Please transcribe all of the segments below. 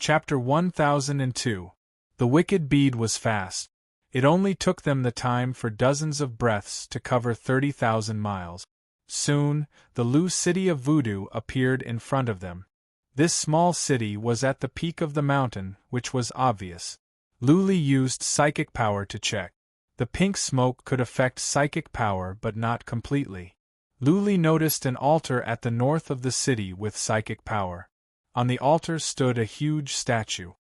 Chapter 1002. The wicked bead was fast. It only took them the time for dozens of breaths to cover 30,000 miles. Soon, the Lu city of voodoo appeared in front of them. This small city was at the peak of the mountain, which was obvious. Luli used psychic power to check. The pink smoke could affect psychic power but not completely. Luli noticed an altar at the north of the city with psychic power. On the altar stood a huge statue.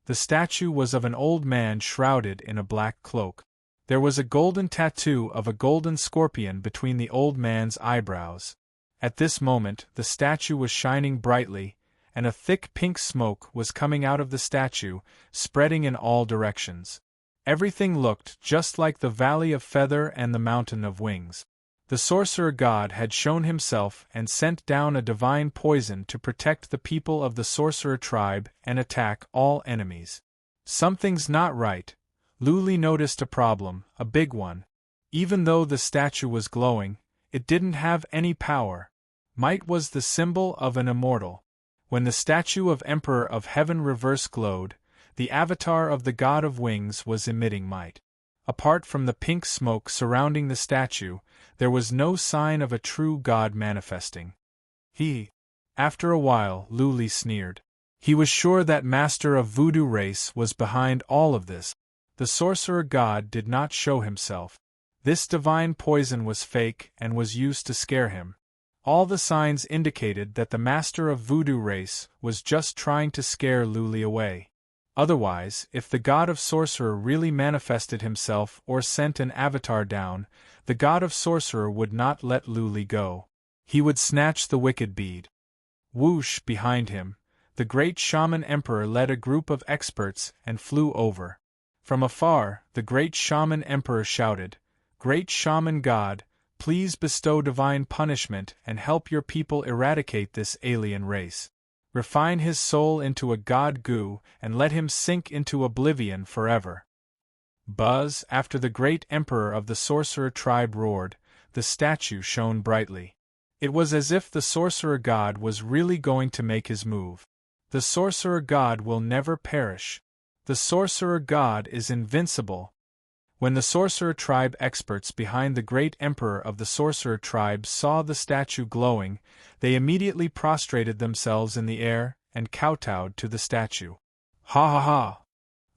The statue was of an old man shrouded in a black cloak. There was a golden tattoo of a golden scorpion between the old man's eyebrows. At this moment, the statue was shining brightly, and a thick pink smoke was coming out of the statue, spreading in all directions. Everything looked just like the Valley of Feather and the Mountain of Wings. The sorcerer god had shown himself and sent down a divine poison to protect the people of the sorcerer tribe and attack all enemies. Something's not right. Luli noticed a problem, a big one. Even though the statue was glowing, it didn't have any power. Might was the symbol of an immortal. When the statue of Emperor of Heaven reverse glowed, the avatar of the god of wings was emitting might. Apart from the pink smoke surrounding the statue, there was no sign of a true god manifesting. After a while, Luli sneered. He was sure that Master of Voodoo race was behind all of this. The sorcerer god did not show himself. This divine poison was fake and was used to scare him. All the signs indicated that the Master of Voodoo race was just trying to scare Luli away. Otherwise, if the god of sorcerer really manifested himself or sent an avatar down, the god of sorcerer would not let Luli go. He would snatch the wicked bead. Whoosh! Behind him, the great shaman emperor led a group of experts and flew over. From afar, the great shaman emperor shouted, "Great shaman god, please bestow divine punishment and help your people eradicate this alien race. Refine his soul into a god goo and let him sink into oblivion forever." Buzz! After the great emperor of the sorcerer tribe roared, the statue shone brightly. It was as if the sorcerer god was really going to make his move. The sorcerer god will never perish. The sorcerer god is invincible. When the sorcerer tribe experts behind the great emperor of the sorcerer tribe saw the statue glowing, they immediately prostrated themselves in the air and kowtowed to the statue. Ha ha ha!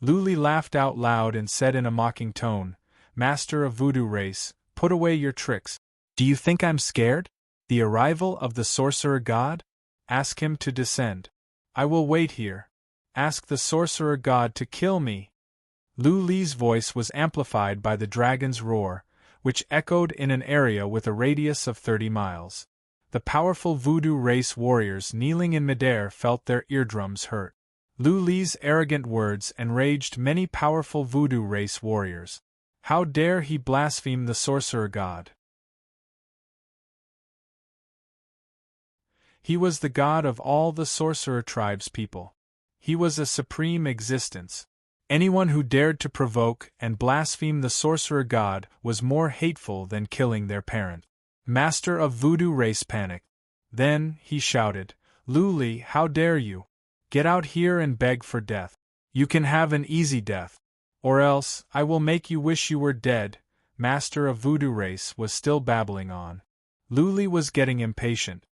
Luli laughed out loud and said in a mocking tone, "Master of Voodoo race, put away your tricks. Do you think I'm scared? The arrival of the sorcerer god? Ask him to descend. I will wait here. Ask the sorcerer god to kill me." Luli's voice was amplified by the dragon's roar, which echoed in an area with a radius of 30 miles. The powerful voodoo race warriors kneeling in midair felt their eardrums hurt. Luli's arrogant words enraged many powerful voodoo race warriors. How dare he blaspheme the sorcerer god? He was the god of all the sorcerer tribe's people. He was a supreme existence. Anyone who dared to provoke and blaspheme the sorcerer god was more hateful than killing their parent. Master of Voodoo race panicked. Then, he shouted, "Luli, how dare you? Get out here and beg for death. You can have an easy death. Or else, I will make you wish you were dead." Master of Voodoo race was still babbling on. Luli was getting impatient.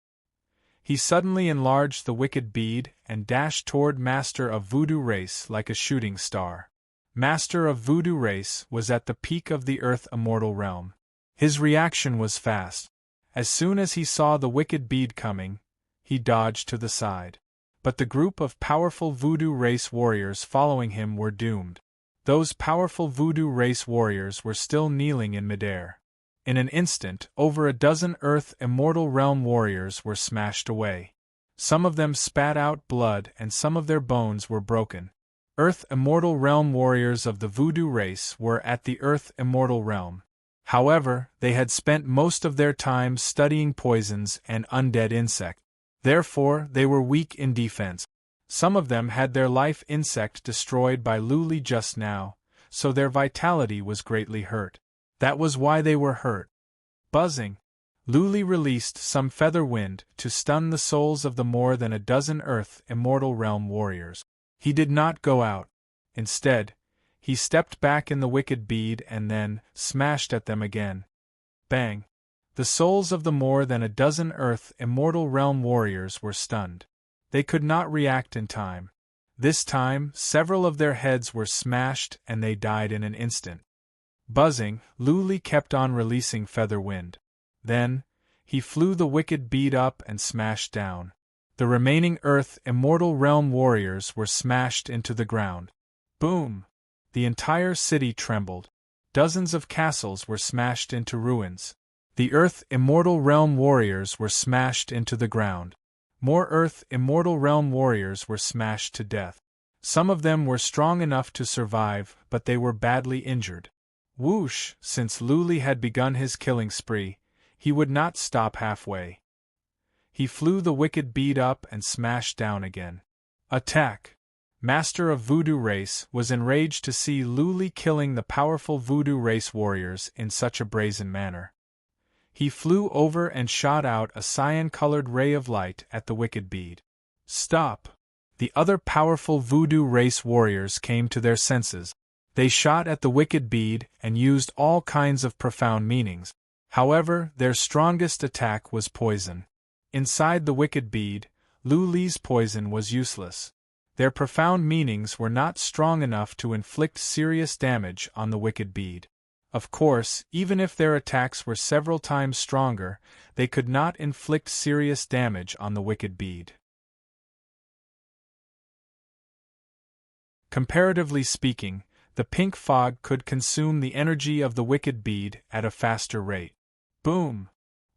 He suddenly enlarged the wicked bead and dashed toward Master of Voodoo race like a shooting star. Master of Voodoo race was at the peak of the Earth immortal realm. His reaction was fast. As soon as he saw the wicked bead coming, he dodged to the side. But the group of powerful Voodoo race warriors following him were doomed. Those powerful Voodoo race warriors were still kneeling in midair. In an instant, over a dozen Earth Immortal Realm warriors were smashed away. Some of them spat out blood and some of their bones were broken. Earth Immortal Realm warriors of the Voodoo race were at the Earth Immortal Realm. However, they had spent most of their time studying poisons and undead insects. Therefore, they were weak in defense. Some of them had their life insect destroyed by Luli just now, so their vitality was greatly hurt. That was why they were hurt. Buzzing. Luli released some feather wind to stun the souls of the more than a dozen Earth Immortal Realm warriors. He did not go out. Instead, he stepped back in the wicked bead and then smashed at them again. Bang! The souls of the more than a dozen Earth Immortal Realm warriors were stunned. They could not react in time. This time, several of their heads were smashed and they died in an instant. Buzzing, Luli kept on releasing feather wind. Then, he flew the wicked bead up and smashed down. The remaining Earth Immortal Realm warriors were smashed into the ground. Boom! The entire city trembled. Dozens of castles were smashed into ruins. The Earth Immortal Realm warriors were smashed into the ground. More Earth Immortal Realm warriors were smashed to death. Some of them were strong enough to survive, but they were badly injured. Whoosh! Since Luli had begun his killing spree, he would not stop halfway. He flew the wicked bead up and smashed down again. Attack! Master of Voodoo Race was enraged to see Luli killing the powerful Voodoo Race warriors in such a brazen manner. He flew over and shot out a cyan-colored ray of light at the wicked bead. Stop! The other powerful Voodoo Race warriors came to their senses. They shot at the wicked bead and used all kinds of profound meanings. However, their strongest attack was poison. Inside the wicked bead, Luli's poison was useless. Their profound meanings were not strong enough to inflict serious damage on the wicked bead. Of course, even if their attacks were several times stronger, they could not inflict serious damage on the wicked bead. Comparatively speaking, the pink fog could consume the energy of the wicked bead at a faster rate. Boom!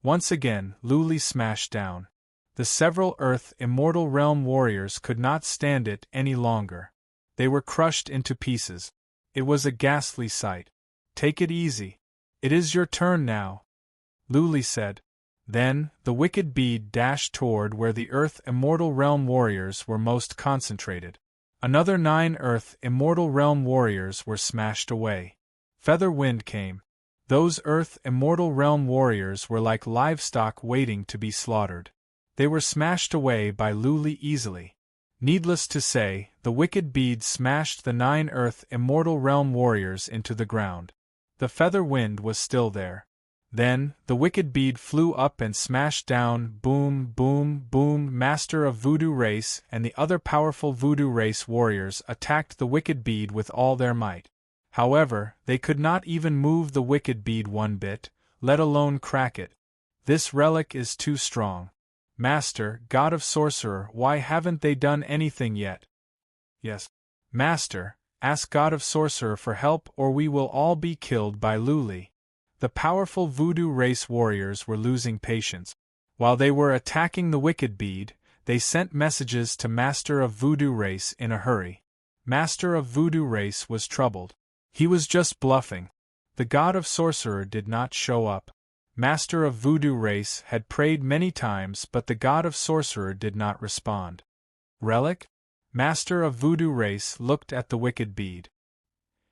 Once again, Luli smashed down. The several Earth Immortal Realm warriors could not stand it any longer. They were crushed into pieces. It was a ghastly sight. Take it easy. It is your turn now, Luli said. Then, the wicked bead dashed toward where the Earth Immortal Realm warriors were most concentrated. Another 9 Earth Immortal Realm warriors were smashed away. Feather wind came. Those Earth Immortal Realm warriors were like livestock waiting to be slaughtered. They were smashed away by Luli easily. Needless to say, the wicked bead smashed the 9 Earth Immortal Realm warriors into the ground. The feather wind was still there. Then, the wicked bead flew up and smashed down. Boom, boom, boom. Master of Voodoo Race and the other powerful Voodoo Race warriors attacked the wicked bead with all their might. However, they could not even move the wicked bead one bit, let alone crack it. This relic is too strong. Master, God of Sorcerer, why haven't they done anything yet? Yes, Master, ask God of Sorcerer for help or we will all be killed by Luli. The powerful Voodoo Race warriors were losing patience. While they were attacking the wicked bead, they sent messages to Master of Voodoo Race in a hurry. Master of Voodoo Race was troubled. He was just bluffing. The God of Sorcerer did not show up. Master of Voodoo Race had prayed many times but the God of Sorcerer did not respond. Relic? Master of Voodoo Race looked at the wicked bead.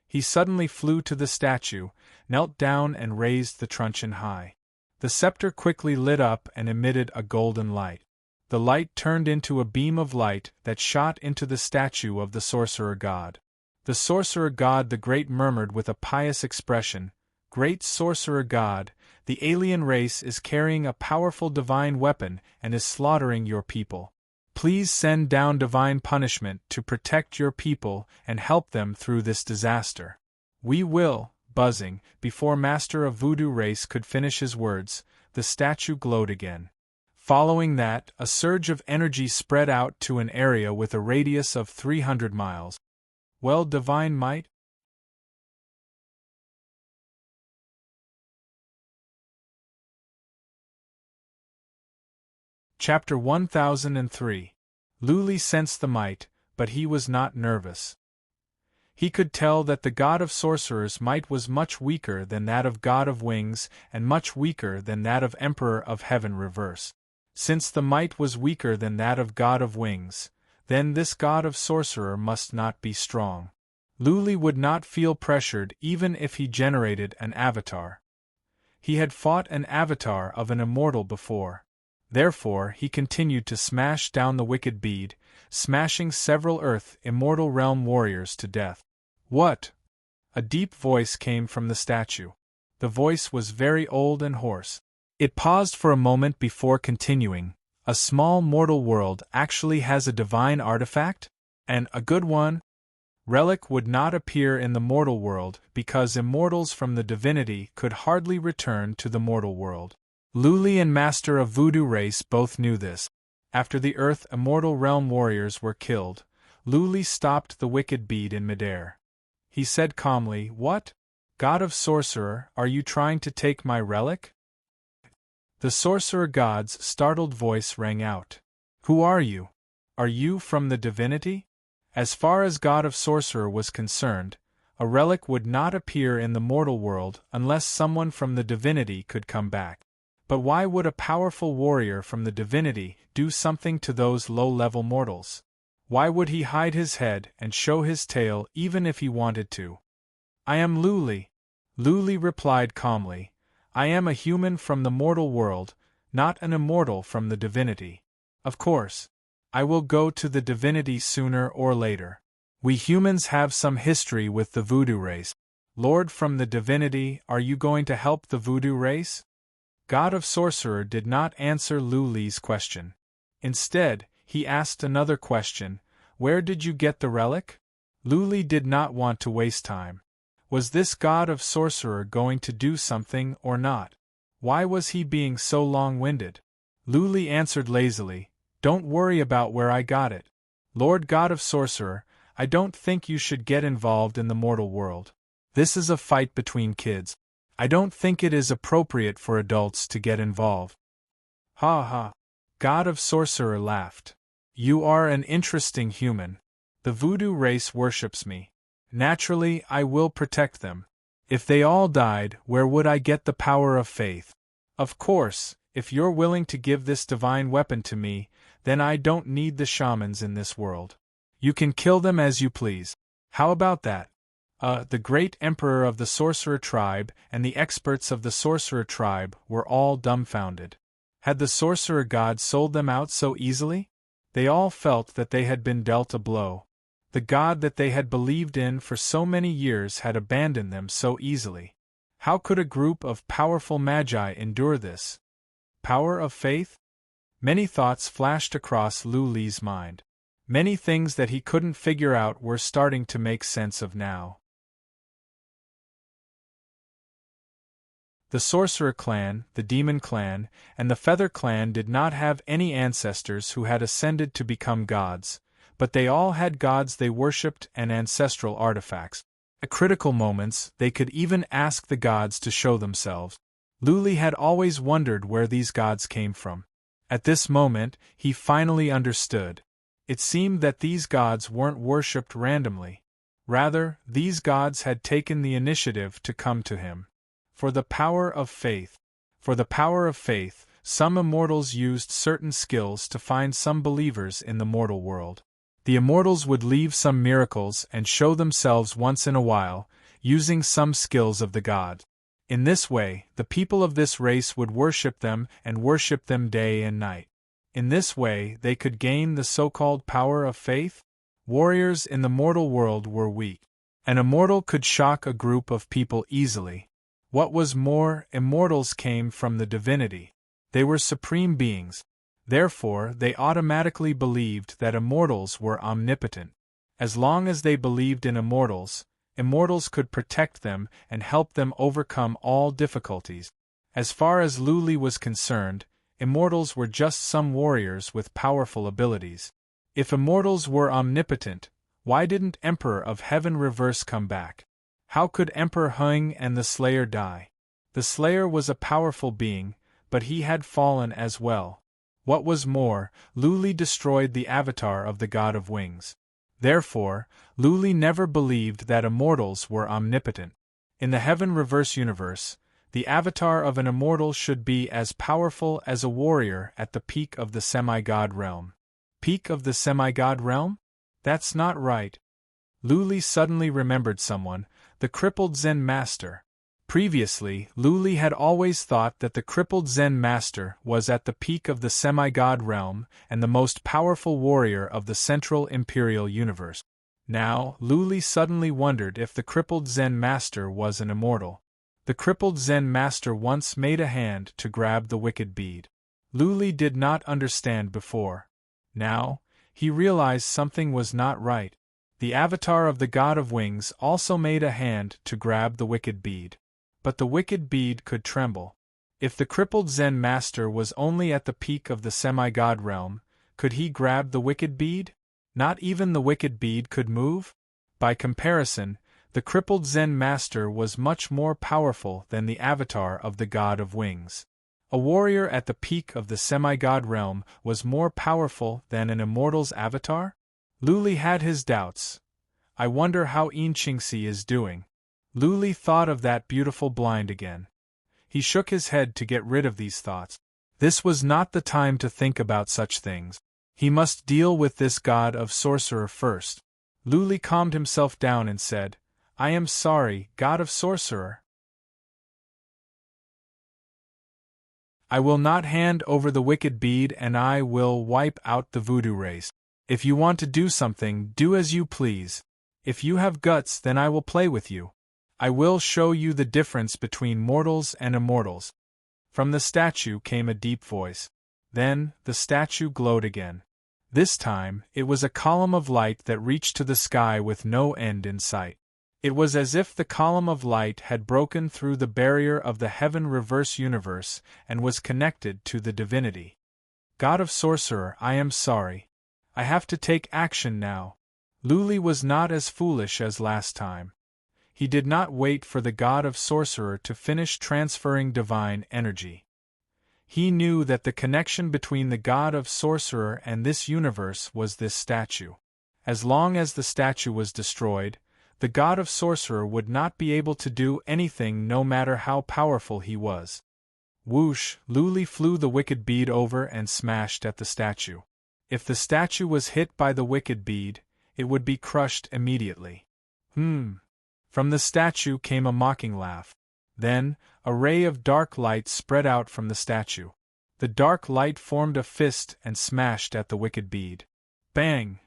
He suddenly flew to the statue, knelt down and raised the truncheon high. The scepter quickly lit up and emitted a golden light. The light turned into a beam of light that shot into the statue of the Sorcerer God. The Sorcerer God the Great murmured with a pious expression, "Great Sorcerer God, the alien race is carrying a powerful divine weapon and is slaughtering your people. Please send down divine punishment to protect your people and help them through this disaster." We will, buzzing, before Master of Voodoo Race could finish his words, the statue glowed again. Following that, a surge of energy spread out to an area with a radius of 300 miles. Well, divine might? Chapter 1003. Luli sensed the might, but he was not nervous. He could tell that the God of Sorcerer's might was much weaker than that of God of Wings and much weaker than that of Emperor of Heaven Reverse. Since the might was weaker than that of God of Wings, then this God of Sorcerer must not be strong. Luli would not feel pressured even if he generated an avatar. He had fought an avatar of an immortal before. Therefore he continued to smash down the wicked bead, smashing several immortal realm warriors to death. What? A deep voice came from the statue. The voice was very old and hoarse. It paused for a moment before continuing. A small mortal world actually has a divine artifact? And a good one? Relic would not appear in the mortal world because immortals from the divinity could hardly return to the mortal world. Luli and Master of Voodoo race both knew this. After the immortal realm warriors were killed, Luli stopped the wicked bead in midair. He said calmly, "What? God of Sorcerer, are you trying to take my relic?" The sorcerer god's startled voice rang out. "Who are you? Are you from the divinity?" As far as God of Sorcerer was concerned, a relic would not appear in the mortal world unless someone from the divinity could come back. But why would a powerful warrior from the divinity do something to those low-level mortals? Why would he hide his head and show his tail even if he wanted to? "I am Luli," Luli replied calmly. "I am a human from the mortal world, not an immortal from the divinity. Of course, I will go to the divinity sooner or later. We humans have some history with the voodoo race. Lord from the divinity, are you going to help the voodoo race?" God of Sorcerer did not answer Luli's question. Instead, he asked another question: "Where did you get the relic?" Luli did not want to waste time. Was this God of Sorcerer going to do something or not? Why was he being so long-winded? Luli answered lazily, "Don't worry about where I got it. Lord God of Sorcerer, I don't think you should get involved in the mortal world. This is a fight between kids. I don't think it is appropriate for adults to get involved." "Ha ha." God of Sorcerer laughed. "You are an interesting human. The voodoo race worships me. Naturally, I will protect them. If they all died, where would I get the power of faith? Of course, if you're willing to give this divine weapon to me, then I don't need the shamans in this world. You can kill them as you please. How about that?" The great emperor of the sorcerer tribe and the experts of the sorcerer tribe were all dumbfounded. Had the sorcerer god sold them out so easily? They all felt that they had been dealt a blow. The god that they had believed in for so many years had abandoned them so easily. How could a group of powerful magi endure this? Power of faith? Many thoughts flashed across Luli's mind. Many things that he couldn't figure out were starting to make sense of now. The Sorcerer clan, the Demon clan, and the Feather clan did not have any ancestors who had ascended to become gods, but they all had gods they worshipped and ancestral artifacts. At critical moments, they could even ask the gods to show themselves. Luli had always wondered where these gods came from. At this moment, he finally understood. It seemed that these gods weren't worshipped randomly. Rather, these gods had taken the initiative to come to him. For the power of faith. For the power of faith, some immortals used certain skills to find some believers in the mortal world. The immortals would leave some miracles and show themselves once in a while, using some skills of the god. In this way, the people of this race would worship them and worship them day and night. In this way, they could gain the so-called power of faith. Warriors in the mortal world were weak. An immortal could shock a group of people easily. What was more, immortals came from the divinity. They were supreme beings. Therefore, they automatically believed that immortals were omnipotent. As long as they believed in immortals, immortals could protect them and help them overcome all difficulties. As far as Luli was concerned, immortals were just some warriors with powerful abilities. If immortals were omnipotent, why didn't Emperor of Heaven Reverse come back? How could Emperor Hung and the Slayer die? The Slayer was a powerful being, but he had fallen as well. What was more, Luli destroyed the avatar of the God of Wings. Therefore, Luli never believed that immortals were omnipotent. In the Heaven Reverse universe, the avatar of an immortal should be as powerful as a warrior at the peak of the semi-god realm. Peak of the semi-god realm? That's not right. Luli suddenly remembered someone, the crippled Zen master. Previously, Lu Li had always thought that the crippled Zen master was at the peak of the semi-god realm and the most powerful warrior of the central imperial universe. Now, Lu Li suddenly wondered if the crippled Zen master was an immortal. The crippled Zen master once made a hand to grab the wicked bead. Lu Li did not understand before. Now, he realized something was not right. The avatar of the god of wings also made a hand to grab the wicked bead. But the wicked bead could tremble. If the crippled Zen master was only at the peak of the semi-god realm, could he grab the wicked bead? Not even the wicked bead could move? By comparison, the crippled Zen master was much more powerful than the avatar of the god of wings. A warrior at the peak of the semi-god realm was more powerful than an immortal's avatar? Lu Li had his doubts. I wonder how Qingxi is doing. Lu Li thought of that beautiful blind again. He shook his head to get rid of these thoughts. This was not the time to think about such things. He must deal with this god of sorcerer first. Lu Li calmed himself down and said, I am sorry, god of sorcerer. I will not hand over the wicked bead and I will wipe out the voodoo race. If you want to do something, do as you please. If you have guts, then I will play with you. I will show you the difference between mortals and immortals. From the statue came a deep voice. Then, the statue glowed again. This time, it was a column of light that reached to the sky with no end in sight. It was as if the column of light had broken through the barrier of the heaven-reverse universe and was connected to the divinity. God of Sorcerer, I am sorry. I have to take action now. Lu Li was not as foolish as last time. He did not wait for the God of Sorcerer to finish transferring divine energy. He knew that the connection between the God of Sorcerer and this universe was this statue. As long as the statue was destroyed, the God of Sorcerer would not be able to do anything no matter how powerful he was. Whoosh, Lu Li flew the wicked bead over and smashed at the statue. If the statue was hit by the wicked bead, it would be crushed immediately. From the statue came a mocking laugh. Then, a ray of dark light spread out from the statue. The dark light formed a fist and smashed at the wicked bead. Bang!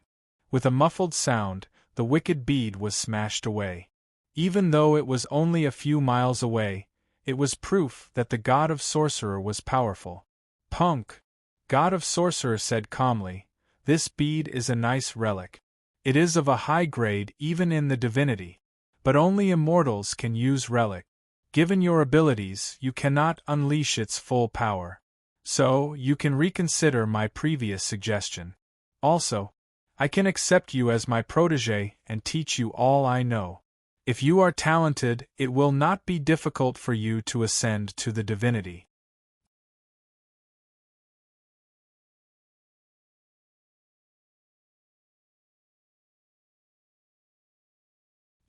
With a muffled sound, the wicked bead was smashed away. Even though it was only a few miles away, it was proof that the God of Sorcerer was powerful. Punk! God of Sorcerer said calmly, this bead is a nice relic. It is of a high grade even in the divinity. But only immortals can use relic. Given your abilities, you cannot unleash its full power. So, you can reconsider my previous suggestion. Also, I can accept you as my protégé and teach you all I know. If you are talented, it will not be difficult for you to ascend to the divinity.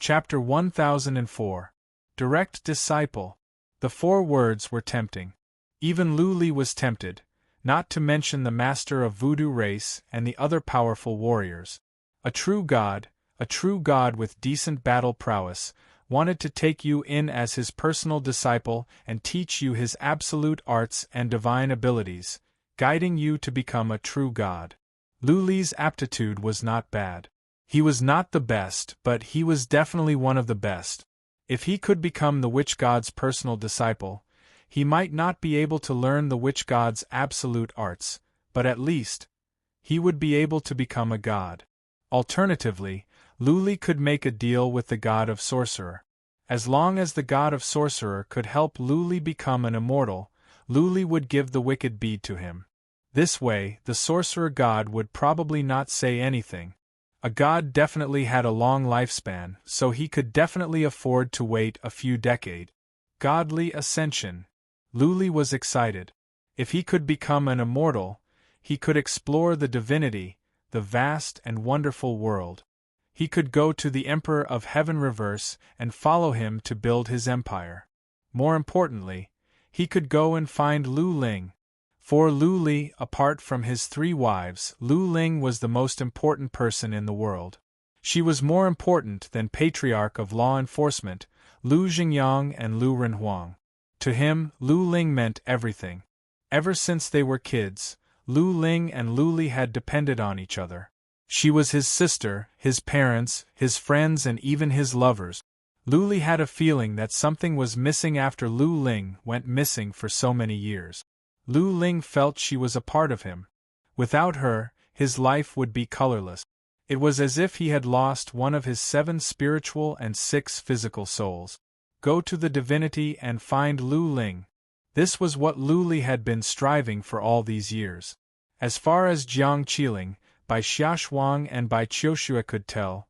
Chapter 1004. Direct Disciple. The 4 words were tempting. Even Lu Li was tempted, not to mention the master of voodoo race and the other powerful warriors. A true god with decent battle prowess, wanted to take you in as his personal disciple and teach you his absolute arts and divine abilities, guiding you to become a true god. Lu Li's aptitude was not bad. He was not the best, but he was definitely one of the best. If he could become the witch god's personal disciple, he might not be able to learn the witch god's absolute arts, but at least, he would be able to become a god. Alternatively, Lu Li could make a deal with the God of Sorcerer. As long as the God of Sorcerer could help Lu Li become an immortal, Lu Li would give the wicked bead to him. This way, the sorcerer god would probably not say anything. A god definitely had a long lifespan, so he could definitely afford to wait a few decades. Godly ascension. Lu Li was excited. If he could become an immortal, he could explore the divinity, the vast and wonderful world. He could go to the Emperor of Heaven Reverse and follow him to build his empire. More importantly, he could go and find Lu Ling. For Lu Li, apart from his 3 wives, Lu Ling was the most important person in the world. She was more important than Patriarch of Law Enforcement, Lu Jingyang and Lu Renhuang. To him, Lu Ling meant everything. Ever since they were kids, Lu Ling and Lu Li had depended on each other. She was his sister, his parents, his friends, and even his lovers. Lu Li had a feeling that something was missing after Lu Ling went missing for so many years. Lu Ling felt she was a part of him. Without her, his life would be colorless. It was as if he had lost one of his 7 spiritual and 6 physical souls. Go to the divinity and find Lu Ling. This was what Lu Li had been striving for all these years. As far as Jiang Qiling, by Xiaoshuang and by Qiushue could tell,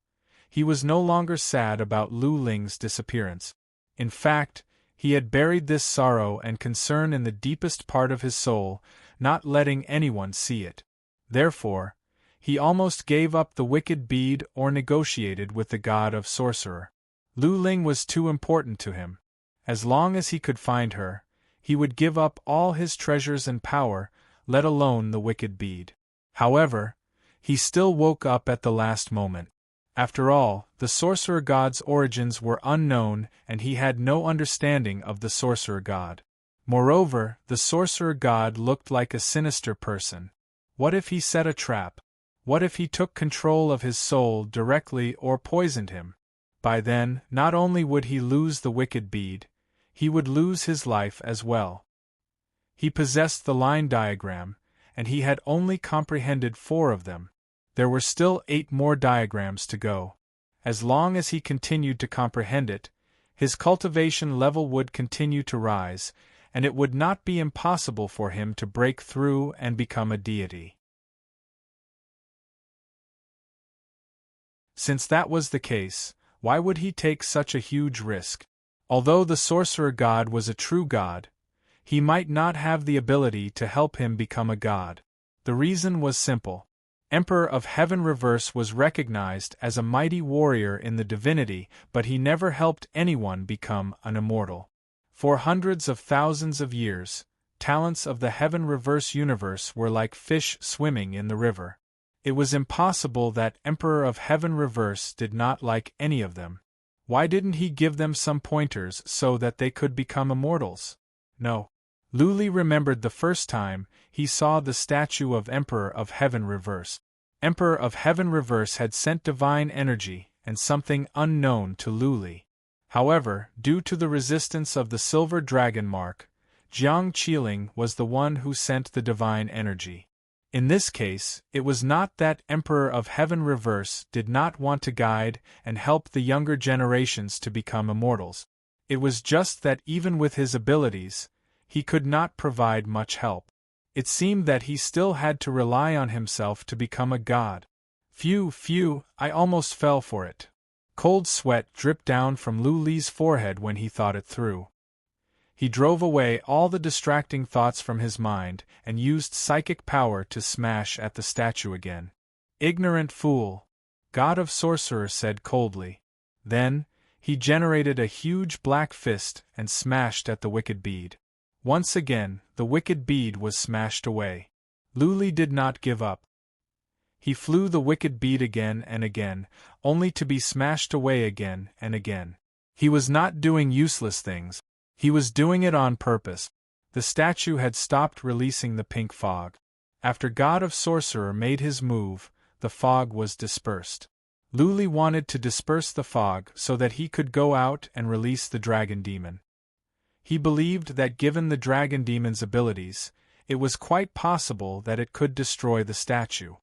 he was no longer sad about Lu Ling's disappearance. In fact, he had buried this sorrow and concern in the deepest part of his soul, not letting anyone see it. Therefore, he almost gave up the wicked bead or negotiated with the god of sorcerer. Lu Ling was too important to him. As long as he could find her, he would give up all his treasures and power, let alone the wicked bead. However, he still woke up at the last moment. After all, the sorcerer god's origins were unknown and he had no understanding of the sorcerer god. Moreover, the sorcerer god looked like a sinister person. What if he set a trap? What if he took control of his soul directly or poisoned him? By then, not only would he lose the wicked bead, he would lose his life as well. He possessed the line diagram, and he had only comprehended 4 of them. There were still 8 more diagrams to go. As long as he continued to comprehend it, his cultivation level would continue to rise, and it would not be impossible for him to break through and become a deity. Since that was the case, why would he take such a huge risk? Although the sorcerer god was a true god, he might not have the ability to help him become a god. The reason was simple. Emperor of Heaven Reverse was recognized as a mighty warrior in the divinity, but he never helped anyone become an immortal. For hundreds of thousands of years, talents of the Heaven Reverse universe were like fish swimming in the river. It was impossible that Emperor of Heaven Reverse did not like any of them. Why didn't he give them some pointers so that they could become immortals? No. Lu Li remembered the first time he saw the statue of Emperor of Heaven Reverse. Emperor of Heaven Reverse had sent divine energy and something unknown to Lu Li. However, due to the resistance of the silver dragon mark, Jiang Qiling was the one who sent the divine energy. In this case, it was not that Emperor of Heaven Reverse did not want to guide and help the younger generations to become immortals. It was just that even with his abilities, he could not provide much help. It seemed that he still had to rely on himself to become a god. Phew, I almost fell for it. Cold sweat dripped down from Lu Li's forehead when he thought it through. He drove away all the distracting thoughts from his mind and used psychic power to smash at the statue again. Ignorant fool! God of Sorcerer said coldly. Then, he generated a huge black fist and smashed at the wicked bead. Once again, the wicked bead was smashed away. Lu Li did not give up. He flew the wicked bead again and again, only to be smashed away again and again. He was not doing useless things. He was doing it on purpose. The statue had stopped releasing the pink fog. After God of Sorcerer made his move, the fog was dispersed. Lu Li wanted to disperse the fog so that he could go out and release the dragon demon. He believed that given the dragon demon's abilities, it was quite possible that it could destroy the statue.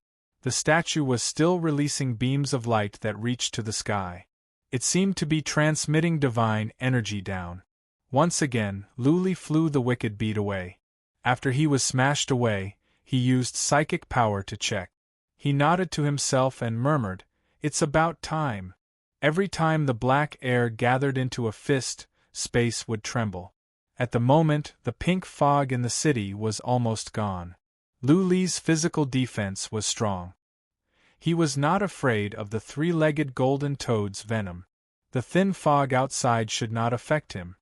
The statue was still releasing beams of light that reached to the sky. It seemed to be transmitting divine energy down. Once again, Lu Li flew the wicked bead away. After he was smashed away, he used psychic power to check. He nodded to himself and murmured, "It's about time." Every time the black air gathered into a fist, space would tremble. At the moment, the pink fog in the city was almost gone. Lu Li's physical defense was strong. He was not afraid of the 3-legged golden toad's venom. The thin fog outside should not affect him.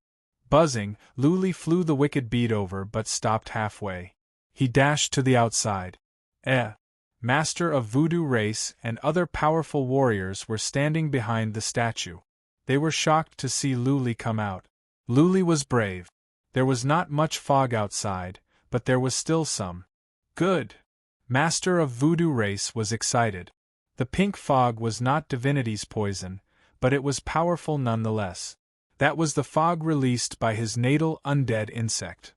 Buzzing, Lu Li flew the wicked bead over but stopped halfway. He dashed to the outside. Master of Voodoo race and other powerful warriors were standing behind the statue. They were shocked to see Luli come out. Luli was brave. There was not much fog outside, but there was still some. Good. Master of Voodoo race was excited. The pink fog was not divinity's poison, but it was powerful nonetheless. That was the fog released by his natal undead insect.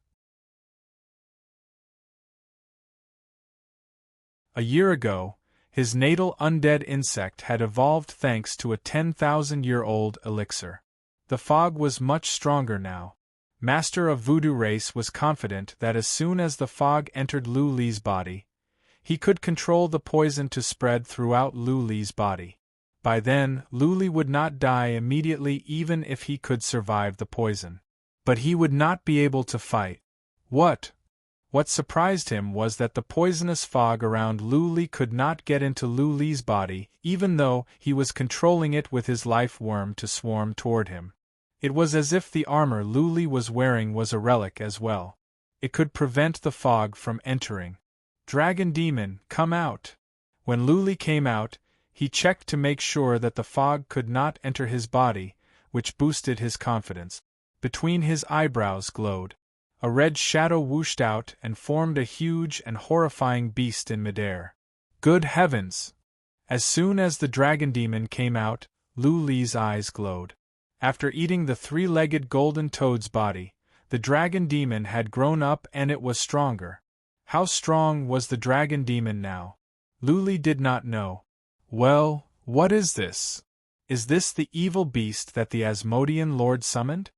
A year ago, his natal undead insect had evolved thanks to a 10,000-year-old elixir. The fog was much stronger now. Master of Voodoo race was confident that as soon as the fog entered Lu Li's body, he could control the poison to spread throughout Lu Li's body. By then, Lu Li would not die immediately even if he could survive the poison. But he would not be able to fight. What surprised him was that the poisonous fog around Lu Li could not get into Lu Li's body, even though he was controlling it with his life worm to swarm toward him. It was as if the armor Lu Li was wearing was a relic as well. It could prevent the fog from entering. Dragon Demon, come out! When Lu Li came out, he checked to make sure that the fog could not enter his body, which boosted his confidence. Between his eyebrows glowed. A red shadow whooshed out and formed a huge and horrifying beast in midair. Good heavens! As soon as the Dragon Demon came out, Lu Li's eyes glowed. After eating the three-legged golden toad's body, the Dragon Demon had grown up and it was stronger. How strong was the Dragon Demon now? Lu Li did not know. Well, what is this? Is this the evil beast that the Asmodean Lord summoned?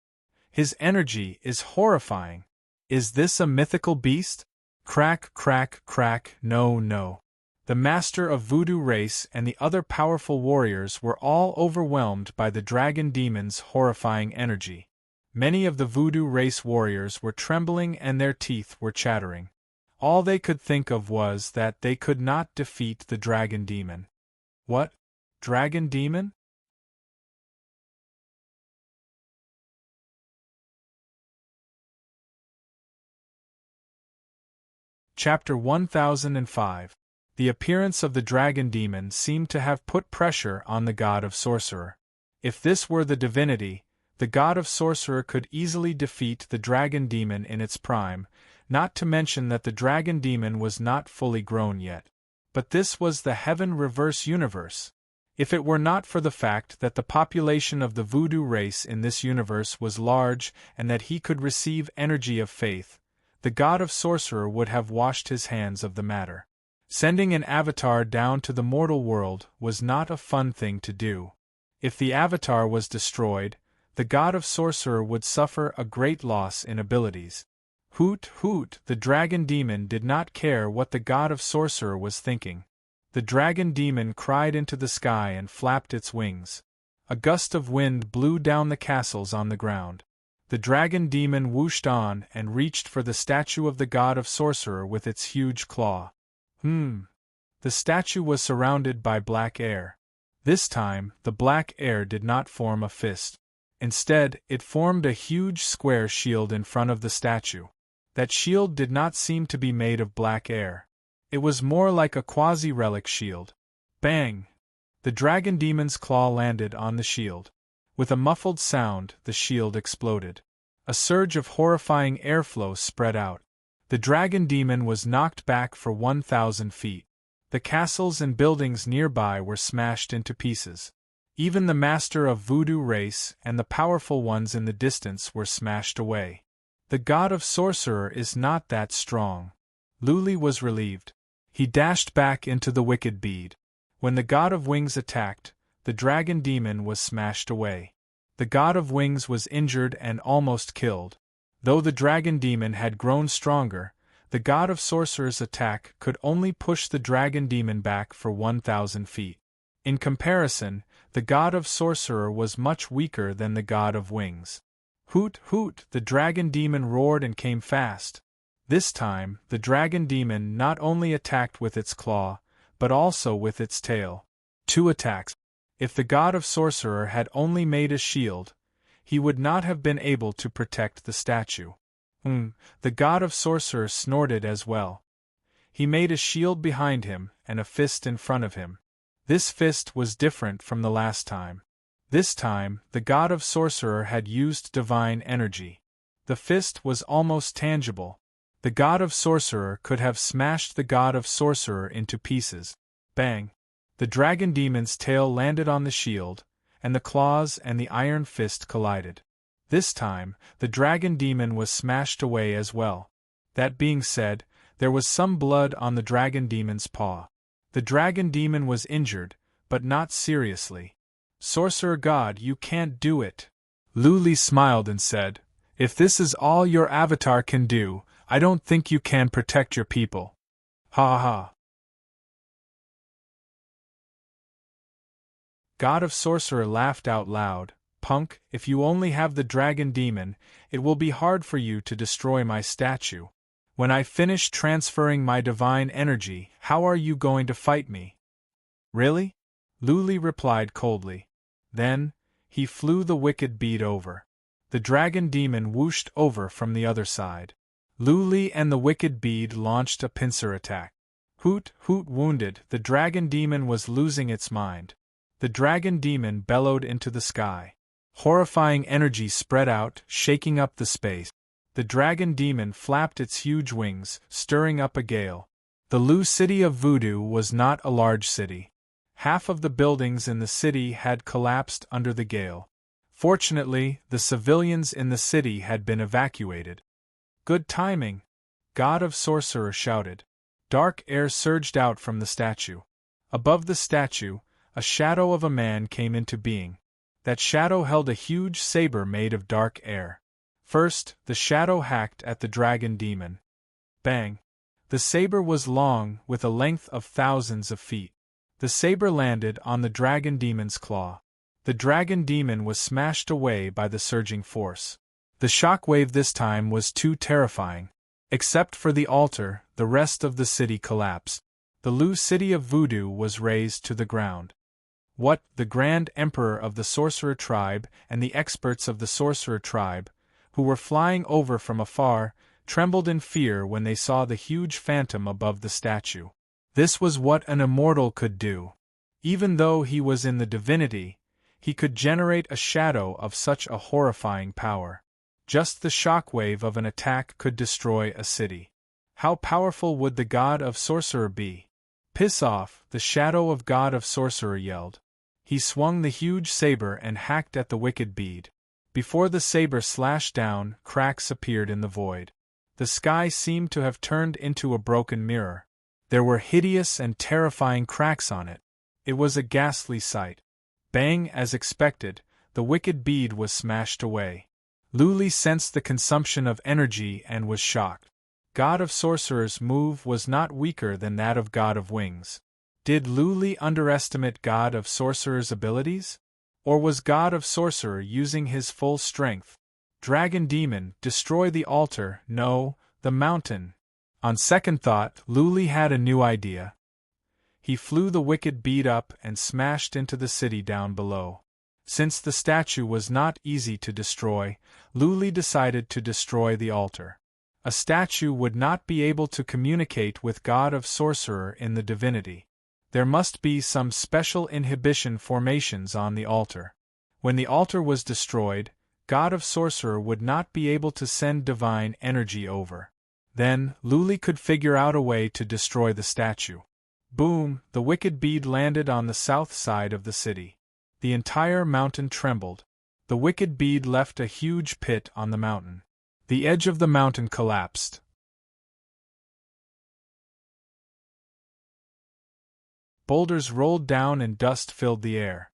His energy is horrifying. Is this a mythical beast? Crack, crack, crack, no, no. The Master of Voodoo race and the other powerful warriors were all overwhelmed by the Dragon Demon's horrifying energy. Many of the Voodoo race warriors were trembling and their teeth were chattering. All they could think of was that they could not defeat the Dragon Demon. What? Dragon Demon? Chapter 1005. The appearance of the Dragon Demon seemed to have put pressure on the god of Sorcerer. If this were the divinity, the god of Sorcerer could easily defeat the Dragon Demon in its prime, not to mention that the Dragon Demon was not fully grown yet. But this was the Heaven Reverse universe. If it were not for the fact that the population of the Voodoo race in this universe was large and that he could receive energy of faith, the god of Sorcerer would have washed his hands of the matter. Sending an avatar down to the mortal world was not a fun thing to do. If the avatar was destroyed, the god of Sorcerer would suffer a great loss in abilities. Hoot, hoot, the Dragon Demon did not care what the god of Sorcerer was thinking. The Dragon Demon cried into the sky and flapped its wings. A gust of wind blew down the castles on the ground. The Dragon Demon whooshed on and reached for the statue of the god of Sorcerer with its huge claw. The statue was surrounded by black air. This time, the black air did not form a fist. Instead, it formed a huge square shield in front of the statue. That shield did not seem to be made of black air. It was more like a quasi-relic shield. Bang! The Dragon Demon's claw landed on the shield. With a muffled sound, the shield exploded. A surge of horrifying airflow spread out. The Dragon Demon was knocked back for 1,000 feet. The castles and buildings nearby were smashed into pieces. Even the Master of Voodoo race and the powerful ones in the distance were smashed away. The god of Sorcerer is not that strong. Lu Li was relieved. He dashed back into the wicked bead. When the god of Wings attacked, the Dragon Demon was smashed away. The god of Wings was injured and almost killed. Though the Dragon Demon had grown stronger, the god of Sorcerer's attack could only push the Dragon Demon back for 1,000 feet. In comparison, the god of Sorcerer was much weaker than the god of Wings. Hoot, hoot, the Dragon Demon roared and came fast. This time, the Dragon Demon not only attacked with its claw, but also with its tail. 2 attacks. If the god of Sorcerer had only made a shield, he would not have been able to protect the statue. The god of Sorcerer snorted as well. He made a shield behind him and a fist in front of him. This fist was different from the last time. This time, the god of sorcerer had used divine energy. The fist was almost tangible. The god of sorcerer could have smashed the god of sorcerer into pieces. Bang! The dragon demon's tail landed on the shield, and the claws and the iron fist collided. This time, the dragon demon was smashed away as well. That being said, there was some blood on the dragon demon's paw. The dragon demon was injured, but not seriously. "Sorcerer God, you can't do it." Luli smiled and said, "If this is all your avatar can do, I don't think you can protect your people." Ha ha. God of Sorcerer laughed out loud. "Punk, if you only have the dragon demon, it will be hard for you to destroy my statue. When I finish transferring my divine energy, how are you going to fight me?" "Really?" Luli replied coldly. Then, he flew the wicked bead over. The dragon demon whooshed over from the other side. Luli and the wicked bead launched a pincer attack. Hoot, hoot, wounded, the dragon demon was losing its mind. The dragon demon bellowed into the sky. Horrifying energy spread out, shaking up the space. The dragon demon flapped its huge wings, stirring up a gale. The Lu city of Voodoo was not a large city. Half of the buildings in the city had collapsed under the gale. Fortunately, the civilians in the city had been evacuated. "Good timing!" God of Sorcerer shouted. Dark air surged out from the statue. Above the statue, a shadow of a man came into being. That shadow held a huge saber made of dark air. First, the shadow hacked at the dragon demon. Bang! The saber was long, with a length of thousands of feet. The saber landed on the dragon demon's claw. The dragon demon was smashed away by the surging force. The shockwave this time was too terrifying. Except for the altar, the rest of the city collapsed. The Lu city of Voodoo was razed to the ground. What, the Grand Emperor of the Sorcerer tribe and the experts of the Sorcerer tribe, who were flying over from afar, trembled in fear when they saw the huge phantom above the statue. This was what an immortal could do. Even though he was in the divinity, he could generate a shadow of such a horrifying power. Just the shockwave of an attack could destroy a city. How powerful would the god of Sorcerer be? "Piss off," the shadow of God of Sorcerer yelled. He swung the huge saber and hacked at the wicked bead. Before the saber slashed down, cracks appeared in the void. The sky seemed to have turned into a broken mirror. There were hideous and terrifying cracks on it. It was a ghastly sight. Bang, as expected, the wicked bead was smashed away. Luli sensed the consumption of energy and was shocked. God of Sorcerer's move was not weaker than that of God of Wings. Did Luli underestimate God of Sorcerer's abilities? Or was God of Sorcerer using his full strength? Dragon Demon, destroy the altar, no, the mountain. On second thought, Luli had a new idea. He flew the wicked bead up and smashed into the city down below. Since the statue was not easy to destroy, Luli decided to destroy the altar. A statue would not be able to communicate with God of Sorcerer in the divinity. There must be some special inhibition formations on the altar. When the altar was destroyed, God of Sorcerer would not be able to send divine energy over. Then, Luli could figure out a way to destroy the statue. Boom! The wicked bead landed on the south side of the city. The entire mountain trembled. The wicked bead left a huge pit on the mountain. The edge of the mountain collapsed. Boulders rolled down and dust filled the air.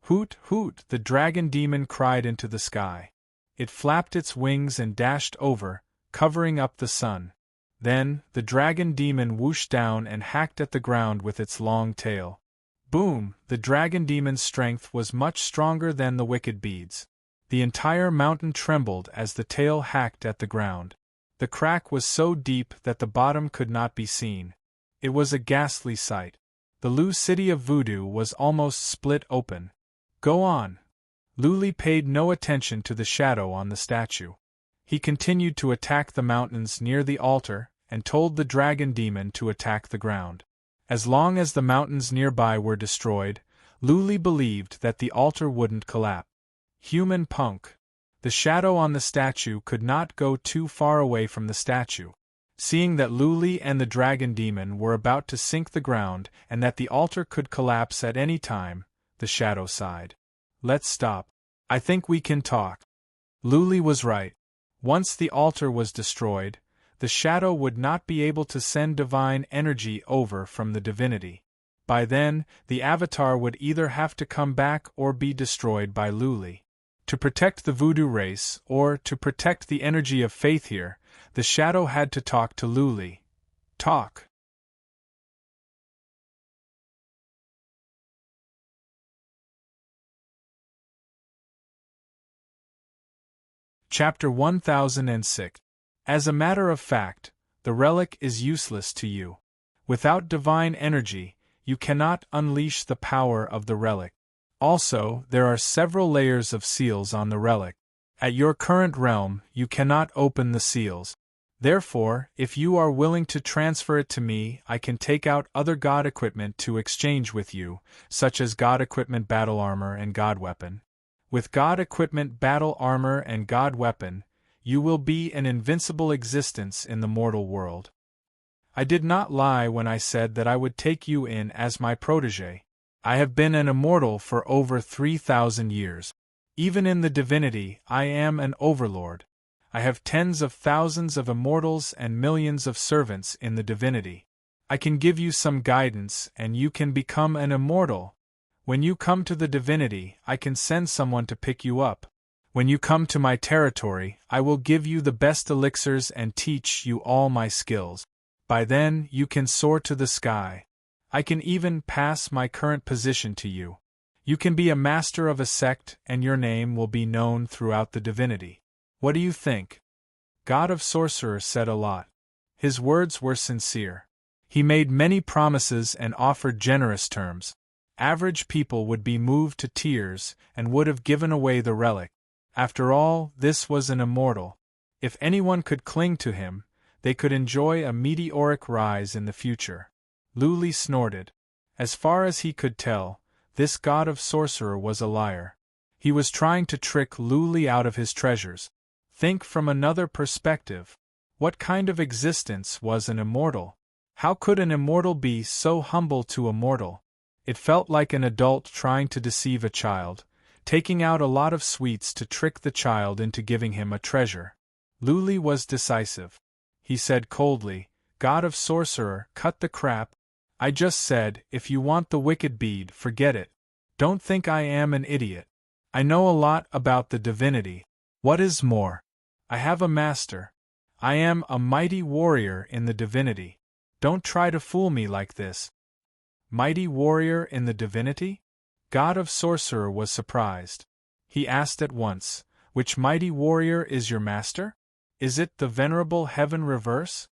Hoot, hoot, the dragon demon cried into the sky. It flapped its wings and dashed over, covering up the sun. Then, the dragon demon whooshed down and hacked at the ground with its long tail. Boom! The dragon demon's strength was much stronger than the wicked bead's. The entire mountain trembled as the tail hacked at the ground. The crack was so deep that the bottom could not be seen. It was a ghastly sight. The Lu city of Voodoo was almost split open. Go on! Luli paid no attention to the shadow on the statue. He continued to attack the mountains near the altar, and told the dragon demon to attack the ground. As long as the mountains nearby were destroyed, Luli believed that the altar wouldn't collapse. Human punk. The shadow on the statue could not go too far away from the statue. Seeing that Luli and the dragon demon were about to sink the ground and that the altar could collapse at any time, the shadow sighed. Let's stop. I think we can talk. Luli was right. Once the altar was destroyed, the shadow would not be able to send divine energy over from the divinity. By then, the avatar would either have to come back or be destroyed by Luli. To protect the voodoo race, or to protect the energy of faith here, the shadow had to talk to Luli. Talk. Chapter 1006. As a matter of fact, the relic is useless to you. Without divine energy, you cannot unleash the power of the relic. Also, there are several layers of seals on the relic. At your current realm, you cannot open the seals. Therefore, if you are willing to transfer it to me, I can take out other god equipment to exchange with you, such as god equipment battle armor and god weapon. With god equipment battle armor and god weapon, you will be an invincible existence in the mortal world. I did not lie when I said that I would take you in as my protégé. I have been an immortal for over 3,000 years. Even in the divinity, I am an overlord. I have tens of thousands of immortals and millions of servants in the divinity. I can give you some guidance and you can become an immortal. When you come to the divinity, I can send someone to pick you up. When you come to my territory, I will give you the best elixirs and teach you all my skills. By then, you can soar to the sky. I can even pass my current position to you. You can be a master of a sect and your name will be known throughout the divinity. What do you think? God of Sorcerer said a lot. His words were sincere. He made many promises and offered generous terms. Average people would be moved to tears and would have given away the relic. After all, this was an immortal. If anyone could cling to him, they could enjoy a meteoric rise in the future. Luli snorted. As far as he could tell, this god of sorcerer was a liar. He was trying to trick Luli out of his treasures. Think from another perspective. What kind of existence was an immortal? How could an immortal be so humble to a mortal? It felt like an adult trying to deceive a child, taking out a lot of sweets to trick the child into giving him a treasure. Luli was decisive. He said coldly, God of Sorcerer, cut the crap. I just said, if you want the wicked bead, forget it. Don't think I am an idiot. I know a lot about the divinity. What is more? I have a master. I am a mighty warrior in the divinity. Don't try to fool me like this. Mighty warrior in the divinity? God of Sorcerer was surprised. He asked at once, which mighty warrior is your master? Is it the venerable Heaven Reverse?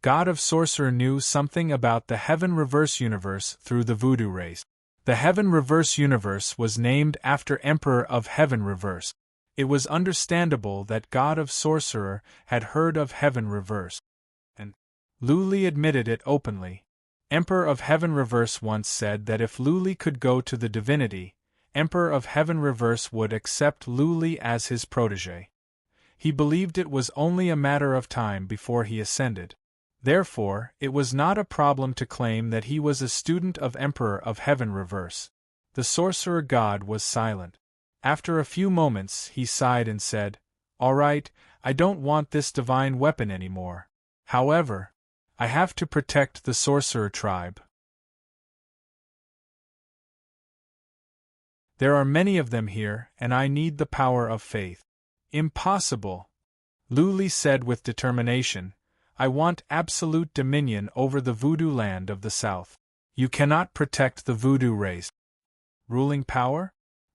God of Sorcerer knew something about the Heaven Reverse universe through the voodoo race. The Heaven Reverse universe was named after Emperor of Heaven Reverse. It was understandable that God of Sorcerer had heard of Heaven Reverse. And Luli admitted it openly. Emperor of Heaven Reverse once said that if Luli could go to the divinity, Emperor of Heaven Reverse would accept Luli as his protégé. He believed it was only a matter of time before he ascended. Therefore, it was not a problem to claim that he was a student of Emperor of Heaven Reverse. The sorcerer god was silent. After a few moments, he sighed and said, All right, I don't want this divine weapon anymore. However, I have to protect the sorcerer tribe. There are many of them here, and I need the power of faith. Impossible, Luli said with determination. I want absolute dominion over the voodoo land of the south. You cannot protect the voodoo race. Ruling power?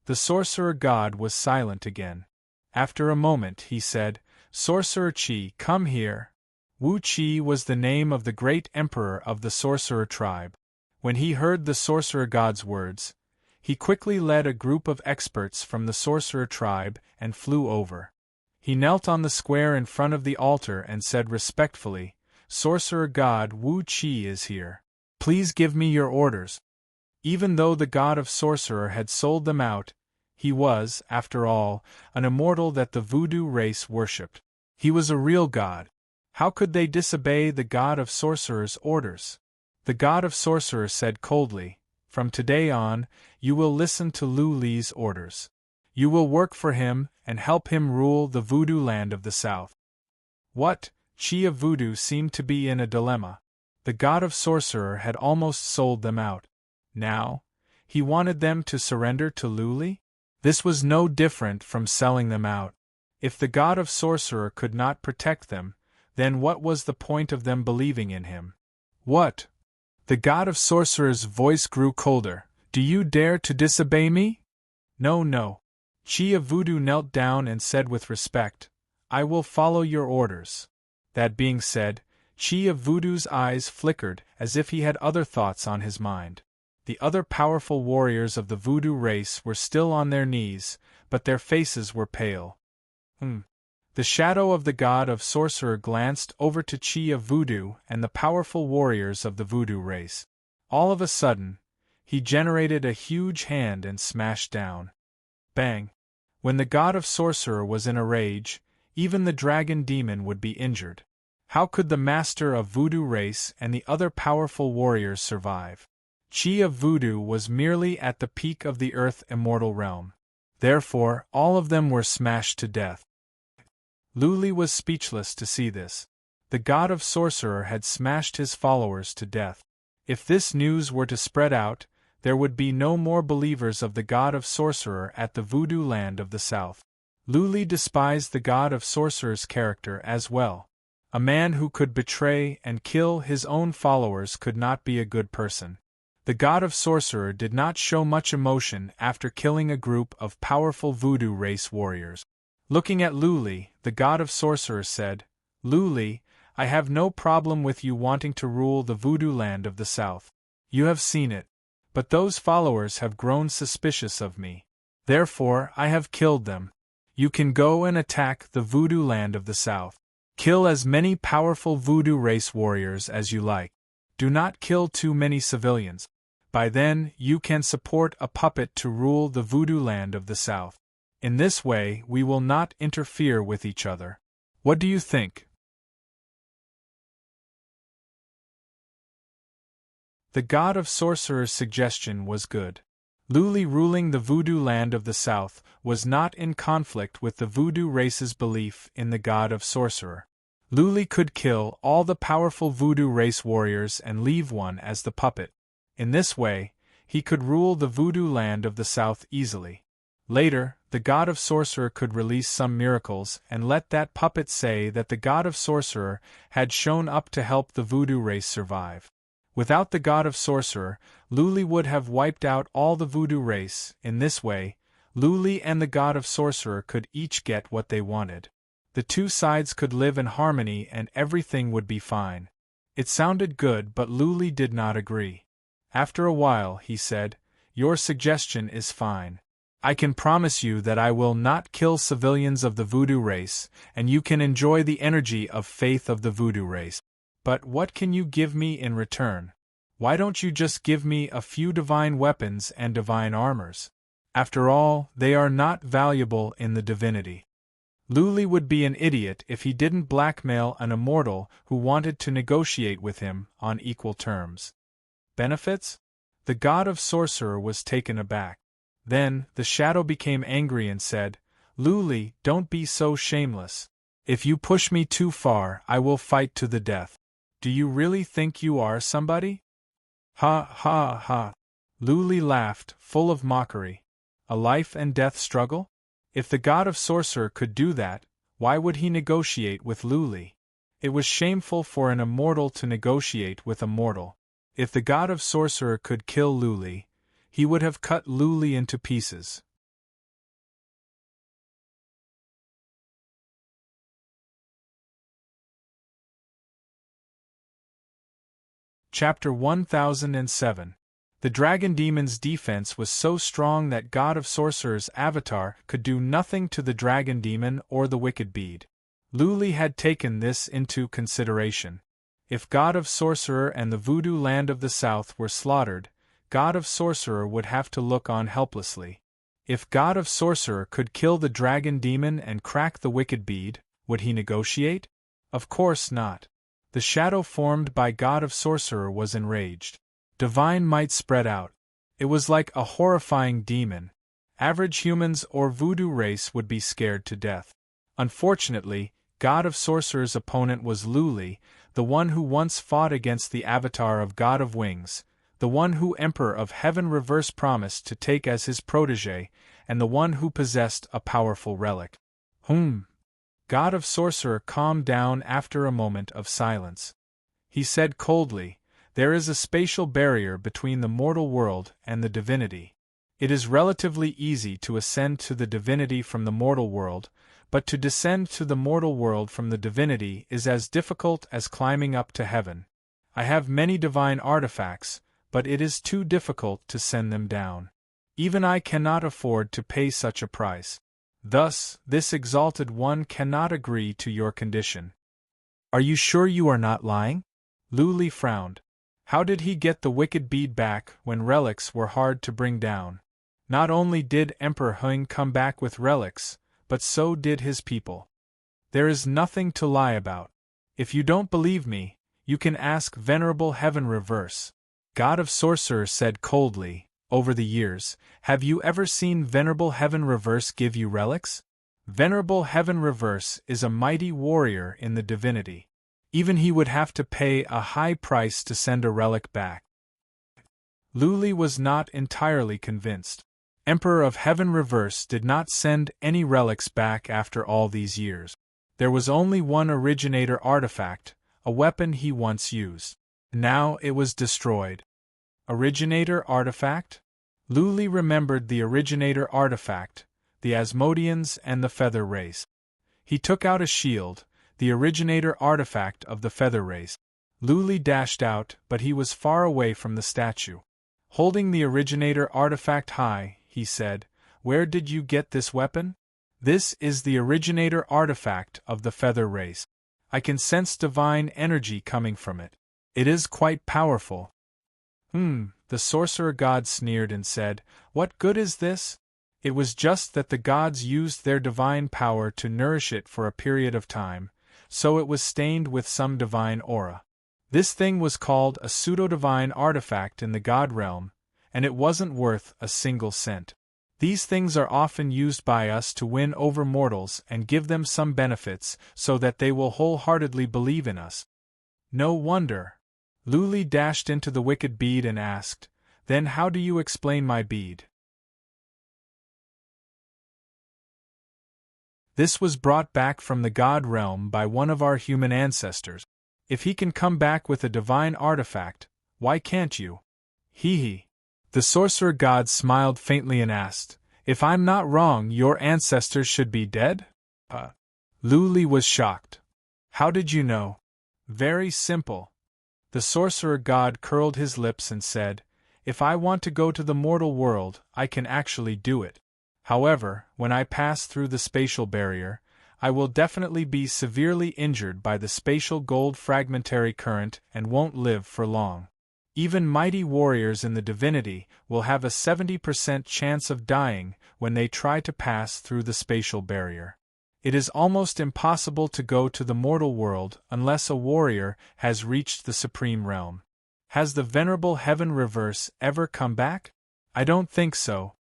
The sorcerer god was silent again. After a moment he said, Sorcerer Chi, come here. Wu Chi was the name of the great emperor of the sorcerer tribe. When he heard the sorcerer god's words, he quickly led a group of experts from the sorcerer tribe and flew over. He knelt on the square in front of the altar and said respectfully, Sorcerer God Wu Chi is here. Please give me your orders. Even though the god of sorcerer had sold them out, he was, after all, an immortal that the voodoo race worshipped. He was a real god. How could they disobey the god of sorcerer's orders? The god of sorcerer said coldly, "From today on, you will listen to Lu Li's orders. You will work for him and help him rule the voodoo land of the south." What? Chi of voodoo seemed to be in a dilemma. The god of sorcerer had almost sold them out. Now, he wanted them to surrender to Lu Li? This was no different from selling them out. If the god of sorcerer could not protect them, then what was the point of them believing in him? What? The god of sorcerer's voice grew colder. "Do you dare to disobey me?" "No, no." Chi of voodoo knelt down and said with respect, "I will follow your orders." That being said, Chi of voodoo's eyes flickered as if he had other thoughts on his mind. The other powerful warriors of the voodoo race were still on their knees, but their faces were pale. The shadow of the god of sorcerer glanced over to Chi of voodoo and the powerful warriors of the voodoo race. All of a sudden, he generated a huge hand and smashed down. Bang! When the god of sorcerer was in a rage, even the dragon demon would be injured. How could the master of voodoo race and the other powerful warriors survive? Chi of voodoo was merely at the peak of the earth immortal realm. Therefore, all of them were smashed to death. Lu Li was speechless to see this. The god of sorcerer had smashed his followers to death. If this news were to spread out, there would be no more believers of the god of sorcerer at the voodoo land of the south. Lu Li despised the god of sorcerer's character as well. A man who could betray and kill his own followers could not be a good person. The god of sorcerer did not show much emotion after killing a group of powerful voodoo race warriors. Looking at Lu Li, the god of sorcerer said, "Lu Li, I have no problem with you wanting to rule the voodoo land of the south. You have seen it. But those followers have grown suspicious of me. Therefore, I have killed them. You can go and attack the voodoo land of the south. Kill as many powerful voodoo race warriors as you like. Do not kill too many civilians. By then, you can support a puppet to rule the voodoo land of the south. In this way, we will not interfere with each other. What do you think?" The god of sorcerer's suggestion was good. Lu Li ruling the voodoo land of the south was not in conflict with the voodoo race's belief in the god of sorcerer. Lu Li could kill all the powerful voodoo race warriors and leave one as the puppet. In this way, he could rule the voodoo land of the south easily. Later, the god of sorcerer could release some miracles and let that puppet say that the god of sorcerer had shown up to help the voodoo race survive. Without the god of sorcerer, Lu Li would have wiped out all the voodoo race. In this way, Lu Li and the god of sorcerer could each get what they wanted. The two sides could live in harmony and everything would be fine. It sounded good, but Lu Li did not agree. After a while, he said, "Your suggestion is fine. I can promise you that I will not kill civilians of the voodoo race, and you can enjoy the energy of faith of the voodoo race. But what can you give me in return? Why don't you just give me a few divine weapons and divine armors? After all, they are not valuable in the divinity." Lu Li would be an idiot if he didn't blackmail an immortal who wanted to negotiate with him on equal terms. Benefits? The god of sorcerer was taken aback. Then, the shadow became angry and said, "Lu Li, don't be so shameless. If you push me too far, I will fight to the death. Do you really think you are somebody?" "Ha ha ha." Lu Li laughed, full of mockery. A life and death struggle? If the god of sorcerer could do that, why would he negotiate with Lu Li? It was shameful for an immortal to negotiate with a mortal. If the god of sorcerer could kill Lu Li, he would have cut Lu Li into pieces. Chapter 1007. The dragon demon's defense was so strong that god of sorcerer's avatar could do nothing to the dragon demon or the wicked bead. Lu Li had taken this into consideration. If god of sorcerer and the voodoo land of the south were slaughtered, God of Sorcerer would have to look on helplessly. If God of Sorcerer could kill the dragon demon and crack the wicked bead, would he negotiate? Of course not. The shadow formed by God of Sorcerer was enraged. Divine might spread out. It was like a horrifying demon. Average humans or voodoo race would be scared to death. Unfortunately, God of Sorcerer's opponent was Luli, the one who once fought against the avatar of God of Wings, the one who Emperor of Heaven Reverse promised to take as his protege, and the one who possessed a powerful relic. God of Sorcerer calmed down after a moment of silence. He said coldly, "There is a spatial barrier between the mortal world and the divinity. It is relatively easy to ascend to the divinity from the mortal world, but to descend to the mortal world from the divinity is as difficult as climbing up to heaven. I have many divine artifacts, but it is too difficult to send them down. Even I cannot afford to pay such a price. Thus, this exalted one cannot agree to your condition." "Are you sure you are not lying?" Luli frowned. How did he get the wicked bead back when relics were hard to bring down? Not only did Emperor Hung come back with relics, but so did his people. "There is nothing to lie about. If you don't believe me, you can ask Venerable Heaven Reverse." God of Sorcerer said coldly, "Over the years, have you ever seen Venerable Heaven Reverse give you relics? Venerable Heaven Reverse is a mighty warrior in the divinity. Even he would have to pay a high price to send a relic back." Luli was not entirely convinced. Emperor of Heaven Reverse did not send any relics back after all these years. There was only one originator artifact, a weapon he once used. Now it was destroyed. Originator artifact? Luli remembered the originator artifact, the Asmodeans and the Feather Race. He took out a shield, the originator artifact of the Feather Race. Luli dashed out, but he was far away from the statue. Holding the originator artifact high, he said, "Where did you get this weapon?" "This is the originator artifact of the Feather Race. I can sense divine energy coming from it. It is quite powerful." The sorcerer god sneered and said, "What good is this?" It was just that the gods used their divine power to nourish it for a period of time, so it was stained with some divine aura. This thing was called a pseudo-divine artifact in the god realm, and it wasn't worth a single cent. These things are often used by us to win over mortals and give them some benefits so that they will wholeheartedly believe in us. No wonder. Luli dashed into the wicked bead and asked, "Then how do you explain my bead?" "This was brought back from the god realm by one of our human ancestors. If he can come back with a divine artifact, why can't you?" Hee. The sorcerer god smiled faintly and asked, "If I'm not wrong, your ancestors should be dead?" Luli was shocked. "How did you know?" "Very simple." The sorcerer god curled his lips and said, "If I want to go to the mortal world, I can actually do it. However, when I pass through the spatial barrier, I will definitely be severely injured by the spatial gold fragmentary current and won't live for long. Even mighty warriors in the divinity will have a 70% chance of dying when they try to pass through the spatial barrier. It is almost impossible to go to the mortal world unless a warrior has reached the supreme realm. Has the Venerable Heaven Reverse ever come back? I don't think so."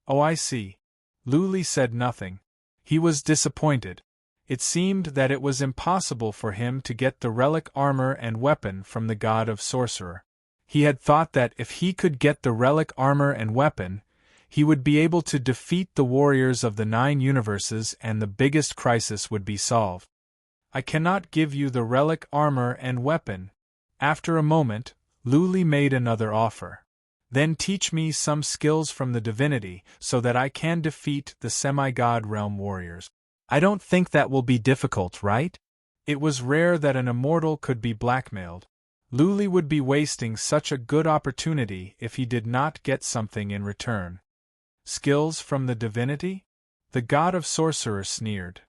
"Oh, I see." Luli said nothing. He was disappointed. It seemed that it was impossible for him to get the relic armor and weapon from the god of Sorcerer. He had thought that if he could get the relic armor and weapon, he would be able to defeat the warriors of the 9 universes and the biggest crisis would be solved. "I cannot give you the relic armor and weapon." After a moment, Luli made another offer. "Then teach me some skills from the divinity so that I can defeat the semi-god realm warriors." "I don't think that will be difficult, right?" It was rare that an immortal could be blackmailed. Luli would be wasting such a good opportunity if he did not get something in return. "Skills from the divinity?" The god of Sorcerer sneered.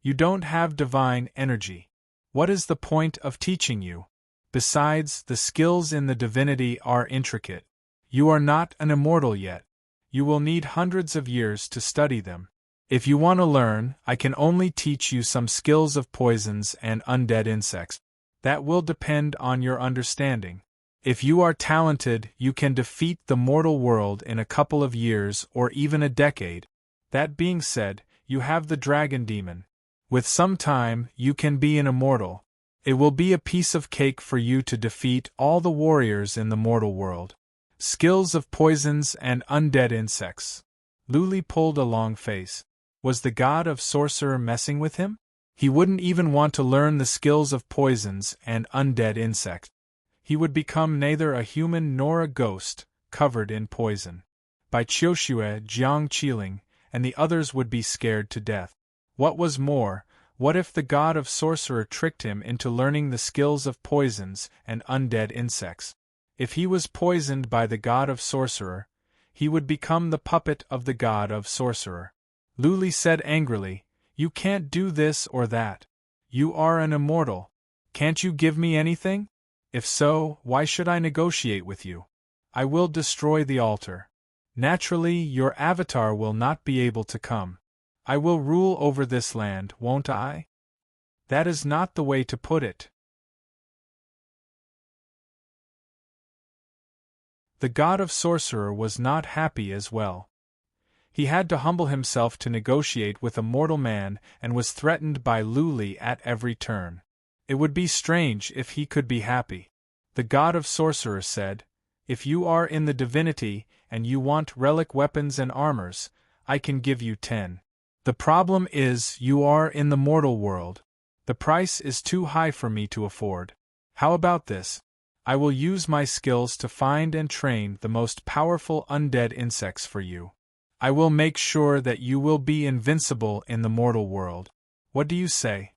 "You don't have divine energy. What is the point of teaching you? Besides, the skills in the divinity are intricate. You are not an immortal yet. You will need hundreds of years to study them. If you want to learn, I can only teach you some skills of poisons and undead insects. That will depend on your understanding. If you are talented, you can defeat the mortal world in a couple of years or even a decade. That being said, you have the dragon demon. With some time, you can be an immortal. It will be a piece of cake for you to defeat all the warriors in the mortal world. Skills of poisons and undead insects. Luli pulled a long face. Was the god of sorcerer messing with him? He wouldn't even want to learn the skills of poisons and undead insects. He would become neither a human nor a ghost, covered in poison. By Qiushue, Jiang Qiling, and the others would be scared to death. What was more, what if the god of sorcerer tricked him into learning the skills of poisons and undead insects? If he was poisoned by the god of sorcerer, he would become the puppet of the god of sorcerer. Luli said angrily, "You can't do this or that. You are an immortal. Can't you give me anything? If so, why should I negotiate with you? I will destroy the altar. Naturally, your avatar will not be able to come. I will rule over this land, won't I?" That is not the way to put it. The god of sorcerer was not happy as well. He had to humble himself to negotiate with a mortal man and was threatened by Luli at every turn. It would be strange if he could be happy. The god of sorcerer said, "If you are in the divinity and you want relic weapons and armors, I can give you 10. The problem is you are in the mortal world. The price is too high for me to afford. How about this? I will use my skills to find and train the most powerful undead insects for you. I will make sure that you will be invincible in the mortal world. What do you say?"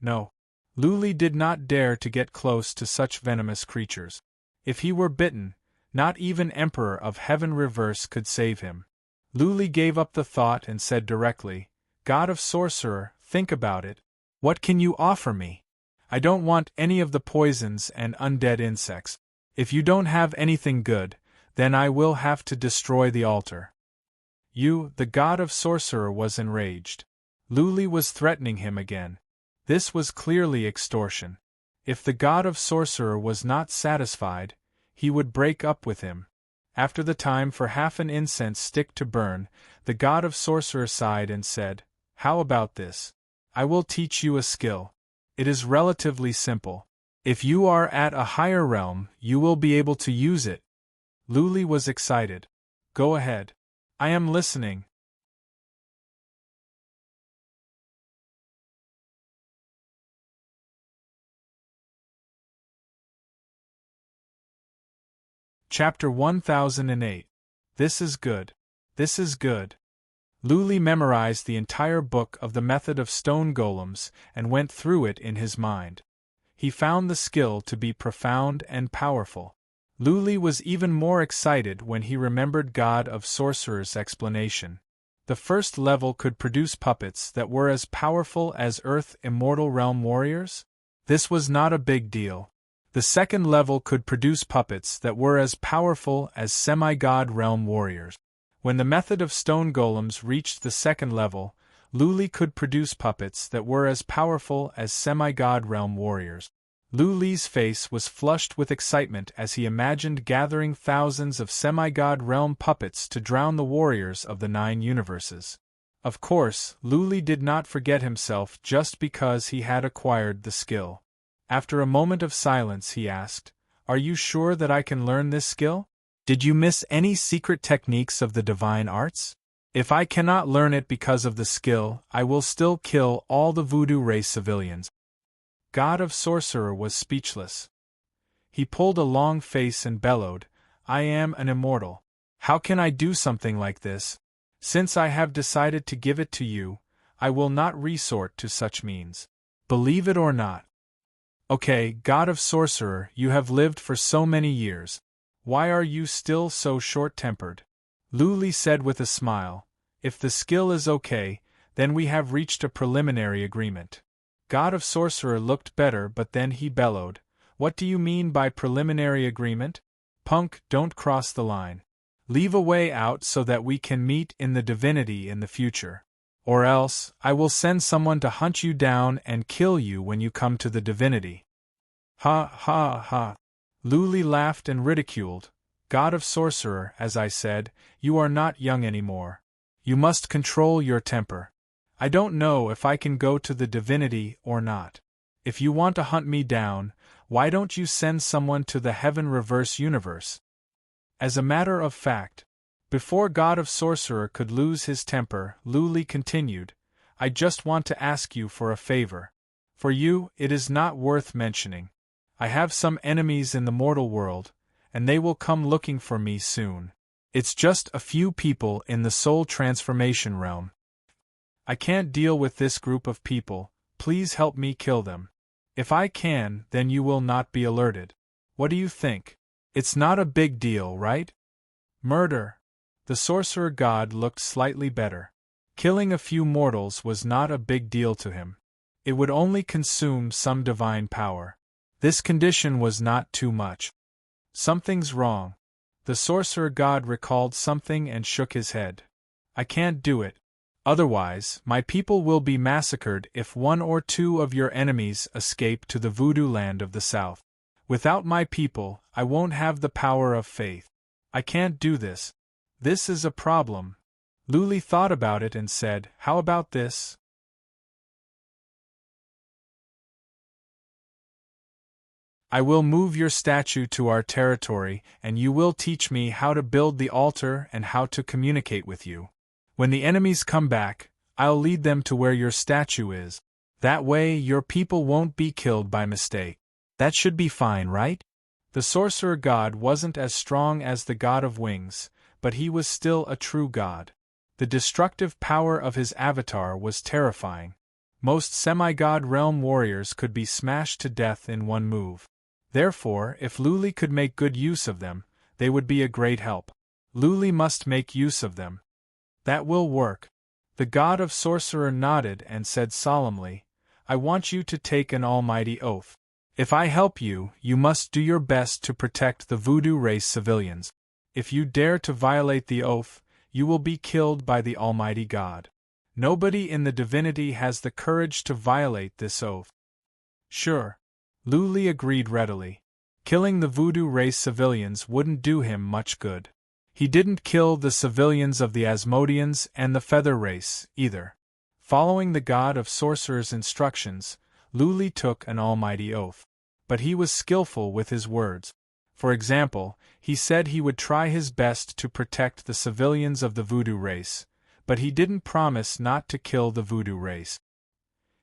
No. Luli did not dare to get close to such venomous creatures. If he were bitten, not even Emperor of Heaven Reverse could save him. Luli gave up the thought and said directly, "God of Sorcerer, think about it. What can you offer me? I don't want any of the poisons and undead insects. If you don't have anything good, then I will have to destroy the altar." The God of Sorcerer was enraged. Luli was threatening him again. This was clearly extortion. If the God of Sorcerer was not satisfied, he would break up with him. After the time for half an incense stick to burn, the God of Sorcerer sighed and said, "How about this? I will teach you a skill. It is relatively simple. If you are at a higher realm, you will be able to use it." Luli was excited. "Go ahead. I am listening." Chapter 1008. This is good. This is good. Luli memorized the entire book of the method of stone golems and went through it in his mind. He found the skill to be profound and powerful. Luli was even more excited when he remembered God of Sorcerer's explanation. The first level could produce puppets that were as powerful as Earth Immortal Realm warriors? This was not a big deal. The second level could produce puppets that were as powerful as semi-god realm warriors. When the method of stone golems reached the second level, Luli could produce puppets that were as powerful as semi-god realm warriors. Luli's face was flushed with excitement as he imagined gathering thousands of semi-god realm puppets to drown the warriors of the 9 universes. Of course, Luli did not forget himself just because he had acquired the skill. After a moment of silence he asked, "Are you sure that I can learn this skill? Did you miss any secret techniques of the divine arts? If I cannot learn it because of the skill, I will still kill all the voodoo race civilians." God of Sorcerer was speechless. He pulled a long face and bellowed, "I am an immortal. How can I do something like this? Since I have decided to give it to you, I will not resort to such means. Believe it or not. Okay, God of Sorcerer, you have lived for so many years. Why are you still so short-tempered?" Luli said with a smile, "If the skill is okay, then we have reached a preliminary agreement." God of Sorcerer looked better, but then he bellowed, "What do you mean by preliminary agreement? Punk, don't cross the line. Leave a way out so that we can meet in the divinity in the future. Or else, I will send someone to hunt you down and kill you when you come to the divinity. Ha ha ha. Luli laughed and ridiculed. God of Sorcerer, as I said, you are not young anymore. You must control your temper. I don't know if I can go to the divinity or not. If you want to hunt me down, why don't you send someone to the Heaven Reverse universe? As a matter of fact, before God of Sorcerer could lose his temper, Luli continued, I just want to ask you for a favor. For you, it is not worth mentioning. I have some enemies in the mortal world, and they will come looking for me soon. It's just a few people in the soul transformation realm. I can't deal with this group of people, please help me kill them. If I can, then you will not be alerted. What do you think? It's not a big deal, right? Murder. The sorcerer god looked slightly better. Killing a few mortals was not a big deal to him. It would only consume some divine power. This condition was not too much. Something's wrong. The sorcerer god recalled something and shook his head. I can't do it. Otherwise, my people will be massacred if one or two of your enemies escape to the voodoo land of the south. Without my people, I won't have the power of faith. I can't do this. This is a problem. Luli thought about it and said, how about this? I will move your statue to our territory, and you will teach me how to build the altar and how to communicate with you. When the enemies come back, I'll lead them to where your statue is. That way your people won't be killed by mistake. That should be fine, right? The sorcerer god wasn't as strong as the god of wings, but he was still a true god. The destructive power of his avatar was terrifying. Most semi-god realm warriors could be smashed to death in one move. Therefore, if Luli could make good use of them, they would be a great help. Luli must make use of them. That will work. The god of sorcerer nodded and said solemnly, I want you to take an almighty oath. If I help you, you must do your best to protect the voodoo race civilians. If you dare to violate the oath, you will be killed by the almighty god. Nobody in the divinity has the courage to violate this oath. Sure. Luli agreed readily. Killing the voodoo race civilians wouldn't do him much good. He didn't kill the civilians of the Asmodeans and the Feather race, either. Following the god of sorcerer's instructions, Luli took an almighty oath. But he was skillful with his words. For example, he said he would try his best to protect the civilians of the voodoo race, but he didn't promise not to kill the voodoo race.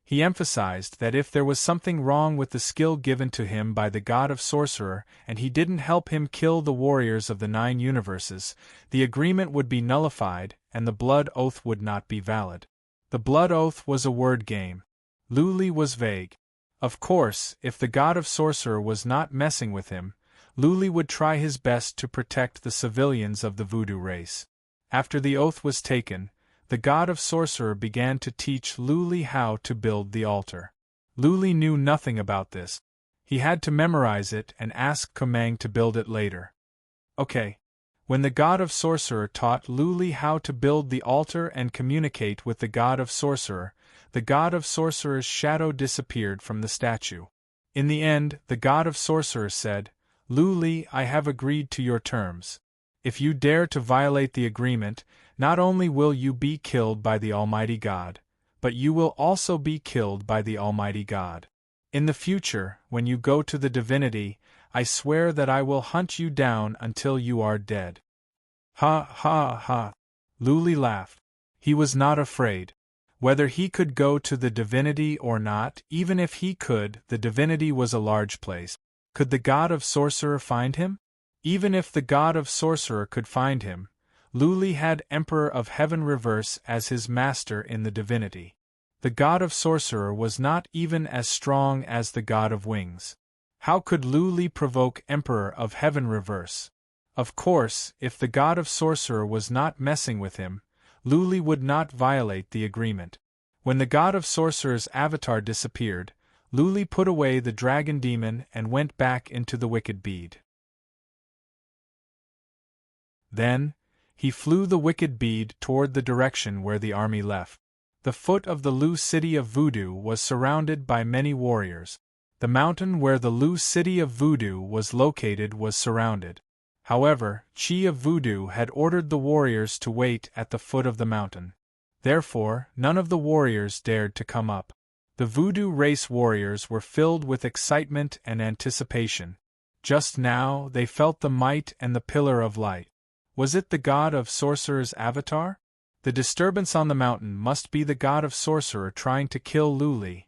He emphasized that if there was something wrong with the skill given to him by the god of sorcerer and he didn't help him kill the warriors of the 9 universes, the agreement would be nullified and the blood oath would not be valid. The blood oath was a word game. Luli was vague. Of course, if the god of sorcerer was not messing with him, Luli would try his best to protect the civilians of the voodoo race. After the oath was taken, the god of sorcerer began to teach Luli how to build the altar. Luli knew nothing about this. He had to memorize it and ask Kumang to build it later. Okay. When the god of sorcerer taught Luli how to build the altar and communicate with the god of sorcerer, the god of sorcerer's shadow disappeared from the statue. In the end, the god of sorcerer said, Luli, I have agreed to your terms. If you dare to violate the agreement, not only will you be killed by the Almighty God, but you will also be killed by the Almighty God. In the future, when you go to the divinity, I swear that I will hunt you down until you are dead. Ha ha ha. Luli laughed. He was not afraid. Whether he could go to the divinity or not, even if he could, the divinity was a large place. Could the god of sorcerer find him? Even if the god of sorcerer could find him, Luli had Emperor of Heaven Reverse as his master in the divinity. The god of sorcerer was not even as strong as the god of wings. How could Luli provoke Emperor of Heaven Reverse? Of course, if the god of sorcerer was not messing with him, Luli would not violate the agreement. When the god of sorcerer's avatar disappeared, Luli put away the dragon demon and went back into the wicked bead. Then, he flew the wicked bead toward the direction where the army left. The foot of the Lu city of Voodoo was surrounded by many warriors. The mountain where the Lu city of Voodoo was located was surrounded. However, Chi of Voodoo had ordered the warriors to wait at the foot of the mountain. Therefore, none of the warriors dared to come up. The Voodoo race warriors were filled with excitement and anticipation. Just now, they felt the might and the pillar of light. Was it the god of sorcerer's avatar? The disturbance on the mountain must be the god of sorcerer trying to kill Luli.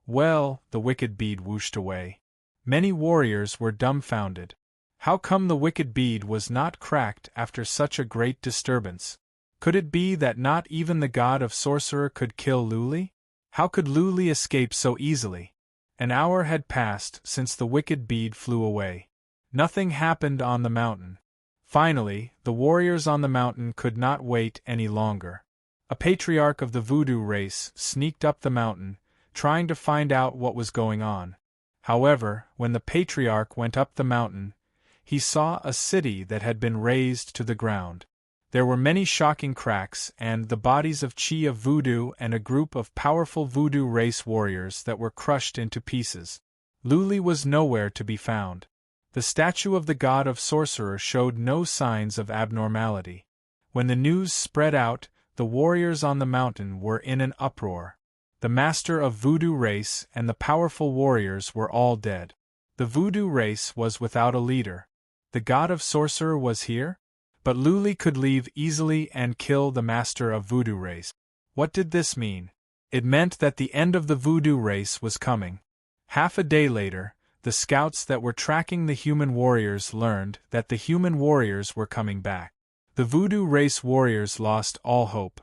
Well, the wicked bead whooshed away. Many warriors were dumbfounded. How come the wicked bead was not cracked after such a great disturbance? Could it be that not even the god of sorcerer could kill Luli? How could Luli escape so easily? An hour had passed since the wicked bead flew away. Nothing happened on the mountain. Finally, the warriors on the mountain could not wait any longer. A patriarch of the Voodoo race sneaked up the mountain, trying to find out what was going on. However, when the patriarch went up the mountain, he saw a city that had been razed to the ground. There were many shocking cracks and the bodies of Chi of Voodoo and a group of powerful Voodoo race warriors that were crushed into pieces. Luli was nowhere to be found. The statue of the god of sorcerer showed no signs of abnormality. When the news spread out, the warriors on the mountain were in an uproar. The master of Voodoo race and the powerful warriors were all dead. The Voodoo race was without a leader. The god of sorcerer was here? But Luli could leave easily and kill the master of Voodoo race. What did this mean? It meant that the end of the Voodoo race was coming. Half a day later, the scouts that were tracking the human warriors learned that the human warriors were coming back. The Voodoo race warriors lost all hope.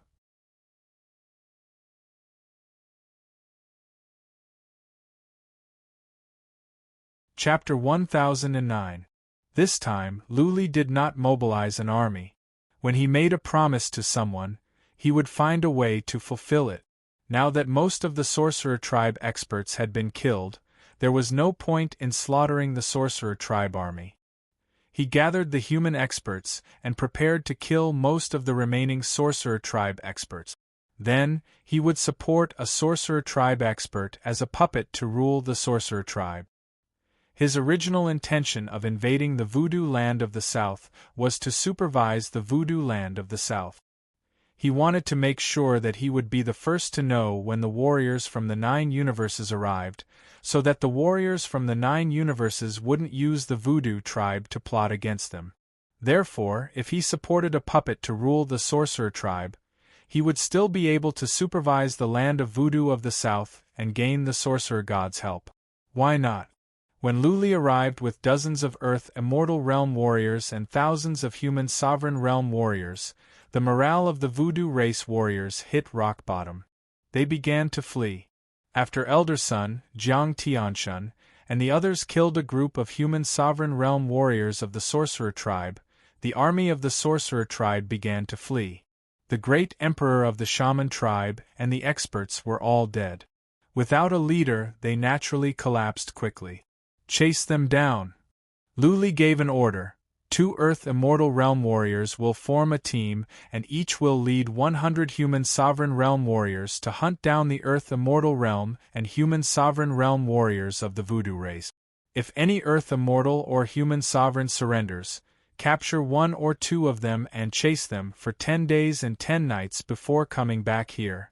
Chapter 1009. This time, Luli did not mobilize an army. When he made a promise to someone, he would find a way to fulfill it. Now that most of the sorcerer tribe experts had been killed, there was no point in slaughtering the sorcerer tribe army. He gathered the human experts and prepared to kill most of the remaining sorcerer tribe experts. Then, he would support a sorcerer tribe expert as a puppet to rule the sorcerer tribe. His original intention of invading the Voodoo land of the South was to supervise the Voodoo land of the South. He wanted to make sure that he would be the first to know when the warriors from the 9 universes arrived, so that the warriors from the 9 universes wouldn't use the Voodoo tribe to plot against them. Therefore, if he supported a puppet to rule the sorcerer tribe, he would still be able to supervise the land of Voodoo of the South and gain the sorcerer god's help. Why not? When Luli arrived with dozens of Earth Immortal Realm warriors and thousands of human Sovereign Realm warriors, the morale of the Voodoo race warriors hit rock bottom. They began to flee. After Elder Sun, Jiang Tianshun, and the others killed a group of human Sovereign Realm warriors of the Sorcerer tribe, the army of the Sorcerer tribe began to flee. The great emperor of the Shaman tribe and the experts were all dead. Without a leader, they naturally collapsed quickly. Chase them down. Luli gave an order. 2 Earth Immortal Realm warriors will form a team, and each will lead 100 human Sovereign Realm warriors to hunt down the Earth Immortal Realm and human Sovereign Realm warriors of the Voodoo race. If any Earth Immortal or human Sovereign surrenders, capture 1 or 2 of them and chase them for 10 days and 10 nights before coming back here.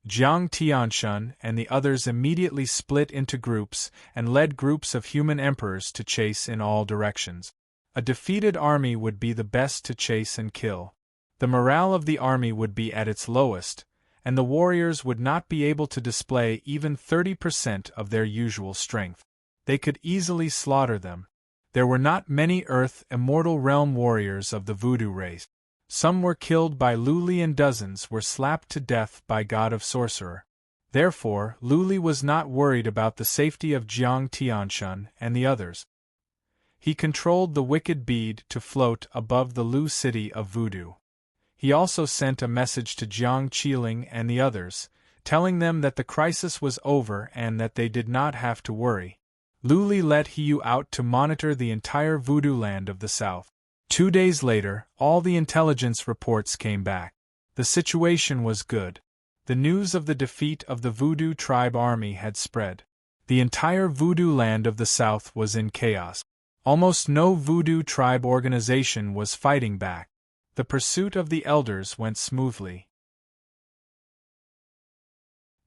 Jiang Tianshun and the others immediately split into groups and led groups of human emperors to chase in all directions. A defeated army would be the best to chase and kill. The morale of the army would be at its lowest, and the warriors would not be able to display even 30% of their usual strength. They could easily slaughter them. There were not many Earth Immortal Realm warriors of the Voodoo race. Some were killed by Luli and dozens were slapped to death by God of Sorcerer. Therefore, Luli was not worried about the safety of Jiang Tianshun and the others. He controlled the wicked bead to float above the Lu city of Voodoo. He also sent a message to Jiang Qiling and the others, telling them that the crisis was over and that they did not have to worry. Luli let Hiyu out to monitor the entire Voodoo land of the South. 2 days later, all the intelligence reports came back. The situation was good. The news of the defeat of the Voodoo tribe army had spread. The entire Voodoo land of the South was in chaos. Almost no Voodoo tribe organization was fighting back. The pursuit of the elders went smoothly.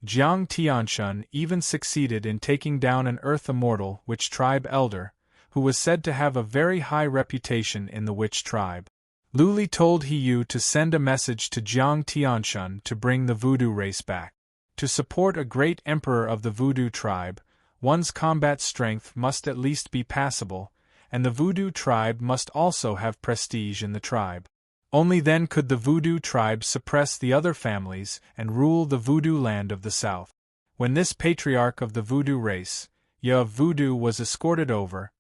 Jiang Tianshun even succeeded in taking down an Earth Immortal Witch Tribe elder, who was said to have a very high reputation in the Witch Tribe. Lu Li told He Yu to send a message to Jiang Tianshun to bring the Voodoo race back. To support a great emperor of the Voodoo tribe, one's combat strength must at least be passable, and the Voodoo tribe must also have prestige in the tribe. Only then could the Voodoo tribe suppress the other families and rule the Voodoo land of the South. When this patriarch of the Voodoo race, Ye of Voodoo, was escorted over,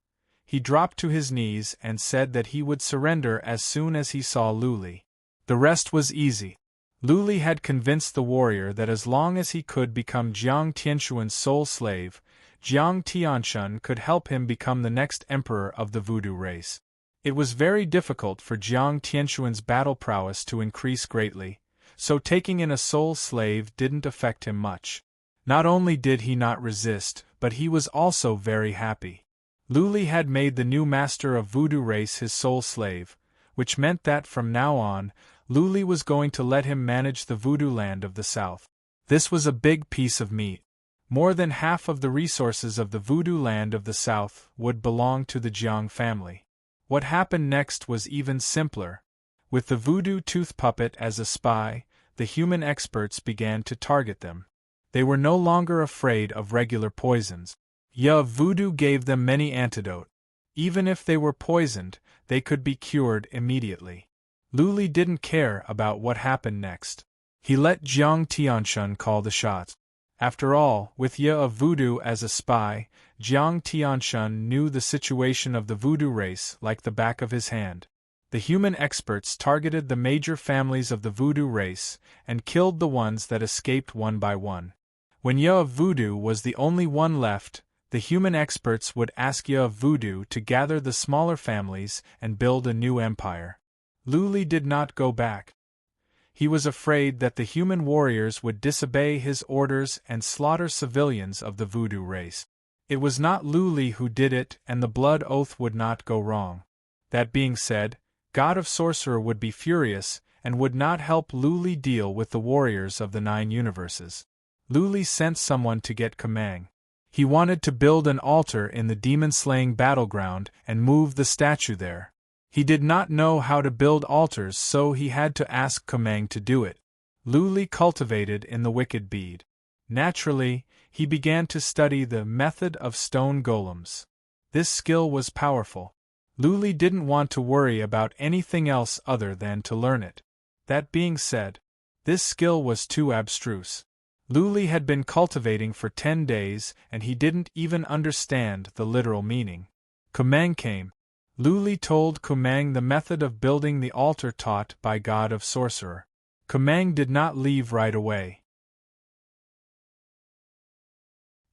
he dropped to his knees and said that he would surrender as soon as he saw Lu Li. The rest was easy. Lu Li had convinced the warrior that as long as he could become Jiang Tianshun's sole slave, Jiang Tianshun could help him become the next emperor of the Voodoo race. It was very difficult for Jiang Tianshun's battle prowess to increase greatly, so taking in a sole slave didn't affect him much. Not only did he not resist, but he was also very happy. Lu Li had made the new master of Voodoo race his sole slave, which meant that from now on, Lu Li was going to let him manage the Voodoo land of the South. This was a big piece of meat. More than half of the resources of the Voodoo land of the South would belong to the Jiang family. What happened next was even simpler. With the Voodoo tooth puppet as a spy, the human experts began to target them. They were no longer afraid of regular poisons. Ye of Voodoo gave them many antidote. Even if they were poisoned, they could be cured immediately. Lu Li didn't care about what happened next. He let Jiang Tianshun call the shots. After all, with Ye of Voodoo as a spy, Jiang Tianshun knew the situation of the Voodoo race like the back of his hand. The human experts targeted the major families of the Voodoo race and killed the ones that escaped one by one. When Ye of Voodoo was the only one left, the human experts would ask Ye of Voodoo to gather the smaller families and build a new empire. Lu Li did not go back. He was afraid that the human warriors would disobey his orders and slaughter civilians of the Voodoo race. It was not Lu Li who did it, and the blood oath would not go wrong. That being said, God of Sorcerer would be furious and would not help Lu Li deal with the warriors of the 9 universes. Lu Li sent someone to get Kumang. He wanted to build an altar in the demon-slaying battleground and move the statue there. He did not know how to build altars, so he had to ask Kumang to do it. Lu Li cultivated in the wicked bead. Naturally, he began to study the method of stone golems. This skill was powerful. Lu Li didn't want to worry about anything else other than to learn it. That being said, this skill was too abstruse. Lu Li had been cultivating for 10 days and he didn't even understand the literal meaning. Kumang came. Lu Li told Kumang the method of building the altar taught by God of Sorcerer. Kumang did not leave right away.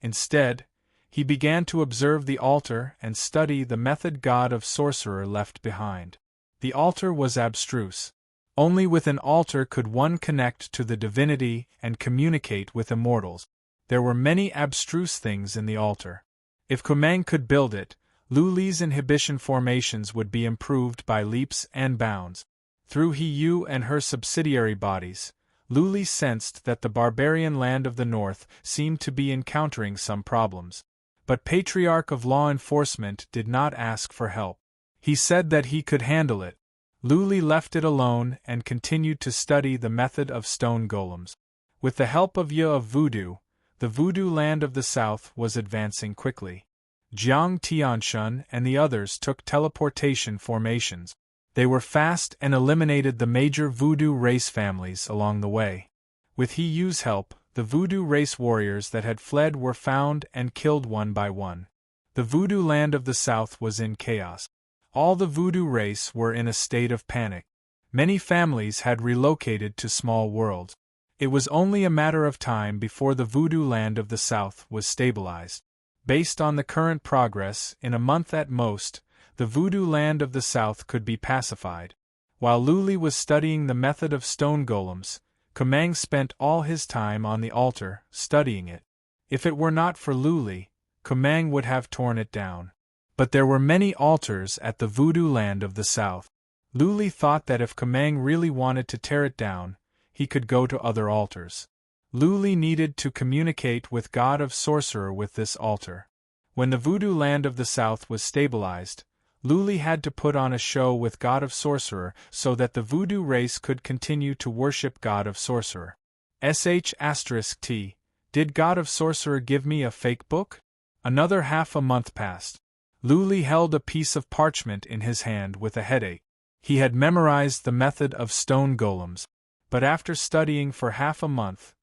Instead, he began to observe the altar and study the method God of Sorcerer left behind. The altar was abstruse. Only with an altar could one connect to the divinity and communicate with immortals. There were many abstruse things in the altar. If Kumang could build it, Lu Li's inhibition formations would be improved by leaps and bounds. Through He Yu and her subsidiary bodies, Lu Li sensed that the barbarian land of the north seemed to be encountering some problems. But Patriarch of Law Enforcement did not ask for help. He said that he could handle it. Lu Li left it alone and continued to study the method of stone golems. With the help of Ye of Voodoo, the Voodoo land of the south was advancing quickly. Jiang Tianshun and the others took teleportation formations. They were fast and eliminated the major Voodoo race families along the way. With He Yu's help, the Voodoo race warriors that had fled were found and killed one by one. The Voodoo land of the south was in chaos. All the Voodoo race were in a state of panic. Many families had relocated to small worlds. It was only a matter of time before the Voodoo land of the south was stabilized. Based on the current progress, in a month at most, the voodoo land of the south could be pacified. While Luli was studying the method of stone golems, Kumang spent all his time on the altar, studying it. If it were not for Luli, Kumang would have torn it down. But there were many altars at the voodoo land of the south. Luli thought that if Kumang really wanted to tear it down, he could go to other altars. Luli needed to communicate with God of Sorcerer with this altar. When the voodoo land of the south was stabilized, Luli had to put on a show with God of Sorcerer so that the voodoo race could continue to worship God of Sorcerer. **T. Did God of Sorcerer give me a fake book? Another half a month passed. Luli held a piece of parchment in his hand with a headache. He had memorized the method of stone golems, but after studying for half a month,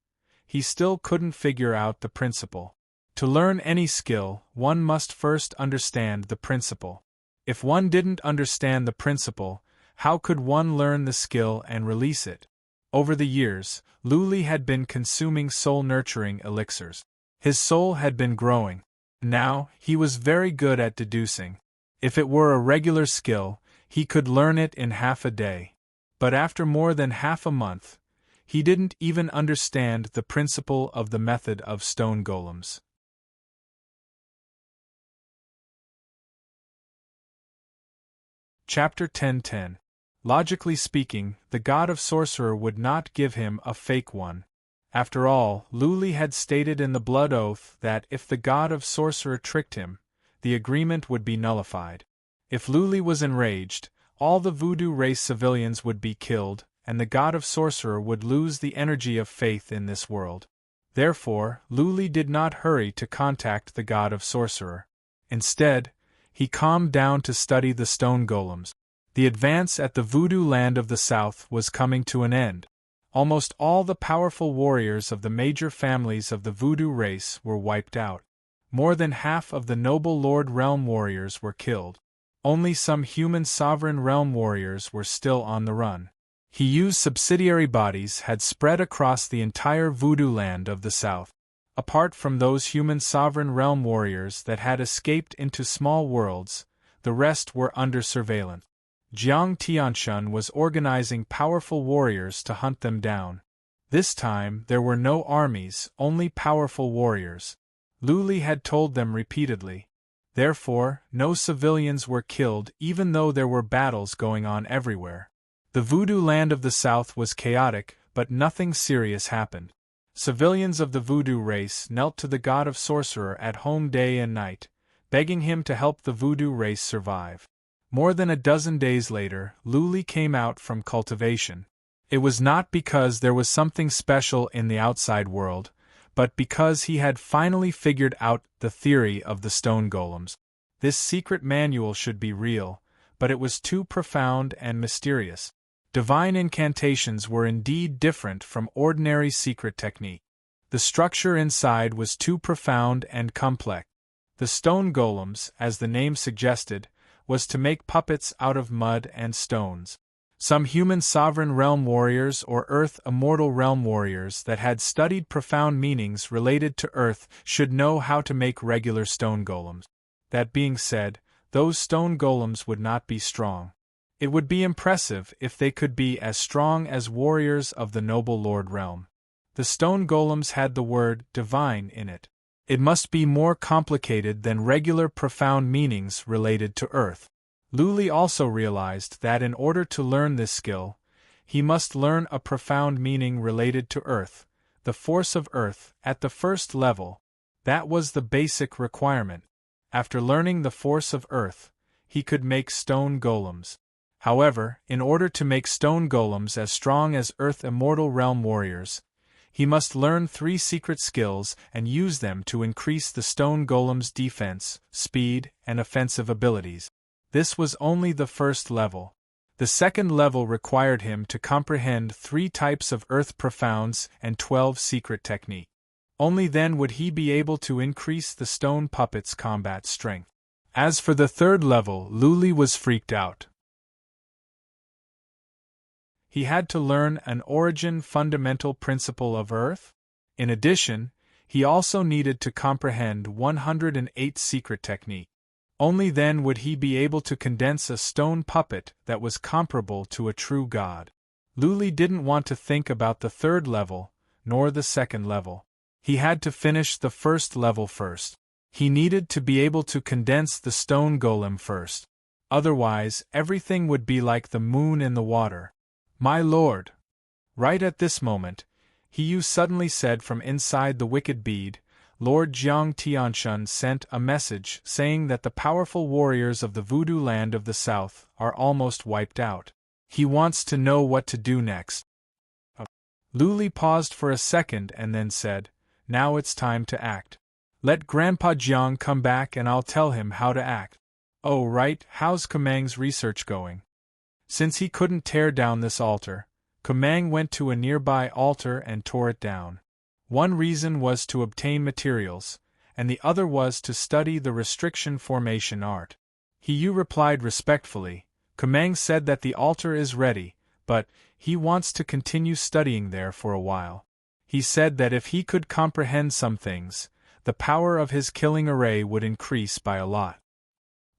he still couldn't figure out the principle. To learn any skill, one must first understand the principle. If one didn't understand the principle, how could one learn the skill and release it? Over the years, Luli had been consuming soul-nurturing elixirs. His soul had been growing. Now, he was very good at deducing. If it were a regular skill, he could learn it in half a day. But after more than half a month, he didn't even understand the principle of the method of stone golems. Chapter 10:10. Logically speaking, the God of Sorcerer would not give him a fake one. After all, Luli had stated in the blood oath that if the God of Sorcerer tricked him, the agreement would be nullified. If Luli was enraged, all the voodoo race civilians would be killed, and the God of Sorcerer would lose the energy of faith in this world. Therefore, Luli did not hurry to contact the God of Sorcerer. Instead, he calmed down to study the stone golems. The advance at the voodoo land of the south was coming to an end. Almost all the powerful warriors of the major families of the voodoo race were wiped out. More than half of the noble Lord Realm warriors were killed. Only some human sovereign realm warriors were still on the run. He used subsidiary bodies had spread across the entire voodoo land of the south. Apart from those human sovereign realm warriors that had escaped into small worlds, the rest were under surveillance. Jiang Tianshun was organizing powerful warriors to hunt them down. This time there were no armies, only powerful warriors. Luli had told them repeatedly. Therefore, no civilians were killed even though there were battles going on everywhere. The voodoo land of the south was chaotic, but nothing serious happened. Civilians of the voodoo race knelt to the God of Sorcerer at home day and night, begging him to help the voodoo race survive. More than a dozen days later, Luli came out from cultivation. It was not because there was something special in the outside world, but because he had finally figured out the theory of the stone golems. This secret manual should be real, but it was too profound and mysterious. Divine incantations were indeed different from ordinary secret technique. The structure inside was too profound and complex. The stone golems, as the name suggested, was to make puppets out of mud and stones. Some human sovereign realm warriors or earth immortal realm warriors that had studied profound meanings related to earth should know how to make regular stone golems. That being said, those stone golems would not be strong. It would be impressive if they could be as strong as warriors of the noble Lord Realm. The stone golems had the word divine in it. It must be more complicated than regular profound meanings related to earth. Luli also realized that in order to learn this skill, he must learn a profound meaning related to earth, the force of earth, at the first level. That was the basic requirement. After learning the force of earth, he could make stone golems. However, in order to make stone golems as strong as Earth Immortal Realm warriors, he must learn 3 secret skills and use them to increase the stone golem's defense, speed, and offensive abilities. This was only the first level. The second level required him to comprehend 3 types of Earth profounds and 12 secret techniques. Only then would he be able to increase the stone puppet's combat strength. As for the third level, Luli was freaked out. He had to learn an origin fundamental principle of Earth. In addition, he also needed to comprehend 108 secret technique. Only then would he be able to condense a stone puppet that was comparable to a true god. Luli didn't want to think about the third level, nor the second level. He had to finish the first level first. He needed to be able to condense the stone golem first. Otherwise, everything would be like the moon in the water. My lord! Right at this moment, Hiyu suddenly said from inside the wicked bead, Lord Jiang Tianshun sent a message saying that the powerful warriors of the voodoo land of the south are almost wiped out. He wants to know what to do next. Luli paused for a second and then said, now it's time to act. Let Grandpa Jiang come back and I'll tell him how to act. Oh right, how's Kumang's research going? Since he couldn't tear down this altar, Kumang went to a nearby altar and tore it down. One reason was to obtain materials, and the other was to study the restriction formation art. Hiyu replied respectfully, Kumang said that the altar is ready, but he wants to continue studying there for a while. He said that if he could comprehend some things, the power of his killing array would increase by a lot.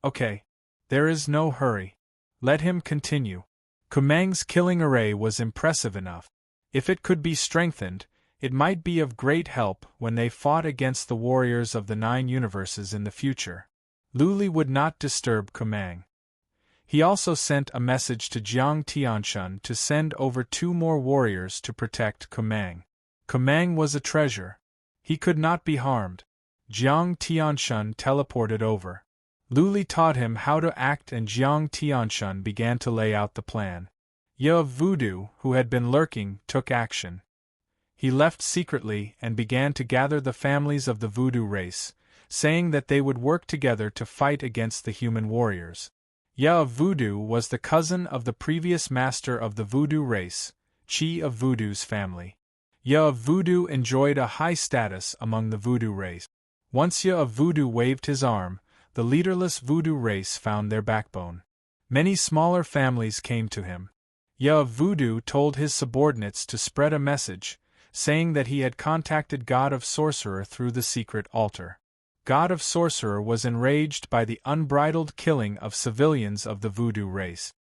Okay. There is no hurry. Let him continue. Kumang's killing array was impressive enough. If it could be strengthened, it might be of great help when they fought against the warriors of the 9 universes in the future. Luli would not disturb Kumang. He also sent a message to Jiang Tianshun to send over 2 more warriors to protect Kumang. Kumang was a treasure. He could not be harmed. Jiang Tianshun teleported over. Luli taught him how to act and Jiang Tianshun began to lay out the plan. Ye of Voodoo, who had been lurking, took action. He left secretly and began to gather the families of the Voodoo race, saying that they would work together to fight against the human warriors. Ye of Voodoo was the cousin of the previous master of the Voodoo race, Chi of Voodoo's family. Ye of Voodoo enjoyed a high status among the Voodoo race. Once Ye of Voodoo waved his arm, the leaderless Voodoo race found their backbone. Many smaller families came to him. Ye of Voodoo told his subordinates to spread a message, saying that he had contacted God of Sorcerer through the secret altar. God of Sorcerer was enraged by the unbridled killing of civilians of the Voodoo race.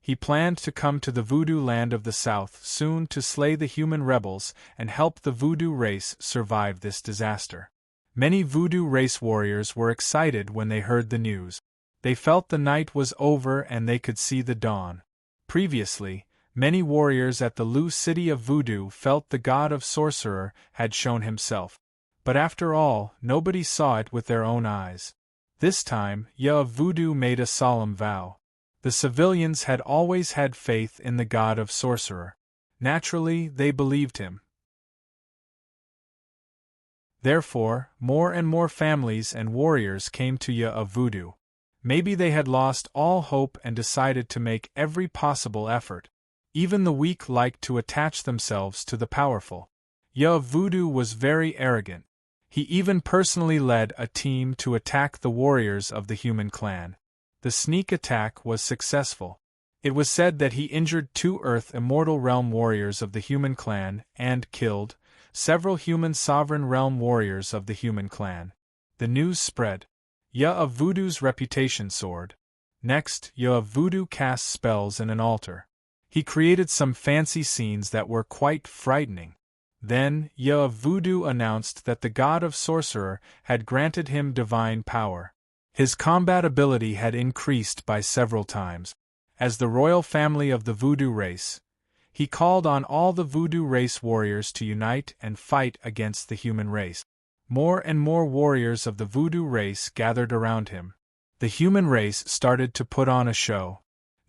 He planned to come to the Voodoo land of the south soon to slay the human rebels and help the Voodoo race survive this disaster. Many Voodoo race warriors were excited when they heard the news. They felt the night was over and they could see the dawn. Previously, many warriors at the Lu city of Voodoo felt the God of Sorcerer had shown himself. But after all, nobody saw it with their own eyes. This time, Ye of Voodoo made a solemn vow. The civilians had always had faith in the God of Sorcerer. Naturally, they believed him. Therefore, more and more families and warriors came to Ye of Voodoo. Maybe they had lost all hope and decided to make every possible effort. Even the weak liked to attach themselves to the powerful. Ye of Voodoo was very arrogant. He even personally led a team to attack the warriors of the human clan. The sneak attack was successful. It was said that he injured 2 Earth Immortal Realm warriors of the human clan and killed several human Sovereign Realm warriors of the human clan. The news spread. Ye of Voodoo's reputation soared. Next, Ye of Voodoo cast spells in an altar. He created some fancy scenes that were quite frightening. Then, Ye of Voodoo announced that the God of Sorcerer had granted him divine power. His combat ability had increased by several times. As the royal family of the Voodoo race, he called on all the Voodoo race warriors to unite and fight against the human race. More and more warriors of the Voodoo race gathered around him. The human race started to put on a show.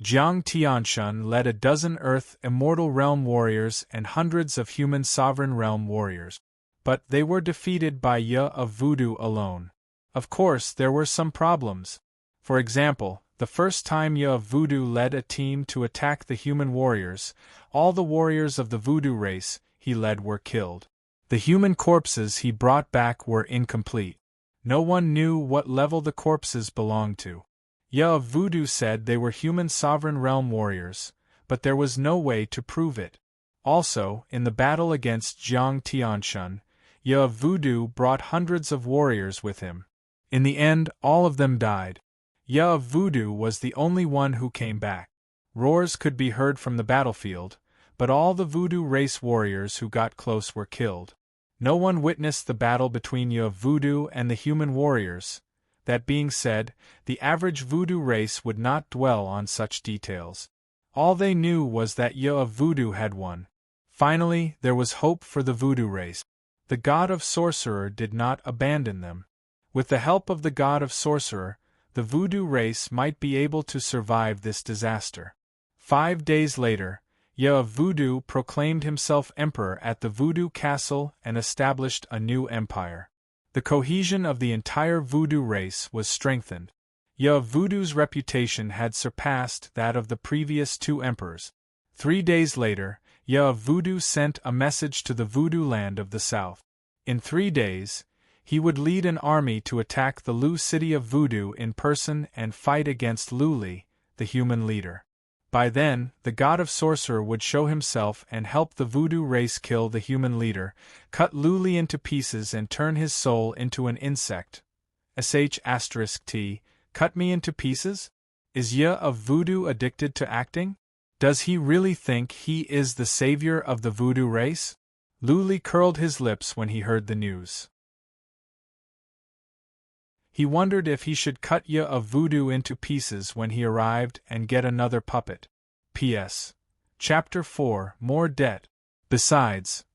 Jiang Tianshun led a dozen Earth Immortal Realm warriors and hundreds of human Sovereign Realm warriors. But they were defeated by Ye of Voodoo alone. Of course, there were some problems. For example, the first time Ye of Voodoo led a team to attack the human warriors, all the warriors of the Voodoo race he led were killed. The human corpses he brought back were incomplete. No one knew what level the corpses belonged to. Ye of Voodoo said they were human Sovereign Realm warriors, but there was no way to prove it. Also, in the battle against Jiang Tianshun, Ye of Voodoo brought hundreds of warriors with him. In the end, all of them died. Ya of Voodoo was the only one who came back. Roars could be heard from the battlefield, but all the Voodoo race warriors who got close were killed. No one witnessed the battle between Ya of Voodoo and the human warriors. That being said, the average Voodoo race would not dwell on such details. All they knew was that Ya of Voodoo had won. Finally, there was hope for the Voodoo race. The god of Sorcerer did not abandon them. With the help of the god of Sorcerer, the Voodoo race might be able to survive this disaster. 5 days later, Ya of Voodoo proclaimed himself emperor at the Voodoo castle and established a new empire. The cohesion of the entire Voodoo race was strengthened. Ya of Voodoo's reputation had surpassed that of the previous 2 emperors. 3 days later, Ya of Voodoo sent a message to the Voodoo land of the south. In 3 days, he would lead an army to attack the Lu city of Voodoo in person and fight against Luli, the human leader. By then, the god of Sorcerer would show himself and help the Voodoo race kill the human leader, cut Luli into pieces and turn his soul into an insect. **T, cut me into pieces? Is Ya of Voodoo addicted to acting? Does he really think he is the savior of the Voodoo race? Luli curled his lips when he heard the news. He wondered if he should cut Ya of Voodoo into pieces when he arrived and get another puppet. P.S. Chapter 4, More Debt. Besides,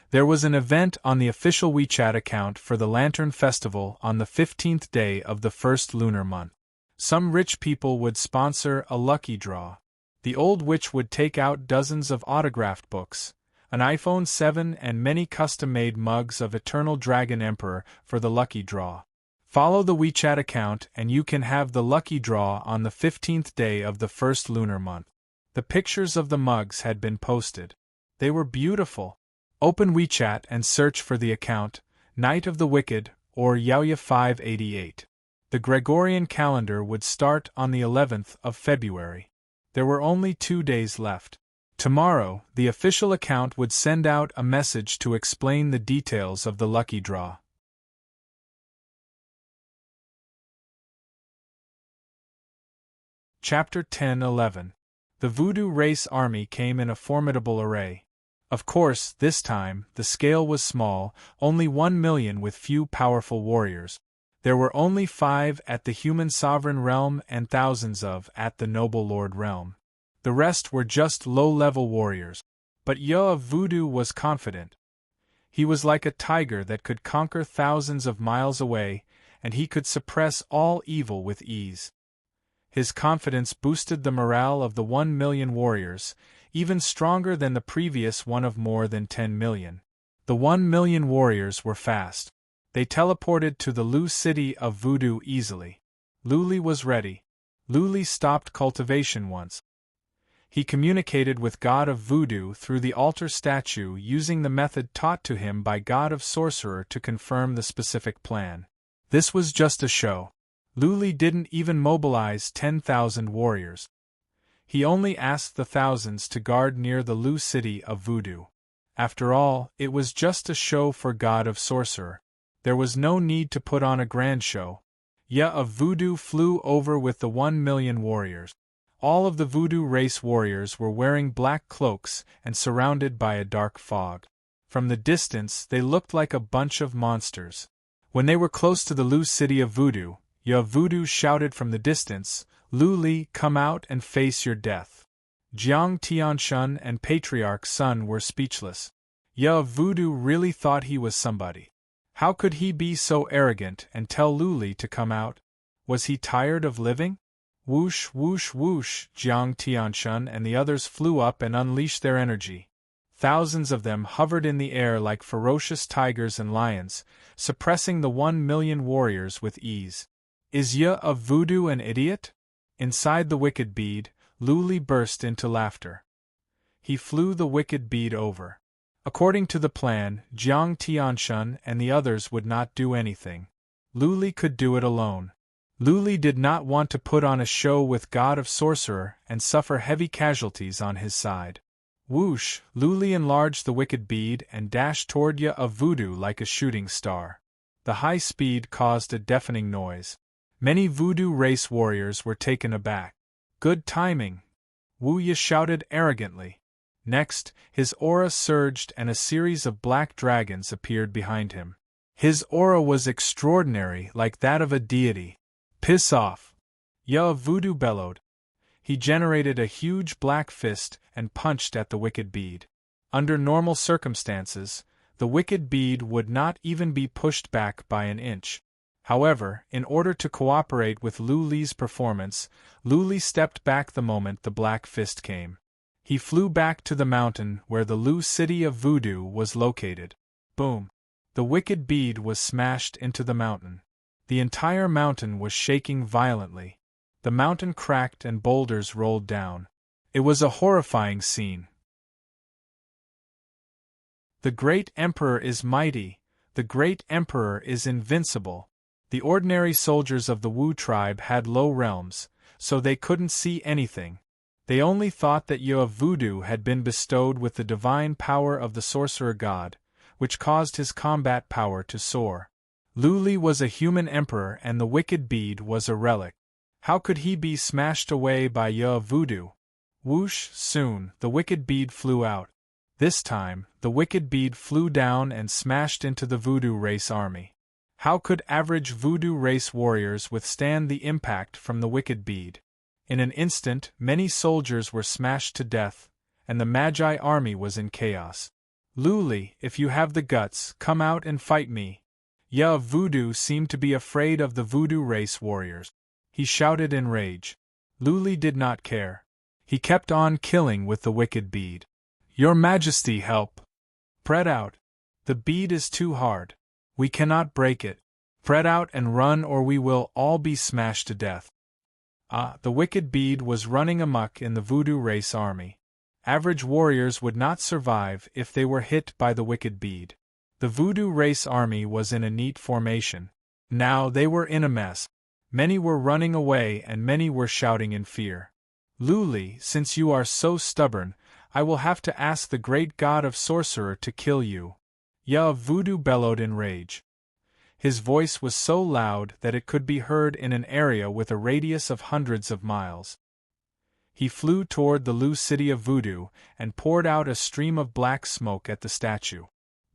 there was an event on the official WeChat account for the Lantern Festival on the 15th day of the first lunar month. Some rich people would sponsor a lucky draw. The old witch would take out dozens of autographed books, an iPhone 7 and many custom-made mugs of Eternal Dragon Emperor for the lucky draw. Follow the WeChat account and you can have the lucky draw on the 15th day of the first lunar month. The pictures of the mugs had been posted. They were beautiful. Open WeChat and search for the account, Night of the Wicked, or Yaoya588. The Gregorian calendar would start on the 11th of February. There were only 2 days left. Tomorrow, the official account would send out a message to explain the details of the lucky draw. Chapter 10-11. The Voodoo race army came in a formidable array. Of course, this time, the scale was small, only 1 million with few powerful warriors. There were only 5 at the human sovereign realm and thousands at the noble lord realm. The rest were just low-level warriors. But Ya of Voodoo was confident. He was like a tiger that could conquer thousands of miles away, and he could suppress all evil with ease. His confidence boosted the morale of the 1 million warriors, even stronger than the previous one of more than 10 million. The 1 million warriors were fast. They teleported to the Lu city of Voodoo easily. Luli was ready. Luli stopped cultivation once. He communicated with God of Voodoo through the altar statue using the method taught to him by God of Sorcerer to confirm the specific plan. This was just a show. Luli didn't even mobilize 10,000 warriors. He only asked the thousands to guard near the Lu city of Voodoo. After all, it was just a show for God of Sorcerer. There was no need to put on a grand show. Ya of Voodoo flew over with the 1 million warriors. All of the Voodoo race warriors were wearing black cloaks and surrounded by a dark fog. From the distance, they looked like a bunch of monsters. When they were close to the Lu city of Voodoo, Ya of Voodoo shouted from the distance, "Luli, come out and face your death." Jiang Tianshun and Patriarch Sun were speechless. Ya of Voodoo really thought he was somebody. How could he be so arrogant and tell Luli to come out? Was he tired of living? Whoosh, whoosh, whoosh, Jiang Tianshun and the others flew up and unleashed their energy. Thousands of them hovered in the air like ferocious tigers and lions, suppressing the 1 million warriors with ease. Is Ya of Voodoo an idiot? Inside the wicked bead, Luli burst into laughter. He flew the wicked bead over. According to the plan, Jiang Tianshun and the others would not do anything. Luli could do it alone. Luli did not want to put on a show with God of Sorcerer and suffer heavy casualties on his side. Whoosh, Luli enlarged the wicked bead and dashed toward Ya of Voodoo like a shooting star. The high speed caused a deafening noise. Many voodoo race warriors were taken aback. "Good timing," Wu Yi shouted arrogantly. Next, his aura surged and a series of black dragons appeared behind him. His aura was extraordinary, like that of a deity. "Piss off!" Ya Voodoo bellowed. He generated a huge black fist and punched at the wicked bead. Under normal circumstances, the wicked bead would not even be pushed back by an inch. However, in order to cooperate with Lu Li's performance, Lu Li stepped back the moment the black fist came. He flew back to the mountain where the Lu city of Voodoo was located. Boom! The wicked bead was smashed into the mountain. The entire mountain was shaking violently. The mountain cracked and boulders rolled down. It was a horrifying scene. The great emperor is mighty. The great emperor is invincible. The ordinary soldiers of the Wu tribe had low realms, so they couldn't see anything. They only thought that Ye of Voodoo had been bestowed with the divine power of the sorcerer god, which caused his combat power to soar. Lu Li was a human emperor and the wicked bead was a relic. How could he be smashed away by Ye of Voodoo? Whoosh! Soon, the wicked bead flew out. This time, the wicked bead flew down and smashed into the Voodoo race army. How could average Voodoo race warriors withstand the impact from the wicked bead? In an instant, many soldiers were smashed to death, and the Magi army was in chaos. "Lu Li, if you have the guts, come out and fight me." Ye of Voodoo seemed to be afraid of the Voodoo race warriors. He shouted in rage. Lu Li did not care. He kept on killing with the wicked bead. "Your Majesty, help! Spread out. The bead is too hard. We cannot break it. Spread out and run or we will all be smashed to death." The wicked bead was running amok in the Voodoo race army. Average warriors would not survive if they were hit by the wicked bead. The Voodoo race army was in a neat formation. Now they were in a mess. Many were running away and many were shouting in fear. "Lu Li, since you are so stubborn, I will have to ask the great god of sorcerer to kill you." Ye of Voodoo bellowed in rage. His voice was so loud that it could be heard in an area with a radius of hundreds of miles. He flew toward the Lu city of Voodoo and poured out a stream of black smoke at the statue.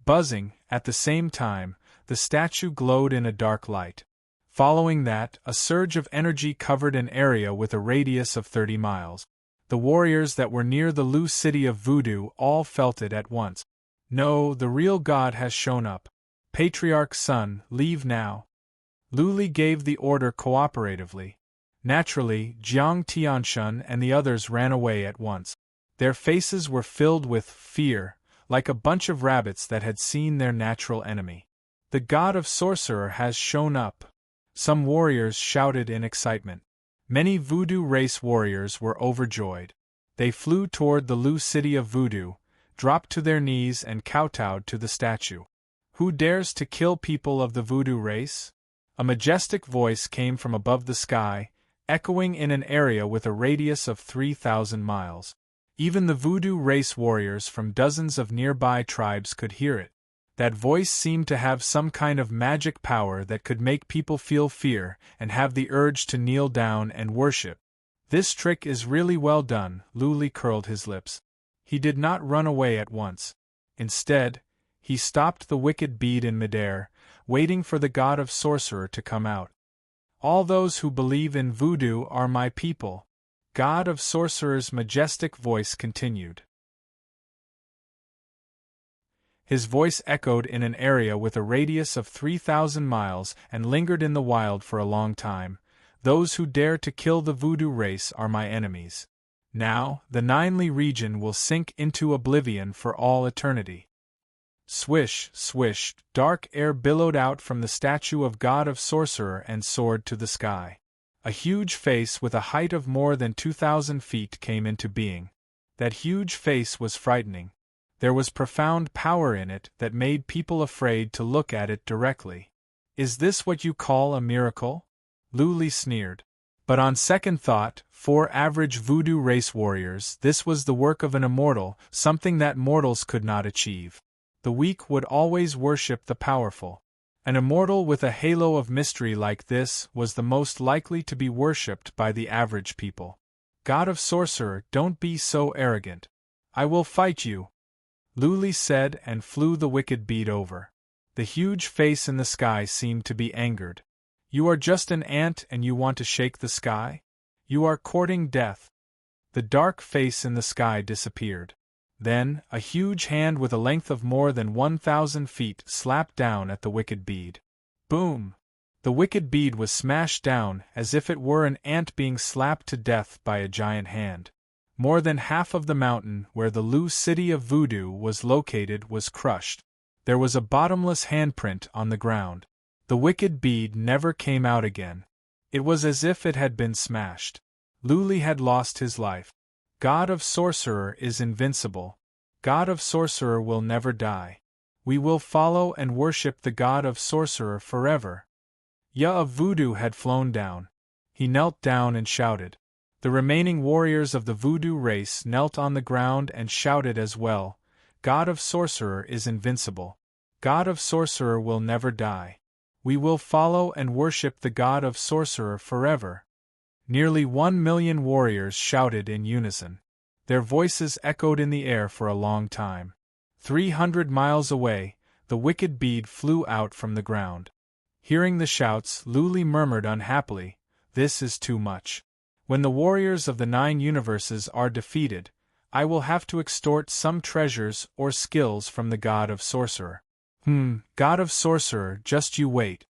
Buzzing, at the same time, the statue glowed in a dark light. Following that, a surge of energy covered an area with a radius of 30 miles. The warriors that were near the Lu city of Voodoo all felt it at once. "No, the real god has shown up. Patriarch's son, leave now." Lu Li gave the order cooperatively. Naturally, Jiang Tianshun and the others ran away at once. Their faces were filled with fear, like a bunch of rabbits that had seen their natural enemy. "The god of sorcerer has shown up," some warriors shouted in excitement. Many Voodoo race warriors were overjoyed. They flew toward the Lu city of Voodoo, dropped to their knees and kowtowed to the statue. "Who dares to kill people of the Voodoo race?" A majestic voice came from above the sky, echoing in an area with a radius of 3,000 miles. Even the Voodoo race warriors from dozens of nearby tribes could hear it. That voice seemed to have some kind of magic power that could make people feel fear and have the urge to kneel down and worship. "This trick is really well done," Lu Li curled his lips. He did not run away at once. Instead, he stopped the wicked bead in midair, waiting for the god of sorcerer to come out. "All those who believe in voodoo are my people," God of Sorcerer's majestic voice continued. His voice echoed in an area with a radius of 3,000 miles and lingered in the wild for a long time. "Those who dare to kill the voodoo race are my enemies. Now, the Ninely region will sink into oblivion for all eternity." Swish, swish, dark air billowed out from the statue of God of Sorcerer and soared to the sky. A huge face with a height of more than 2,000 feet came into being. That huge face was frightening. There was profound power in it that made people afraid to look at it directly. "Is this what you call a miracle?" Lu Li sneered. But on second thought, for average voodoo race warriors, this was the work of an immortal, something that mortals could not achieve. The weak would always worship the powerful. An immortal with a halo of mystery like this was the most likely to be worshipped by the average people. God of Sorcerer, don't be so arrogant. I will fight you, Luli said and flew the wicked bead over. The huge face in the sky seemed to be angered. You are just an ant and you want to shake the sky? You are courting death. The dark face in the sky disappeared. Then, a huge hand with a length of more than 1,000 feet slapped down at the wicked bead. Boom! The wicked bead was smashed down as if it were an ant being slapped to death by a giant hand. More than half of the mountain where the Lu city of voodoo was located was crushed. There was a bottomless handprint on the ground. The wicked bead never came out again. It was as if it had been smashed. Luli had lost his life. God of Sorcerer is invincible. God of Sorcerer will never die. We will follow and worship the God of Sorcerer forever. Ya of Voodoo had flown down. He knelt down and shouted. The remaining warriors of the voodoo race knelt on the ground and shouted as well. God of Sorcerer is invincible. God of Sorcerer will never die. We will follow and worship the God of Sorcerer forever. Nearly 1 million warriors shouted in unison. Their voices echoed in the air for a long time. 300 miles away, the wicked bead flew out from the ground. Hearing the shouts, Luli murmured unhappily, "This is too much. When the warriors of the 9 universes are defeated, I will have to extort some treasures or skills from the God of Sorcerer." God of Sorcerer, just you wait.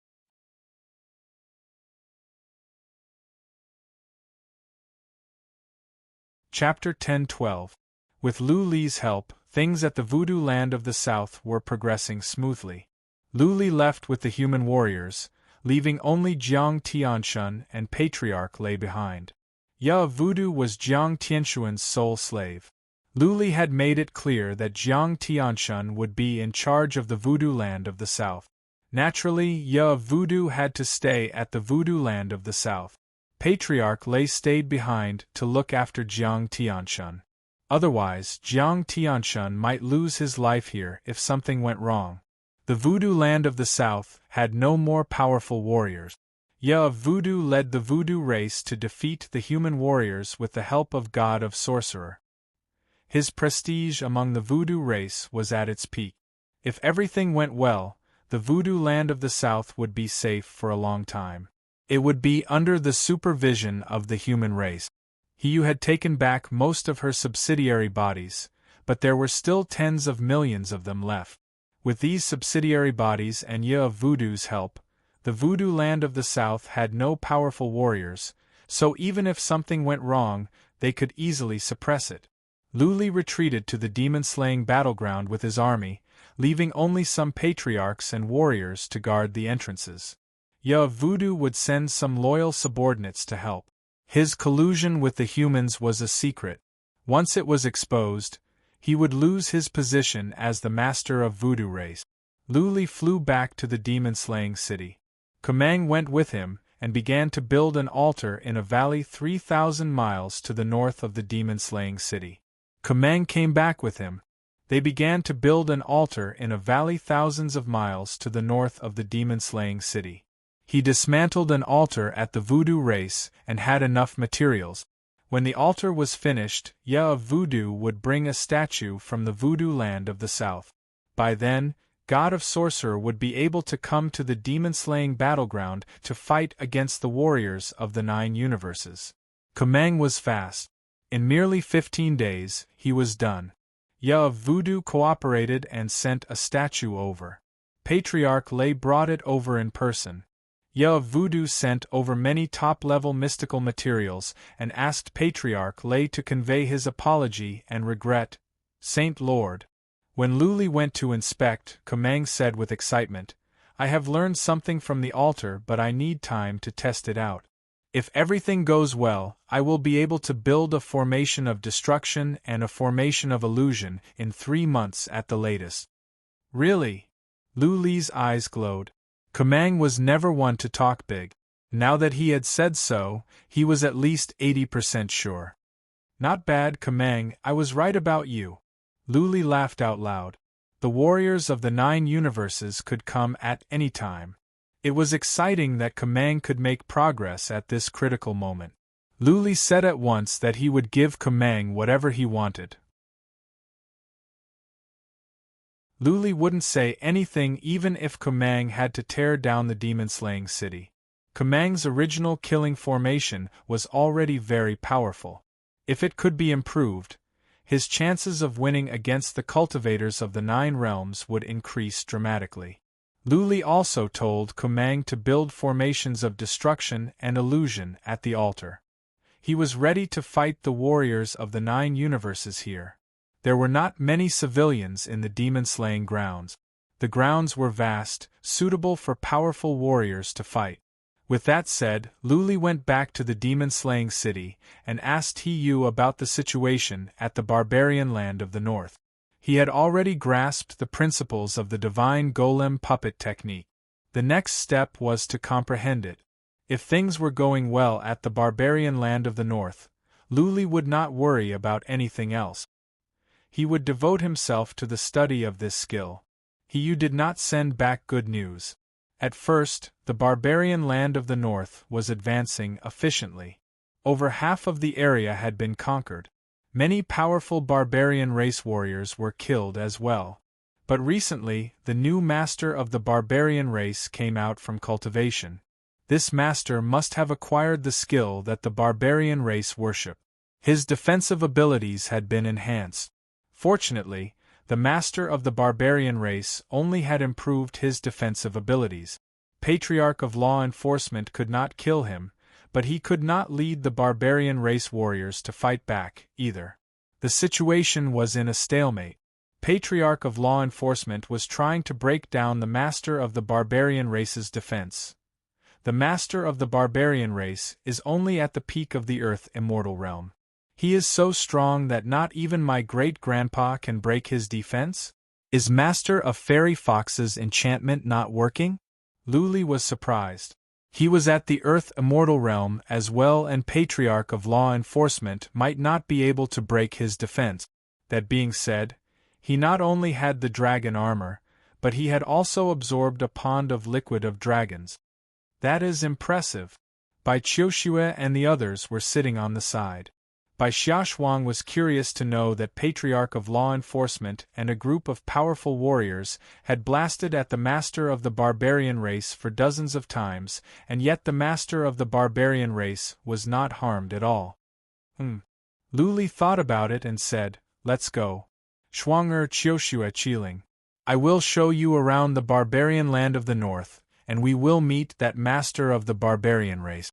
Chapter 10-12. With Luli's help, things at the Voodoo Land of the South were progressing smoothly. Luli left with the human warriors, leaving only Jiang Tianxun and Patriarch lay behind. Ya of Voodoo was Jiang Tianxuan's sole slave. Luli had made it clear that Jiang Tianxun would be in charge of the Voodoo Land of the South. Naturally, Ya of Voodoo had to stay at the Voodoo Land of the South. Patriarch Lei stayed behind to look after Jiang Tianxun. Otherwise, Jiang Tianxun might lose his life here if something went wrong. The Voodoo Land of the South had no more powerful warriors. Ya of Voodoo led the Voodoo race to defeat the human warriors with the help of God of Sorcerer. His prestige among the Voodoo race was at its peak. If everything went well, the Voodoo Land of the South would be safe for a long time. It would be under the supervision of the human race. He had taken back most of her subsidiary bodies, but there were still tens of millions of them left. With these subsidiary bodies and Ya of Voodoo's help, the Voodoo Land of the South had no powerful warriors, so even if something went wrong, they could easily suppress it. Luli retreated to the demon-slaying battleground with his army, leaving only some patriarchs and warriors to guard the entrances. Ya of Voodoo would send some loyal subordinates to help. His collusion with the humans was a secret. Once it was exposed, he would lose his position as the master of Voodoo race. Luli flew back to the demon-slaying city. Kumang went with him and began to build an altar in a valley 3,000 miles to the north of the demon-slaying city. Kumang came back with him. They began to build an altar in a valley thousands of miles to the north of the demon-slaying city. He dismantled an altar at the Voodoo race and had enough materials. When the altar was finished, Ya of Voodoo would bring a statue from the Voodoo Land of the South. By then, God of Sorcerer would be able to come to the demon-slaying battleground to fight against the warriors of the 9 universes. Kumang was fast. In merely 15 days, he was done. Ya of Voodoo cooperated and sent a statue over. Patriarch Lei brought it over in person. Ya of Voodoo sent over many top-level mystical materials and asked Patriarch Lei to convey his apology and regret. Saint Lord. When Luli went to inspect, Kumang said with excitement, "I have learned something from the altar, but I need time to test it out. If everything goes well, I will be able to build a formation of destruction and a formation of illusion in 3 months at the latest." Really? Luli's eyes glowed. Kumang was never one to talk big. Now that he had said so, he was at least 80% sure. Not bad, Kumang, I was right about you. Luli laughed out loud. The warriors of the 9 universes could come at any time. It was exciting that Kumang could make progress at this critical moment. Luli said at once that he would give Kumang whatever he wanted. Luli wouldn't say anything even if Kumang had to tear down the demon-slaying city. Kumang's original killing formation was already very powerful. If it could be improved, his chances of winning against the cultivators of the 9 realms would increase dramatically. Luli also told Kumang to build formations of destruction and illusion at the altar. He was ready to fight the warriors of the 9 universes here. There were not many civilians in the demon-slaying grounds. The grounds were vast, suitable for powerful warriors to fight. With that said, Luli went back to the demon-slaying city and asked Hiyu about the situation at the barbarian land of the north. He had already grasped the principles of the divine golem puppet technique. The next step was to comprehend it. If things were going well at the barbarian land of the north, Luli would not worry about anything else. He would devote himself to the study of this skill. Hiyu did not send back good news. At first, the barbarian land of the north was advancing efficiently. Over half of the area had been conquered. Many powerful barbarian race warriors were killed as well. But recently, the new master of the barbarian race came out from cultivation. This master must have acquired the skill that the barbarian race worship. His defensive abilities had been enhanced. Fortunately, the master of the barbarian race only had improved his defensive abilities. Patriarch of Law Enforcement could not kill him, but he could not lead the barbarian race warriors to fight back, either. The situation was in a stalemate. Patriarch of Law Enforcement was trying to break down the master of the barbarian race's defense. The master of the barbarian race is only at the peak of the Earth Immortal realm. He is so strong that not even my great-grandpa can break his defense? Is Master of Fairy Fox's enchantment not working? Luli was surprised. He was at the Earth Immortal realm as well, and Patriarch of Law Enforcement might not be able to break his defense. That being said, he not only had the dragon armor, but he had also absorbed a pond of liquid of dragons. That is impressive. Bai Qiushue and the others were sitting on the side. Bai Xiaoshuang was curious to know that Patriarch of Law Enforcement and a group of powerful warriors had blasted at the master of the barbarian race for dozens of times, and yet the master of the barbarian race was not harmed at all. Luli thought about it and said, "Let's go. Shuang'er Qiushue Qiling. I will show you around the barbarian land of the north, and we will meet that master of the barbarian race."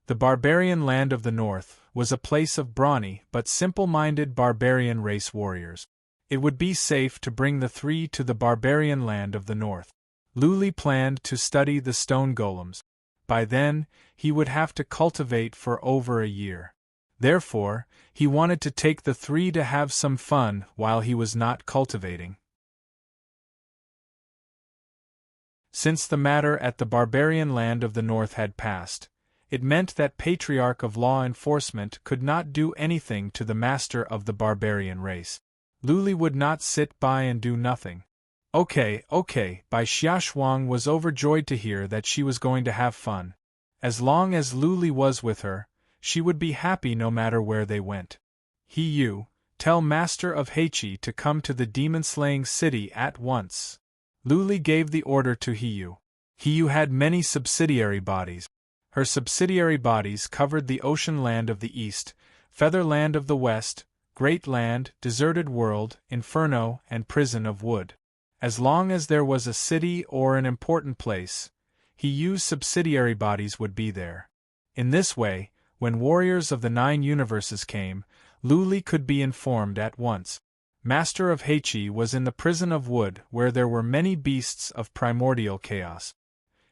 The barbarian land of the north was a place of brawny but simple-minded barbarian race warriors. It would be safe to bring the 3 to the barbarian land of the north. Luli planned to study the stone golems. By then, he would have to cultivate for over a year. Therefore, he wanted to take the 3 to have some fun while he was not cultivating. Since the matter at the barbarian land of the north had passed, it meant that Patriarch of Law Enforcement could not do anything to the master of the barbarian race. Luli would not sit by and do nothing. Okay, Bai Xiaoshuang was overjoyed to hear that she was going to have fun. As long as Luli was with her, she would be happy no matter where they went. Hiyu, tell Master of Heichi to come to the demon-slaying city at once. Luli gave the order to Hiyu. Hiyu had many subsidiary bodies. Her subsidiary bodies covered the ocean land of the east, feather land of the west, great land, deserted world, inferno, and prison of wood. As long as there was a city or an important place, Hiyu's subsidiary bodies would be there. In this way, when warriors of the 9 universes came, Luli could be informed at once. Master of Heichi was in the prison of wood where there were many beasts of primordial chaos.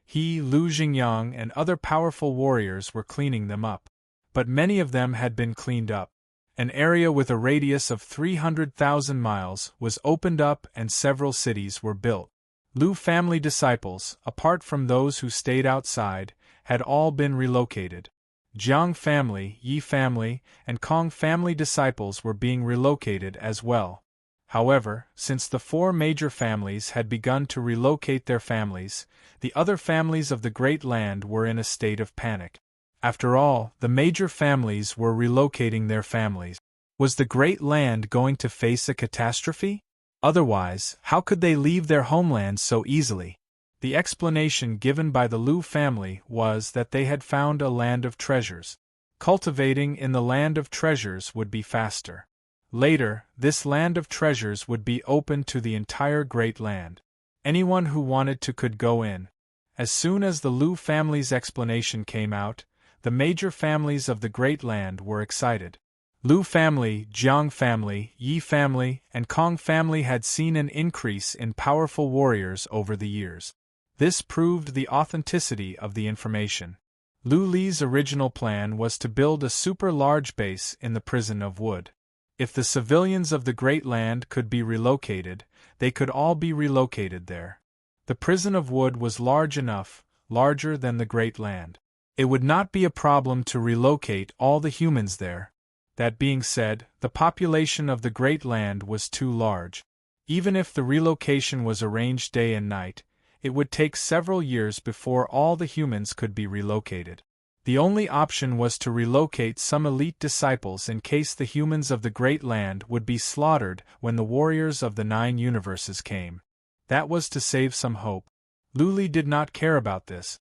He, Lu Jingyang, and other powerful warriors were cleaning them up. But many of them had been cleaned up. An area with a radius of 300,000 miles was opened up and several cities were built. Lu family disciples, apart from those who stayed outside, had all been relocated. Jiang family, Yi family, and Kong family disciples were being relocated as well. However, since the four major families had begun to relocate their families, the other families of the Great Land were in a state of panic. After all, the major families were relocating their families. Was the Great Land going to face a catastrophe? Otherwise, how could they leave their homelands so easily? The explanation given by the Lu family was that they had found a land of treasures. Cultivating in the land of treasures would be faster. Later, this land of treasures would be open to the entire Great Land. Anyone who wanted to could go in. As soon as the Lu family's explanation came out, the major families of the Great Land were excited. Lu family, Jiang family, Yi family, and Kong family had seen an increase in powerful warriors over the years. This proved the authenticity of the information. Lu Li's original plan was to build a super-large base in the prison of wood. If the civilians of the Great Land could be relocated, they could all be relocated there. The prison of wood was large enough, larger than the Great Land. It would not be a problem to relocate all the humans there. That being said, the population of the Great Land was too large. Even if the relocation was arranged day and night, it would take several years before all the humans could be relocated. The only option was to relocate some elite disciples in case the humans of the Great Land would be slaughtered when the warriors of the 9 universes came. That was to save some hope. Lu Li did not care about this.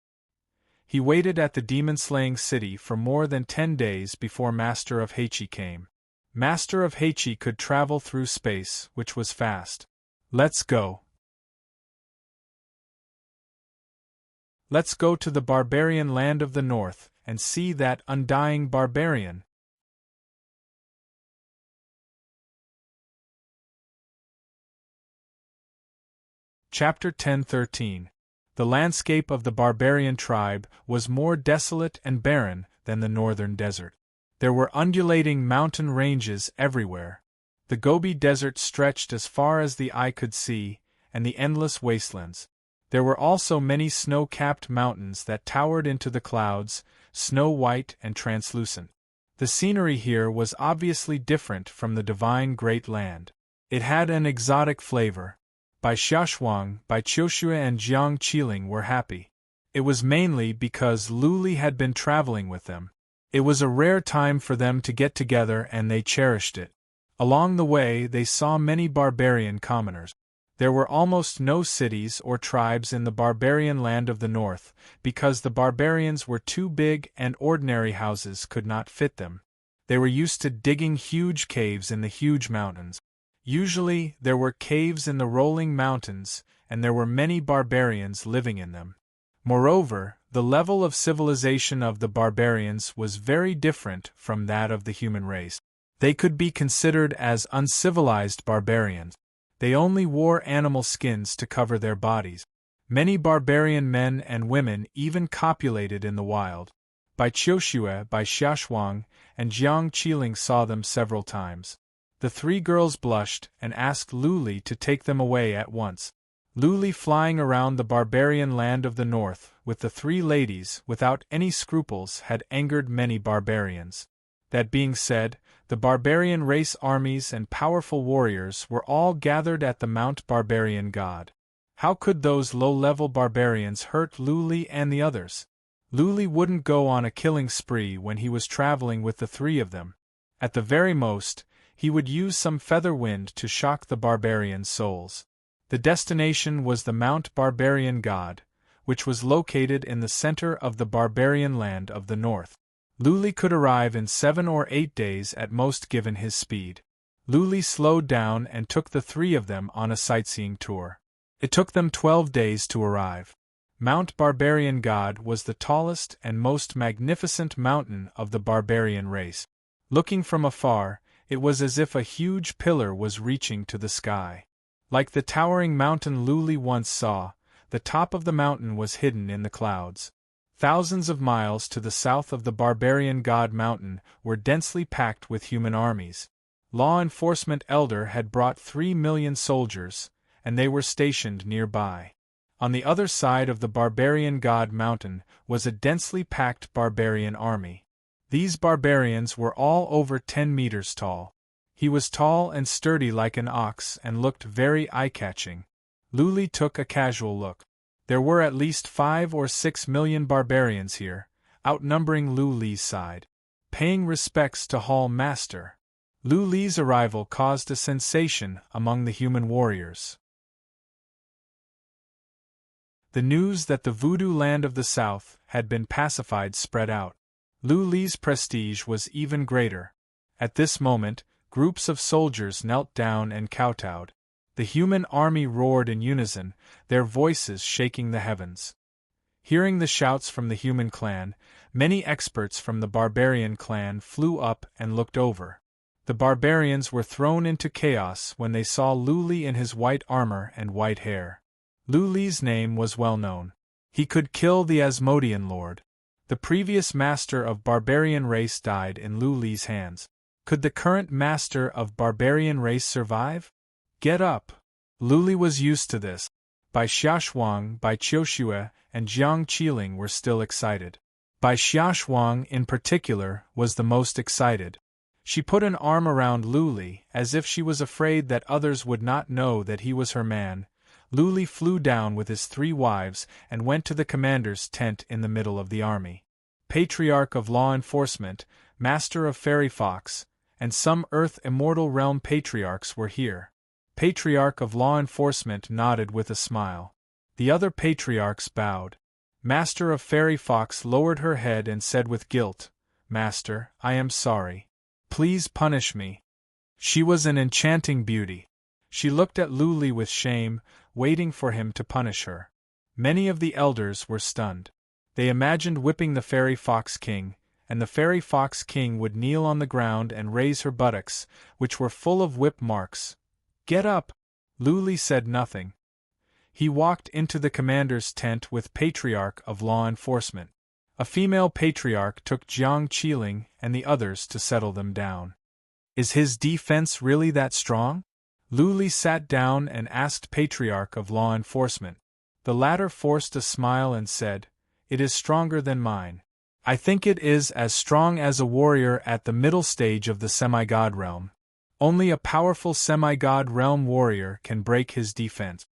He waited at the demon-slaying city for more than 10 days before Master of Heichi came. Master of Heichi could travel through space, which was fast. Let's go. Let's go to the barbarian land of the north, and see that undying barbarian. Chapter 10:13. The landscape of the barbarian tribe was more desolate and barren than the northern desert. There were undulating mountain ranges everywhere. The Gobi Desert stretched as far as the eye could see, and the endless wastelands. There were also many snow-capped mountains that towered into the clouds, snow-white and translucent. The scenery here was obviously different from the divine Great Land. It had an exotic flavor. Bai Xiaoshuang, Bai Qiushue and Jiang Qiling were happy. It was mainly because Lu Li had been traveling with them. It was a rare time for them to get together and they cherished it. Along the way they saw many barbarian commoners. There were almost no cities or tribes in the barbarian land of the north, because the barbarians were too big and ordinary houses could not fit them. They were used to digging huge caves in the huge mountains. Usually, there were caves in the rolling mountains, and there were many barbarians living in them. Moreover, the level of civilization of the barbarians was very different from that of the human race. They could be considered as uncivilized barbarians. They only wore animal skins to cover their bodies. Many barbarian men and women even copulated in the wild. Bai Qiushue, Bai Xiaoshuang, and Jiang Qiling saw them several times. The 3 girls blushed and asked Lu Li to take them away at once. Lu Li flying around the barbarian land of the north with the 3 ladies without any scruples had angered many barbarians. That being said, the barbarian race armies and powerful warriors were all gathered at the Mount Barbarian God. How could those low-level barbarians hurt Lu Li and the others? Lu Li wouldn't go on a killing spree when he was traveling with the 3 of them. At the very most, he would use some feather wind to shock the barbarians' souls. The destination was the Mount Barbarian God, which was located in the center of the barbarian land of the north. Lu Li could arrive in 7 or 8 days at most given his speed. Lu Li slowed down and took the 3 of them on a sightseeing tour. It took them 12 days to arrive. Mount Barbarian God was the tallest and most magnificent mountain of the barbarian race. Looking from afar, it was as if a huge pillar was reaching to the sky. Like the towering mountain Lu Li once saw, the top of the mountain was hidden in the clouds. Thousands of miles to the south of the Barbarian God Mountain were densely packed with human armies. Law enforcement elder had brought 3 million soldiers, and they were stationed nearby. On the other side of the Barbarian God Mountain was a densely packed barbarian army. These barbarians were all over 10 meters tall. He was tall and sturdy like an ox and looked very eye-catching. Luli took a casual look. There were at least 5 or 6 million barbarians here, outnumbering Lu Li's side. Paying respects to Hall Master. Lu Li's arrival caused a sensation among the human warriors. The news that the voodoo land of the south had been pacified spread out. Lu Li's prestige was even greater. At this moment, groups of soldiers knelt down and kowtowed. The human army roared in unison, their voices shaking the heavens. Hearing the shouts from the human clan, many experts from the barbarian clan flew up and looked over. The barbarians were thrown into chaos when they saw Lu Li in his white armor and white hair. Lu Li's name was well known. He could kill the Asmodean Lord. The previous master of barbarian race died in Lu Li's hands. Could the current master of barbarian race survive? Get up! Lu Li was used to this. Bai Xiaoshuang, Bai Qiuxue, and Jiang Qiling were still excited. Bai Xiaoshuang in particular was the most excited. She put an arm around Lu Li as if she was afraid that others would not know that he was her man. Lu Li flew down with his 3 wives and went to the commander's tent in the middle of the army. Patriarch of Law Enforcement, Master of Fairy Fox, and some Earth Immortal Realm patriarchs were here. Patriarch of Law Enforcement nodded with a smile. The other patriarchs bowed. Master of Fairy Fox lowered her head and said with guilt, "Master, I am sorry. Please punish me." She was an enchanting beauty. She looked at Lu Li with shame, waiting for him to punish her. Many of the elders were stunned. They imagined whipping the Fairy Fox King, and the Fairy Fox King would kneel on the ground and raise her buttocks, which were full of whip marks. "Get up!" Lu Li said nothing. He walked into the commander's tent with Patriarch of Law Enforcement. A female patriarch took Jiang Qiling and the others to settle them down. "Is his defense really that strong?" Lu Li sat down and asked Patriarch of Law Enforcement. The latter forced a smile and said, "It is stronger than mine. I think it is as strong as a warrior at the middle stage of the semi-god realm. Only a powerful semi-god realm warrior can break his defense."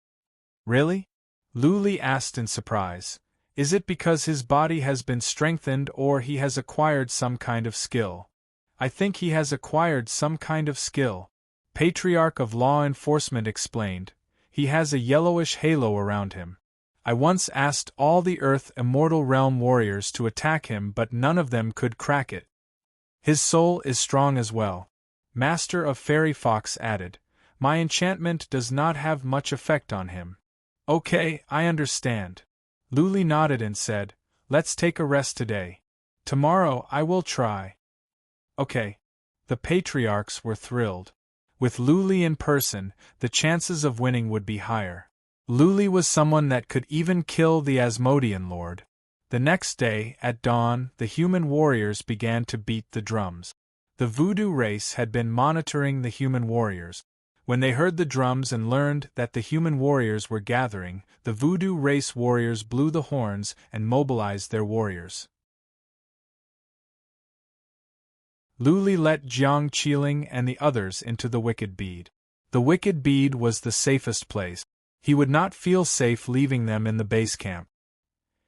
"Really?" Lu Li asked in surprise. "Is it because his body has been strengthened or he has acquired some kind of skill?" "I think he has acquired some kind of skill," Patriarch of Law Enforcement explained. "He has a yellowish halo around him. I once asked all the Earth Immortal Realm warriors to attack him, but none of them could crack it. His soul is strong as well." Master of Fairy Fox added, "My enchantment does not have much effect on him." "Okay, I understand." Lu Li nodded and said, "Let's take a rest today. Tomorrow I will try." "Okay." The patriarchs were thrilled. With Lu Li in person, the chances of winning would be higher. Lu Li was someone that could even kill the Asmodean Lord. The next day, at dawn, the human warriors began to beat the drums. The voodoo race had been monitoring the human warriors. When they heard the drums and learned that the human warriors were gathering, the voodoo race warriors blew the horns and mobilized their warriors. Lu Li let Jiang Qiling and the others into the Wicked Bead. The Wicked Bead was the safest place. He would not feel safe leaving them in the base camp.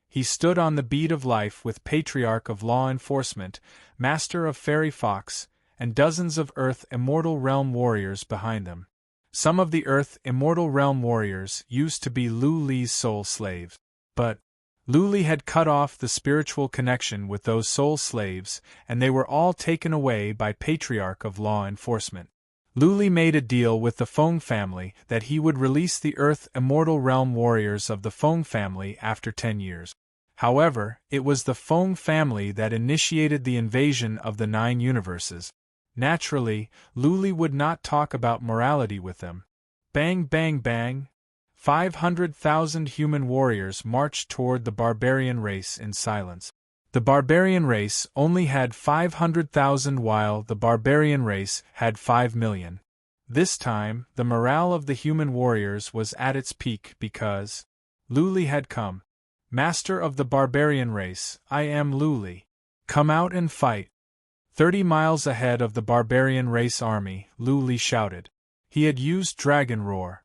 He stood on the bead of life with Patriarch of Law Enforcement, Master of Fairy Fox, and dozens of Earth Immortal Realm warriors behind them. Some of the Earth Immortal Realm warriors used to be Lu Li's soul slaves. But Lu Li had cut off the spiritual connection with those soul slaves, and they were all taken away by Patriarch of Law Enforcement. Lu Li made a deal with the Feng family that he would release the Earth Immortal Realm warriors of the Feng family after 10 years. However, it was the Feng family that initiated the invasion of the 9 universes. Naturally, Lu Li would not talk about morality with them. Bang bang bang! 500,000 human warriors marched toward the barbarian race in silence. The barbarian race only had 500,000 while the barbarian race had 5 million. This time, the morale of the human warriors was at its peak because Lu Li had come. "Master of the barbarian race, I am Lu Li. Come out and fight." 30 miles ahead of the barbarian race army, Lu Li shouted. He had used Dragon Roar.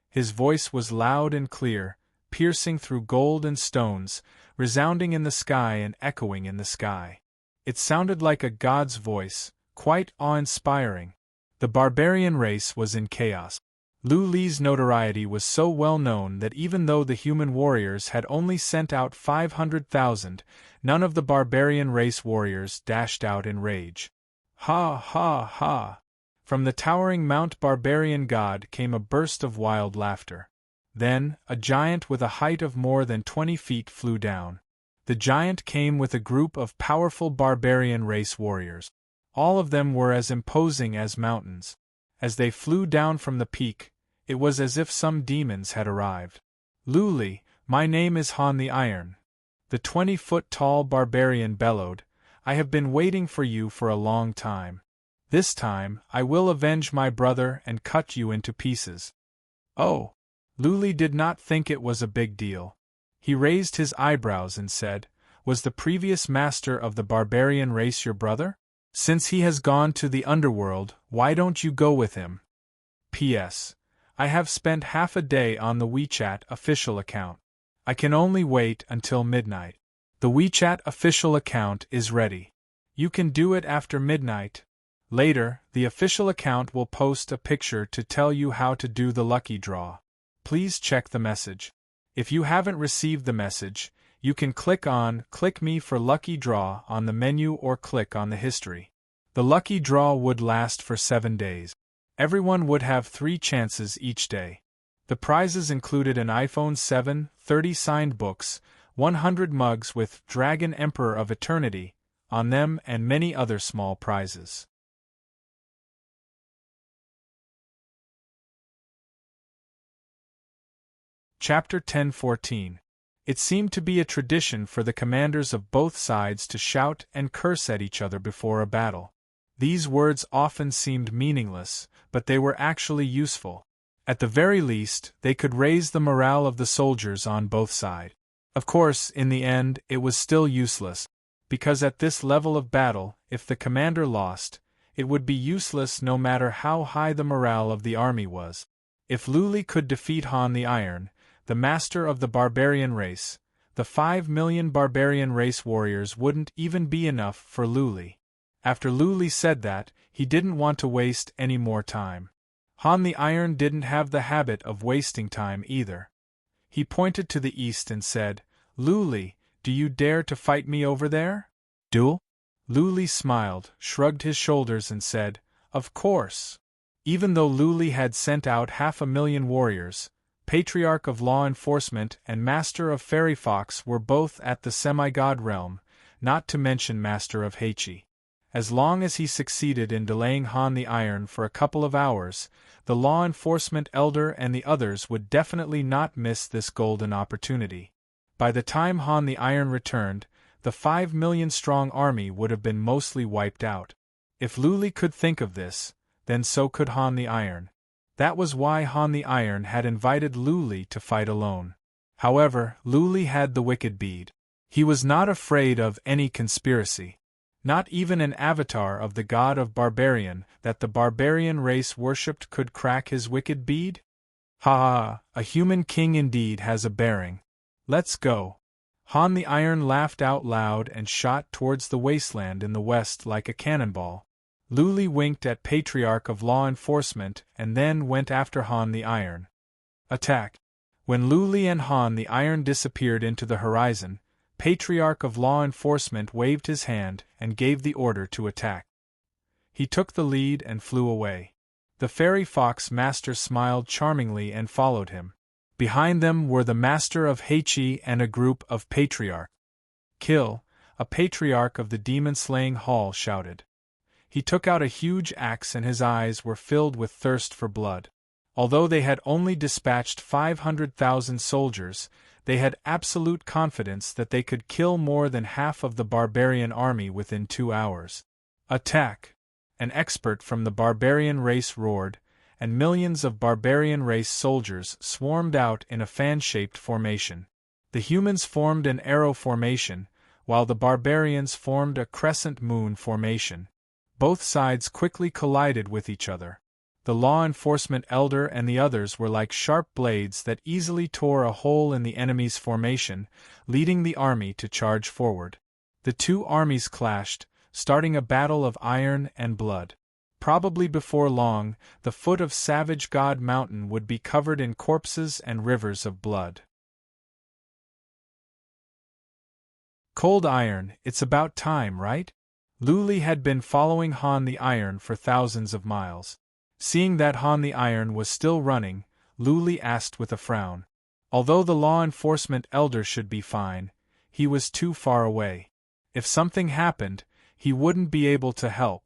His voice was loud and clear, piercing through gold and stones, resounding in the sky and echoing in the sky. It sounded like a god's voice, quite awe-inspiring. The barbarian race was in chaos. Lu Li's notoriety was so well known that even though the human warriors had only sent out 500,000, none of the barbarian race warriors dashed out in rage. Ha ha ha! From the towering Mount Barbarian God came a burst of wild laughter. Then, a giant with a height of more than 20 feet flew down. The giant came with a group of powerful barbarian race warriors. All of them were as imposing as mountains. As they flew down from the peak, it was as if some demons had arrived. Lu Li, my name is Han the Iron. The 20-foot-tall barbarian bellowed, I have been waiting for you for a long time. This time, I will avenge my brother and cut you into pieces. Oh! Lu Li did not think it was a big deal. He raised his eyebrows and said, Was the previous master of the barbarian race your brother? Since he has gone to the underworld, why don't you go with him? P.S. I have spent half a day on the WeChat official account. I can only wait until midnight. The WeChat official account is ready. You can do it after midnight. Later, the official account will post a picture to tell you how to do the lucky draw. Please check the message. If you haven't received the message, you can click on Click Me for Lucky Draw on the menu or click on the history. The lucky draw would last for 7 days. Everyone would have 3 chances each day. The prizes included an iPhone 7, 30 signed books, 100 mugs with Dragon Emperor of Eternity on them and many other small prizes. Chapter 10:14. It seemed to be a tradition for the commanders of both sides to shout and curse at each other before a battle. These words often seemed meaningless, but they were actually useful. At the very least, they could raise the morale of the soldiers on both sides. Of course, in the end, it was still useless, because at this level of battle, if the commander lost, it would be useless no matter how high the morale of the army was. If Lu Li could defeat Han the Iron, the master of the barbarian race, the 5 million barbarian race warriors wouldn't even be enough for Lu Li. After Lu Li said that, he didn't want to waste any more time. Han the Iron didn't have the habit of wasting time either. He pointed to the east and said, Lu Li, do you dare to fight me over there? Duel? Lu Li smiled, shrugged his shoulders and said, Of course. Even though Lu Li had sent out 500,000 warriors, Patriarch of Law Enforcement and Master of Fairy Fox were both at the semi-god realm, not to mention Master of Heichi. As long as he succeeded in delaying Han the Iron for a couple of hours, the Law Enforcement Elder and the others would definitely not miss this golden opportunity. By the time Han the Iron returned, the 5 million strong army would have been mostly wiped out. If Lu Li could think of this, then so could Han the Iron. That was why Han the Iron had invited Lu Li to fight alone. However, Lu Li had the wicked bead. He was not afraid of any conspiracy. Not even an avatar of the god of barbarian that the barbarian race worshipped could crack his wicked bead? Ha ha, a human king indeed has a bearing. Let's go. Han the Iron laughed out loud and shot towards the wasteland in the west like a cannonball. Lu Li winked at Patriarch of Law Enforcement and then went after Han the Iron. Attack! When Lu Li and Han the Iron disappeared into the horizon, Patriarch of Law Enforcement waved his hand and gave the order to attack. He took the lead and flew away. The Fairy Fox Master smiled charmingly and followed him. Behind them were the Master of Heichi and a group of Patriarch. Kill! A Patriarch of the Demon-Slaying Hall shouted. He took out a huge axe and his eyes were filled with thirst for blood. Although they had only dispatched 500,000 soldiers, they had absolute confidence that they could kill more than half of the barbarian army within 2 hours. Attack! An expert from the barbarian race roared, and millions of barbarian race soldiers swarmed out in a fan-shaped formation. The humans formed an arrow formation, while the barbarians formed a crescent moon formation. Both sides quickly collided with each other. The law enforcement elder and the others were like sharp blades that easily tore a hole in the enemy's formation, leading the army to charge forward. The two armies clashed, starting a battle of iron and blood. Probably before long, the foot of Savage God Mountain would be covered in corpses and rivers of blood. Cold Iron, it's about time, right? Luli had been following Han the Iron for thousands of miles. Seeing that Han the Iron was still running, Luli asked with a frown. Although the law enforcement elder should be fine, he was too far away. If something happened, he wouldn't be able to help.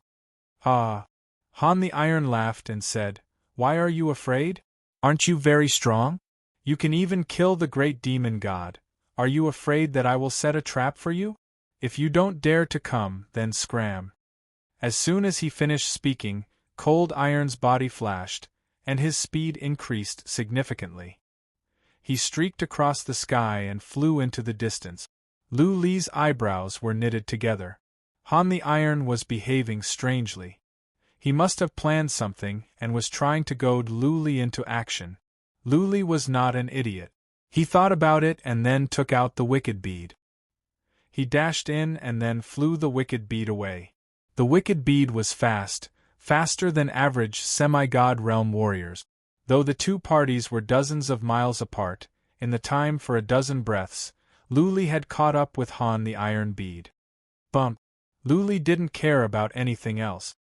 Ah. Han the Iron laughed and said, "Why are you afraid? Aren't you very strong? You can even kill the great demon god. Are you afraid that I will set a trap for you? If you don't dare to come, then scram." As soon as he finished speaking, Cold Iron's body flashed, and his speed increased significantly. He streaked across the sky and flew into the distance. Lu Li's eyebrows were knitted together. Han the Iron was behaving strangely. He must have planned something and was trying to goad Lu Li into action. Lu Li was not an idiot. He thought about it and then took out the wicked bead. He dashed in and then flew the wicked bead away. The wicked bead was fast, faster than average semi-god realm warriors. Though the two parties were dozens of miles apart, in the time for a dozen breaths, Lu Li had caught up with Han the Iron bead. Bump! Lu Li didn't care about anything else.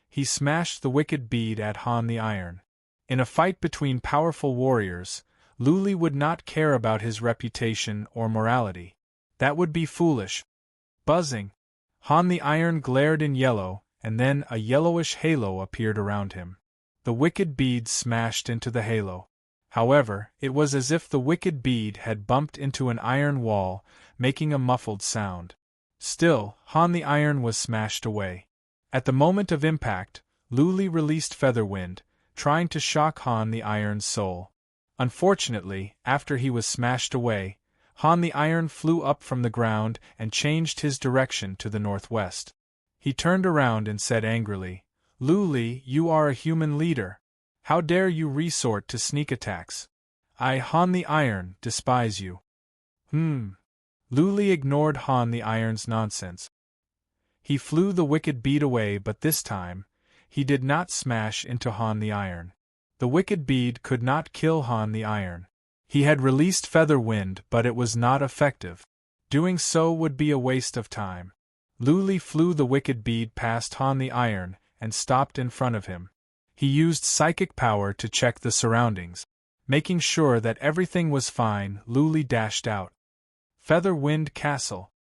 He smashed the wicked bead at Han the Iron. In a fight between powerful warriors, Lu Li would not care about his reputation or morality. That would be foolish. Buzzing. Han the Iron glared in yellow, and then a yellowish halo appeared around him. The wicked bead smashed into the halo. However, it was as if the wicked bead had bumped into an iron wall, making a muffled sound. Still, Han the Iron was smashed away. At the moment of impact, Lu Li released Featherwind, trying to shock Han the Iron's soul. Unfortunately, after he was smashed away, Han the Iron flew up from the ground and changed his direction to the northwest. He turned around and said angrily, "Lu Li, you are a human leader. How dare you resort to sneak attacks? I, Han the Iron, despise you." Lu Li ignored Han the Iron's nonsense. He flew the wicked bead away, but this time, he did not smash into Han the Iron. The wicked bead could not kill Han the Iron. He had released Featherwind, but it was not effective. Doing so would be a waste of time. Lu Li flew the wicked bead past Han the Iron and stopped in front of him. He used psychic power to check the surroundings. Making sure that everything was fine, Lu Li dashed out. "Featherwind Castle!"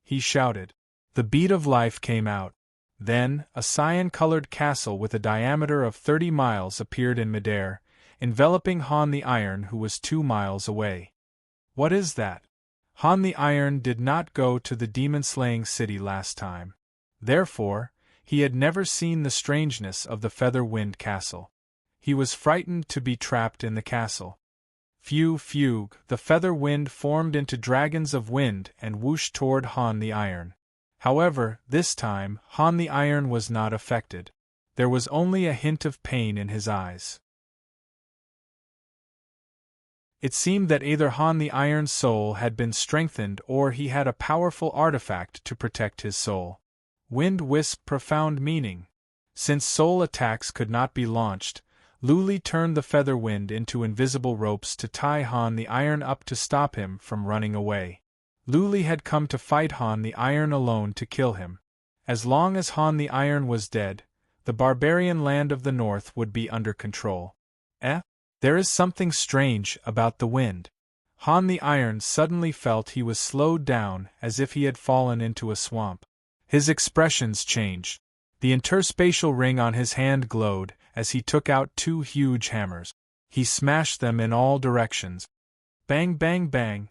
he shouted. The bead of life came out. Then, a cyan-colored castle with a diameter of 30 miles appeared in midair, enveloping Han the Iron, who was 2 miles away. What is that? Han the Iron did not go to the demon-slaying city last time. Therefore, he had never seen the strangeness of the Featherwind Castle. He was frightened to be trapped in the castle. Phew, phew, the Featherwind formed into dragons of wind and whooshed toward Han the Iron. However, this time, Han the Iron was not affected. There was only a hint of pain in his eyes. It seemed that either Han the Iron's soul had been strengthened or he had a powerful artifact to protect his soul. Wind Wisp profound meaning. Since soul attacks could not be launched, Lu Li turned the Featherwind into invisible ropes to tie Han the Iron up to stop him from running away. Lu Li had come to fight Han the Iron alone to kill him. As long as Han the Iron was dead, the barbarian land of the north would be under control. There is something strange about the wind. Han the Iron suddenly felt he was slowed down as if he had fallen into a swamp. His expressions changed. The interspatial ring on his hand glowed as he took out 2 huge hammers. He smashed them in all directions. Bang, bang, bang.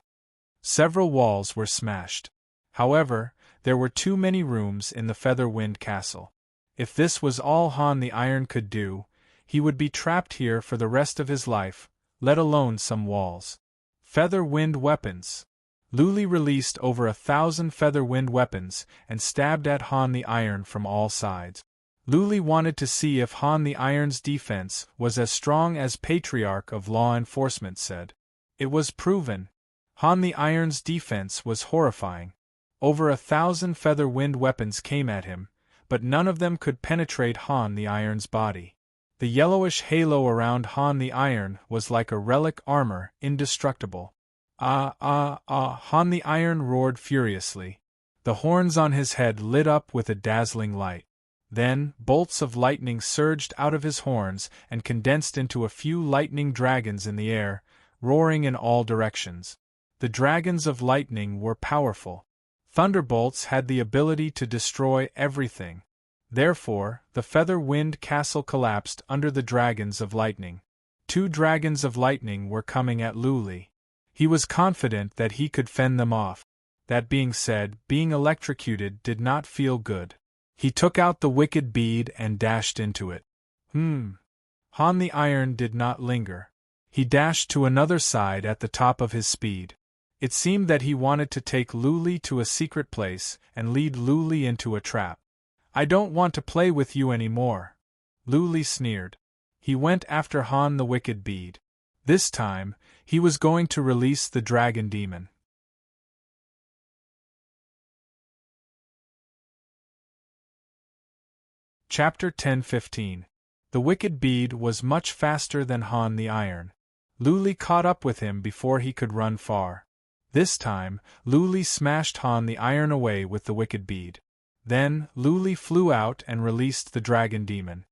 Several walls were smashed. However, there were too many rooms in the Featherwind Castle. If this was all Han the Iron could do, he would be trapped here for the rest of his life, let alone some walls. Featherwind weapons. Luli released over 1,000 feather wind weapons and stabbed at Han the Iron from all sides. Luli wanted to see if Han the Iron's defense was as strong as Patriarch of Law Enforcement said. It was proven. Han the Iron's defense was horrifying. Over 1,000 feather wind weapons came at him, but none of them could penetrate Han the Iron's body. The yellowish halo around Han the Iron was like a relic armor, indestructible. Han the Iron roared furiously. The horns on his head lit up with a dazzling light. Then, bolts of lightning surged out of his horns and condensed into a few lightning dragons in the air, roaring in all directions. The dragons of lightning were powerful. Thunderbolts had the ability to destroy everything. Therefore, the Feather Wind Castle collapsed under the dragons of lightning. 2 dragons of lightning were coming at Luli. He was confident that he could fend them off. That being said, being electrocuted did not feel good. He took out the wicked bead and dashed into it. Han the Iron did not linger. He dashed to another side at the top of his speed. It seemed that he wanted to take Luli to a secret place and lead Luli into a trap. I don't want to play with you anymore. Luli sneered. He went after Han the wicked bead. This time, he was going to release the dragon demon. Chapter 10:15. The wicked bead was much faster than Han the Iron. Luli caught up with him before he could run far. This time, Luli smashed Han the Iron away with the wicked bead. Then, Luli flew out and released the dragon demon.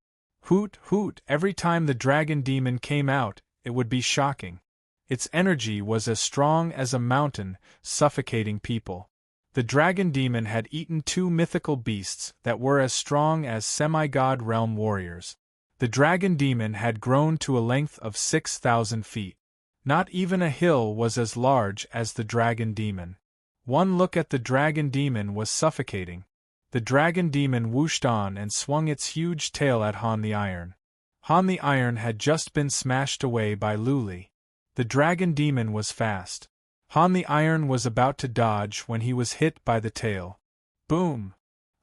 Hoot, hoot, every time the dragon demon came out, it would be shocking. Its energy was as strong as a mountain, suffocating people. The dragon demon had eaten 2 mythical beasts that were as strong as semi-god realm warriors. The dragon demon had grown to a length of 6,000 feet. Not even a hill was as large as the dragon demon. One look at the dragon demon was suffocating. The dragon demon whooshed on and swung its huge tail at Han the Iron. Han the Iron had just been smashed away by Luli. The dragon demon was fast. Han the Iron was about to dodge when he was hit by the tail. Boom!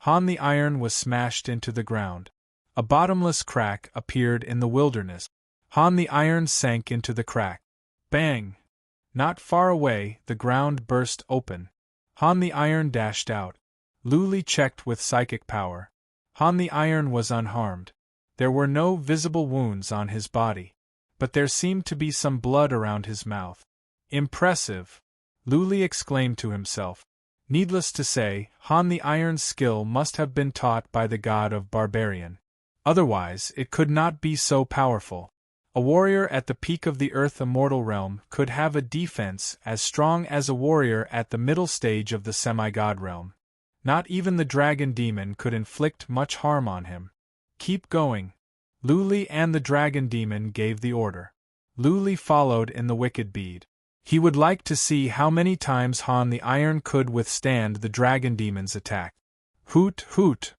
Han the Iron was smashed into the ground. A bottomless crack appeared in the wilderness. Han the Iron sank into the crack. Bang! Not far away, the ground burst open. Han the Iron dashed out. Luli checked with psychic power. Han the Iron was unharmed. There were no visible wounds on his body, but there seemed to be some blood around his mouth. Impressive! Luli exclaimed to himself. Needless to say, Han the Iron's skill must have been taught by the god of Barbarian. Otherwise, it could not be so powerful. A warrior at the peak of the Earth Immortal Realm could have a defense as strong as a warrior at the middle stage of the semi-god realm. Not even the dragon demon could inflict much harm on him. Keep going. Luli and the dragon demon gave the order. Luli followed in the wicked bead. He would like to see how many times Han the Iron could withstand the dragon demon's attack. Hoot, hoot!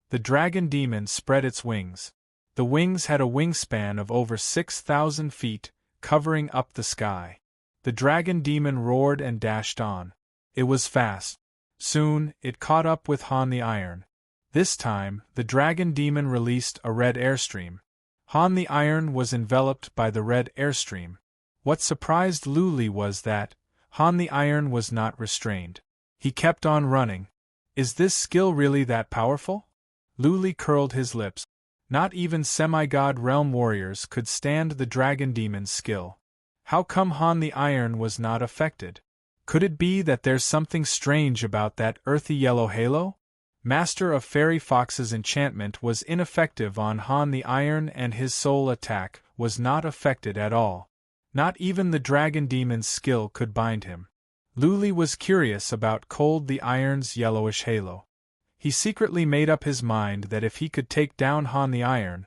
The dragon demon spread its wings. The wings had a wingspan of over 6,000 feet, covering up the sky. The dragon demon roared and dashed on. It was fast. Soon, it caught up with Han the Iron. This time, the dragon demon released a red airstream. Han the Iron was enveloped by the red airstream. What surprised Luli was that Han the Iron was not restrained. He kept on running. Is this skill really that powerful? Luli curled his lips. Not even semi-god realm warriors could stand the dragon demon's skill. How come Han the Iron was not affected? Could it be that there's something strange about that earthy yellow halo? Master of Fairy Fox's enchantment was ineffective on Han the Iron and his soul attack was not affected at all. Not even the dragon demon's skill could bind him. Luli was curious about Cold the Iron's yellowish halo. He secretly made up his mind that if he could take down Han the Iron,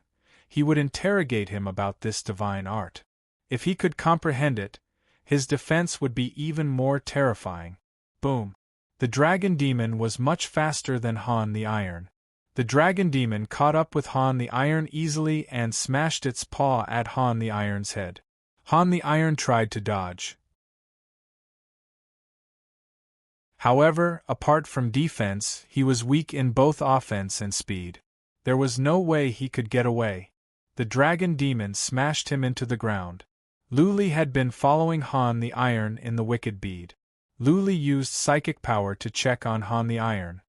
he would interrogate him about this divine art. If he could comprehend it, his defense would be even more terrifying. Boom! The dragon demon was much faster than Han the Iron. The dragon demon caught up with Han the Iron easily and smashed its paw at Han the Iron's head. Han the Iron tried to dodge. However, apart from defense, he was weak in both offense and speed. There was no way he could get away. The dragon demon smashed him into the ground. Luli had been following Han the Iron in the wicked bead. Luli used psychic power to check on Han the Iron.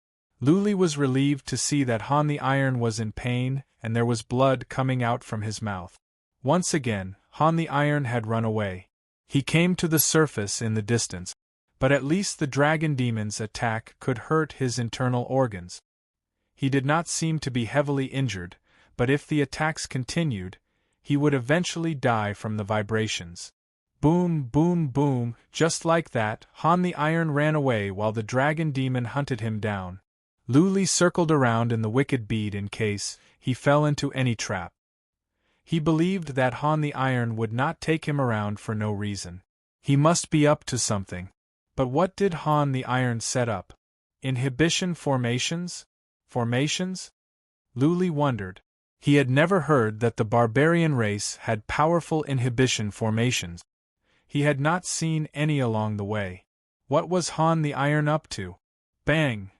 Luli was relieved to see that Han the Iron was in pain and there was blood coming out from his mouth. Once again, Han the Iron had run away. He came to the surface in the distance, but at least the dragon demon's attack could hurt his internal organs. He did not seem to be heavily injured, but if the attacks continued, he would eventually die from the vibrations. Boom, boom, boom, just like that, Han the Iron ran away while the dragon demon hunted him down. Luli circled around in the wicked bead in case he fell into any trap. He believed that Han the Iron would not take him around for no reason. He must be up to something. But what did Han the Iron set up? Inhibition formations? Formations? Luli wondered. He had never heard that the barbarian race had powerful inhibition formations. He had not seen any along the way. What was Han the Iron up to? Bang!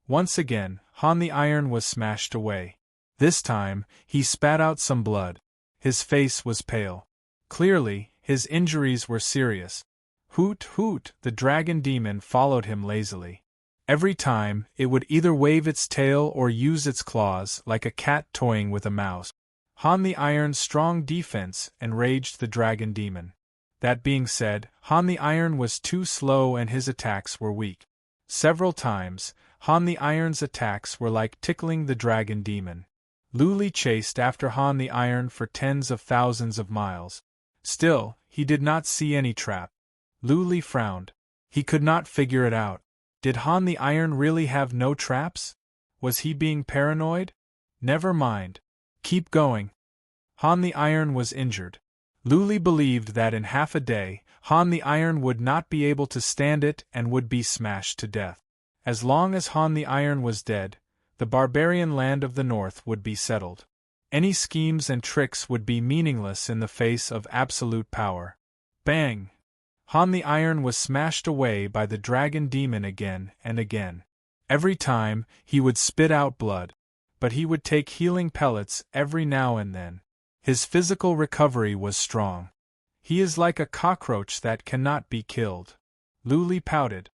Once again, Han the Iron was smashed away. This time, he spat out some blood. His face was pale. Clearly, his injuries were serious. Hoot, hoot, the dragon demon followed him lazily. Every time, it would either wave its tail or use its claws like a cat toying with a mouse. Han the Iron's strong defense enraged the dragon demon. That being said, Han the Iron was too slow and his attacks were weak. Several times, Han the Iron's attacks were like tickling the dragon demon. Luli chased after Han the Iron for tens of thousands of miles. Still, he did not see any trap. Luli frowned. He could not figure it out. Did Han the Iron really have no traps? Was he being paranoid? Never mind. Keep going. Han the Iron was injured. Luli believed that in half a day, Han the Iron would not be able to stand it and would be smashed to death. As long as Han the Iron was dead, the barbarian land of the north would be settled. Any schemes and tricks would be meaningless in the face of absolute power. Bang! Han the Iron was smashed away by the dragon demon again and again. Every time, he would spit out blood. But he would take healing pellets every now and then. His physical recovery was strong. He is like a cockroach that cannot be killed. Luli pouted.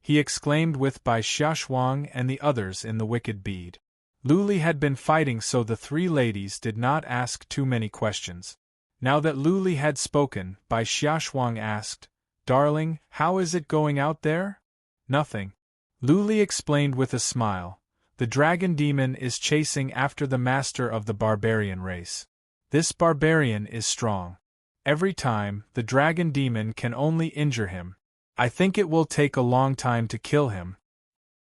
He exclaimed with Bai Xiaoshuang and the others in the wicked bead. Luli had been fighting so the three ladies did not ask too many questions. Now that Luli had spoken, Bai Xiaoshuang asked, "Darling, how is it going out there?" "Nothing." Luli explained with a smile. "The dragon demon is chasing after the master of the barbarian race. This barbarian is strong. Every time, the dragon demon can only injure him. I think it will take a long time to kill him."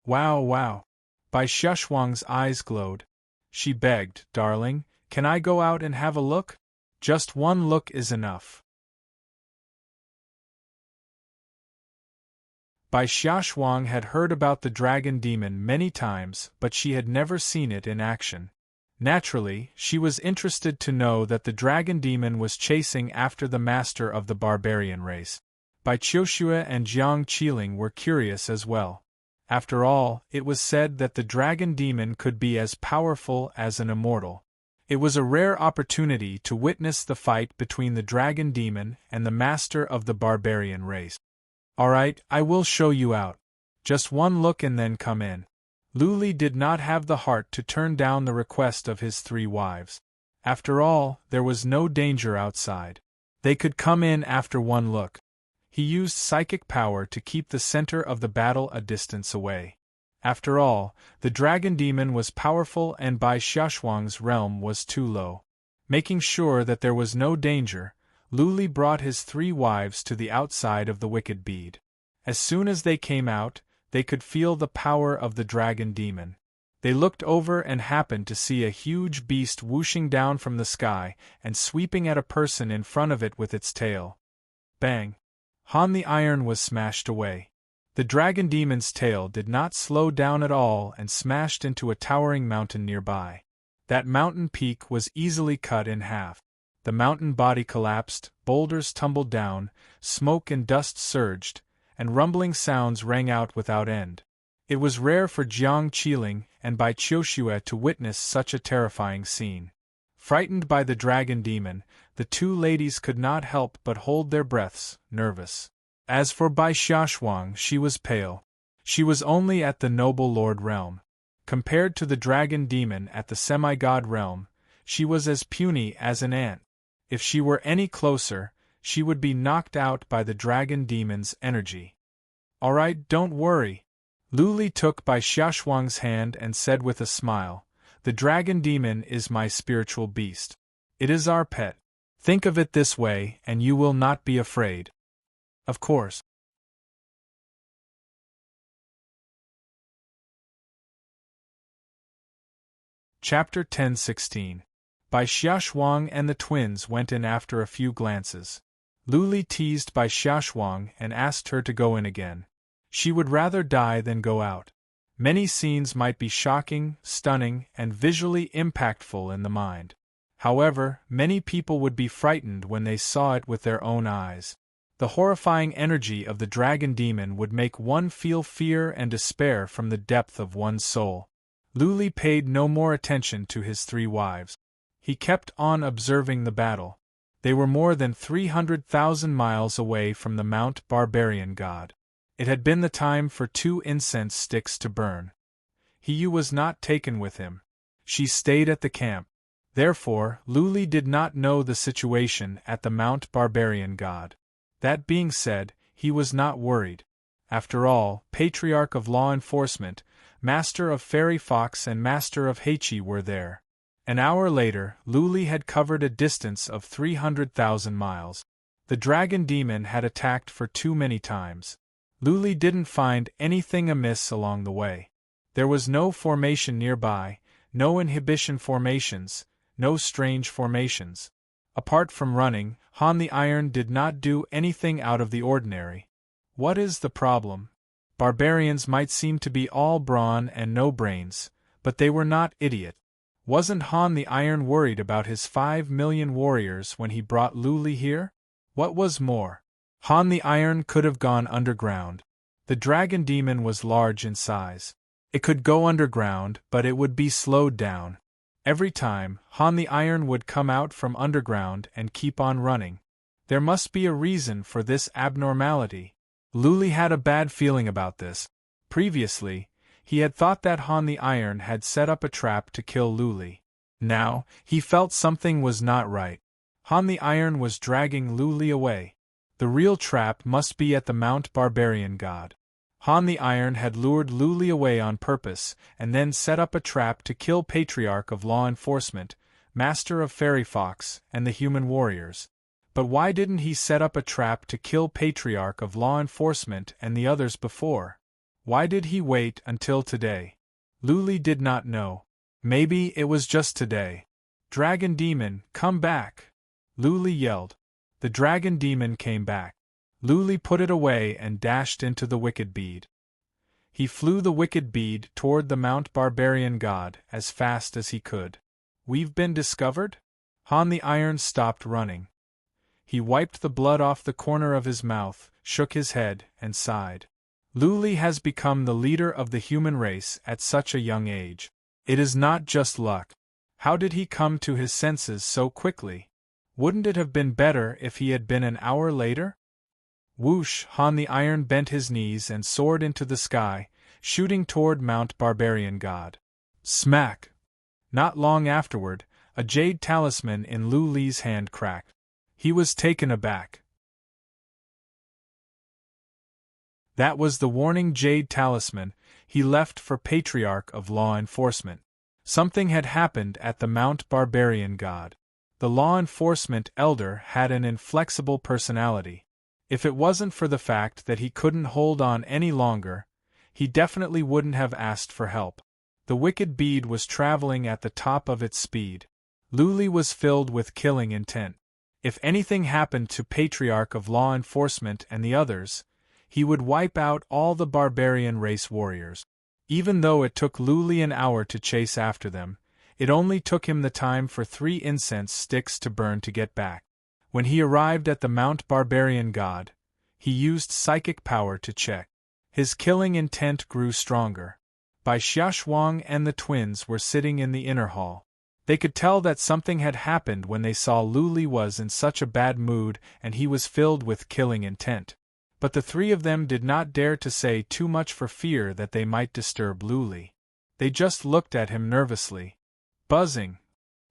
"Wow, wow." Bai Xiaoshuang's eyes glowed. She begged, "Darling, can I go out and have a look? Just one look is enough." Bai Xiaoshuang had heard about the dragon demon many times, but she had never seen it in action. Naturally, she was interested to know that the dragon demon was chasing after the master of the barbarian race. Bai Qiuxue and Jiang Qiling were curious as well. After all, it was said that the dragon demon could be as powerful as an immortal. It was a rare opportunity to witness the fight between the dragon demon and the master of the barbarian race. "All right, I will show you out. Just one look and then come in." Luli did not have the heart to turn down the request of his three wives. After all, there was no danger outside. They could come in after one look. He used psychic power to keep the center of the battle a distance away. After all, the dragon demon was powerful and Bai Xiaoshuang's realm was too low. Making sure that there was no danger, Luli brought his three wives to the outside of the wicked bead. As soon as they came out, they could feel the power of the dragon demon. They looked over and happened to see a huge beast whooshing down from the sky and sweeping at a person in front of it with its tail. Bang! Han the Iron was smashed away. The dragon demon's tail did not slow down at all and smashed into a towering mountain nearby. That mountain peak was easily cut in half. The mountain body collapsed, boulders tumbled down, smoke and dust surged, and rumbling sounds rang out without end. It was rare for Jiang Qiling and Bai Qiuxue to witness such a terrifying scene. Frightened by the dragon demon, the two ladies could not help but hold their breaths, nervous. As for Bai Xiaoshuang, she was pale. She was only at the noble lord realm. Compared to the dragon demon at the semi-god realm, she was as puny as an ant. If she were any closer, she would be knocked out by the dragon demon's energy. "All right, don't worry." Lu Li took Bai Xiaoshuang's hand and said with a smile, "The dragon demon is my spiritual beast. It is our pet. Think of it this way and you will not be afraid." "Of course." Chapter 10:16. Bai Xiaoshuang and the twins went in after a few glances. Lu Li teased Bai Xiaoshuang and asked her to go in again. She would rather die than go out. Many scenes might be shocking, stunning, and visually impactful in the mind. However, many people would be frightened when they saw it with their own eyes. The horrifying energy of the dragon demon would make one feel fear and despair from the depth of one's soul. Lu Li paid no more attention to his three wives. He kept on observing the battle. They were more than 300,000 miles away from the Mount Barbarian god. It had been the time for 2 incense sticks to burn. He was not taken with him. She stayed at the camp. Therefore, Lu Li did not know the situation at the Mount Barbarian god. That being said, he was not worried. After all, Patriarch of Law Enforcement, Master of Fairy Fox and Master of Heichi were there. An hour later, Lu Li had covered a distance of 300,000 miles. The dragon demon had attacked for too many times. Lu Li didn't find anything amiss along the way. There was no formation nearby, no inhibition formations, no strange formations. Apart from running, Han the Iron did not do anything out of the ordinary. What is the problem? Barbarians might seem to be all brawn and no brains, but they were not idiot. Wasn't Han the Iron worried about his 5 million warriors when he brought Lu Li here? What was more, Han the Iron could have gone underground. The dragon demon was large in size. It could go underground, but it would be slowed down. Every time, Han the Iron would come out from underground and keep on running. There must be a reason for this abnormality. Lu Li had a bad feeling about this. Previously, he had thought that Han the Iron had set up a trap to kill Lu Li. Now, he felt something was not right. Han the Iron was dragging Lu Li away. The real trap must be at the Mount Barbarian god. Han the Iron had lured Lu Li away on purpose, and then set up a trap to kill Patriarch of Law Enforcement, Master of Fairy Fox, and the human warriors. But why didn't he set up a trap to kill Patriarch of Law Enforcement and the others before? Why did he wait until today? Lu Li did not know. Maybe it was just today. "Dragon demon, come back!" Lu Li yelled. The dragon demon came back. Lu Li put it away and dashed into the wicked bead. He flew the wicked bead toward the Mount Barbarian god as fast as he could. "We've been discovered?" Han the Iron stopped running. He wiped the blood off the corner of his mouth, shook his head, and sighed. Lu Li has become the leader of the human race at such a young age. It is not just luck. How did he come to his senses so quickly? Wouldn't it have been better if he had been an hour later? Whoosh! Han the Iron bent his knees and soared into the sky, shooting toward Mount Barbarian god. Smack! Not long afterward, a jade talisman in Lu Li's hand cracked. He was taken aback. That was the warning jade talisman he left for Patriarch of Law Enforcement. Something had happened at the Mount Barbarian god. The law enforcement elder had an inflexible personality. If it wasn't for the fact that he couldn't hold on any longer, he definitely wouldn't have asked for help. The wicked bead was traveling at the top of its speed. Lu Li was filled with killing intent. If anything happened to Patriarch of Law Enforcement and the others, he would wipe out all the barbarian race warriors. Even though it took Lu Li an hour to chase after them, it only took him the time for 3 incense sticks to burn to get back. When he arrived at the Mount Barbarian god, He used psychic power to check. His killing intent grew stronger. Bai Xiaoshuang and the twins were sitting in the inner hall. They could tell that something had happened when they saw Lu Li was in such a bad mood and he was filled with killing intent. But the three of them did not dare to say too much for fear that they might disturb Lu Li. They just looked at him nervously. Buzzing.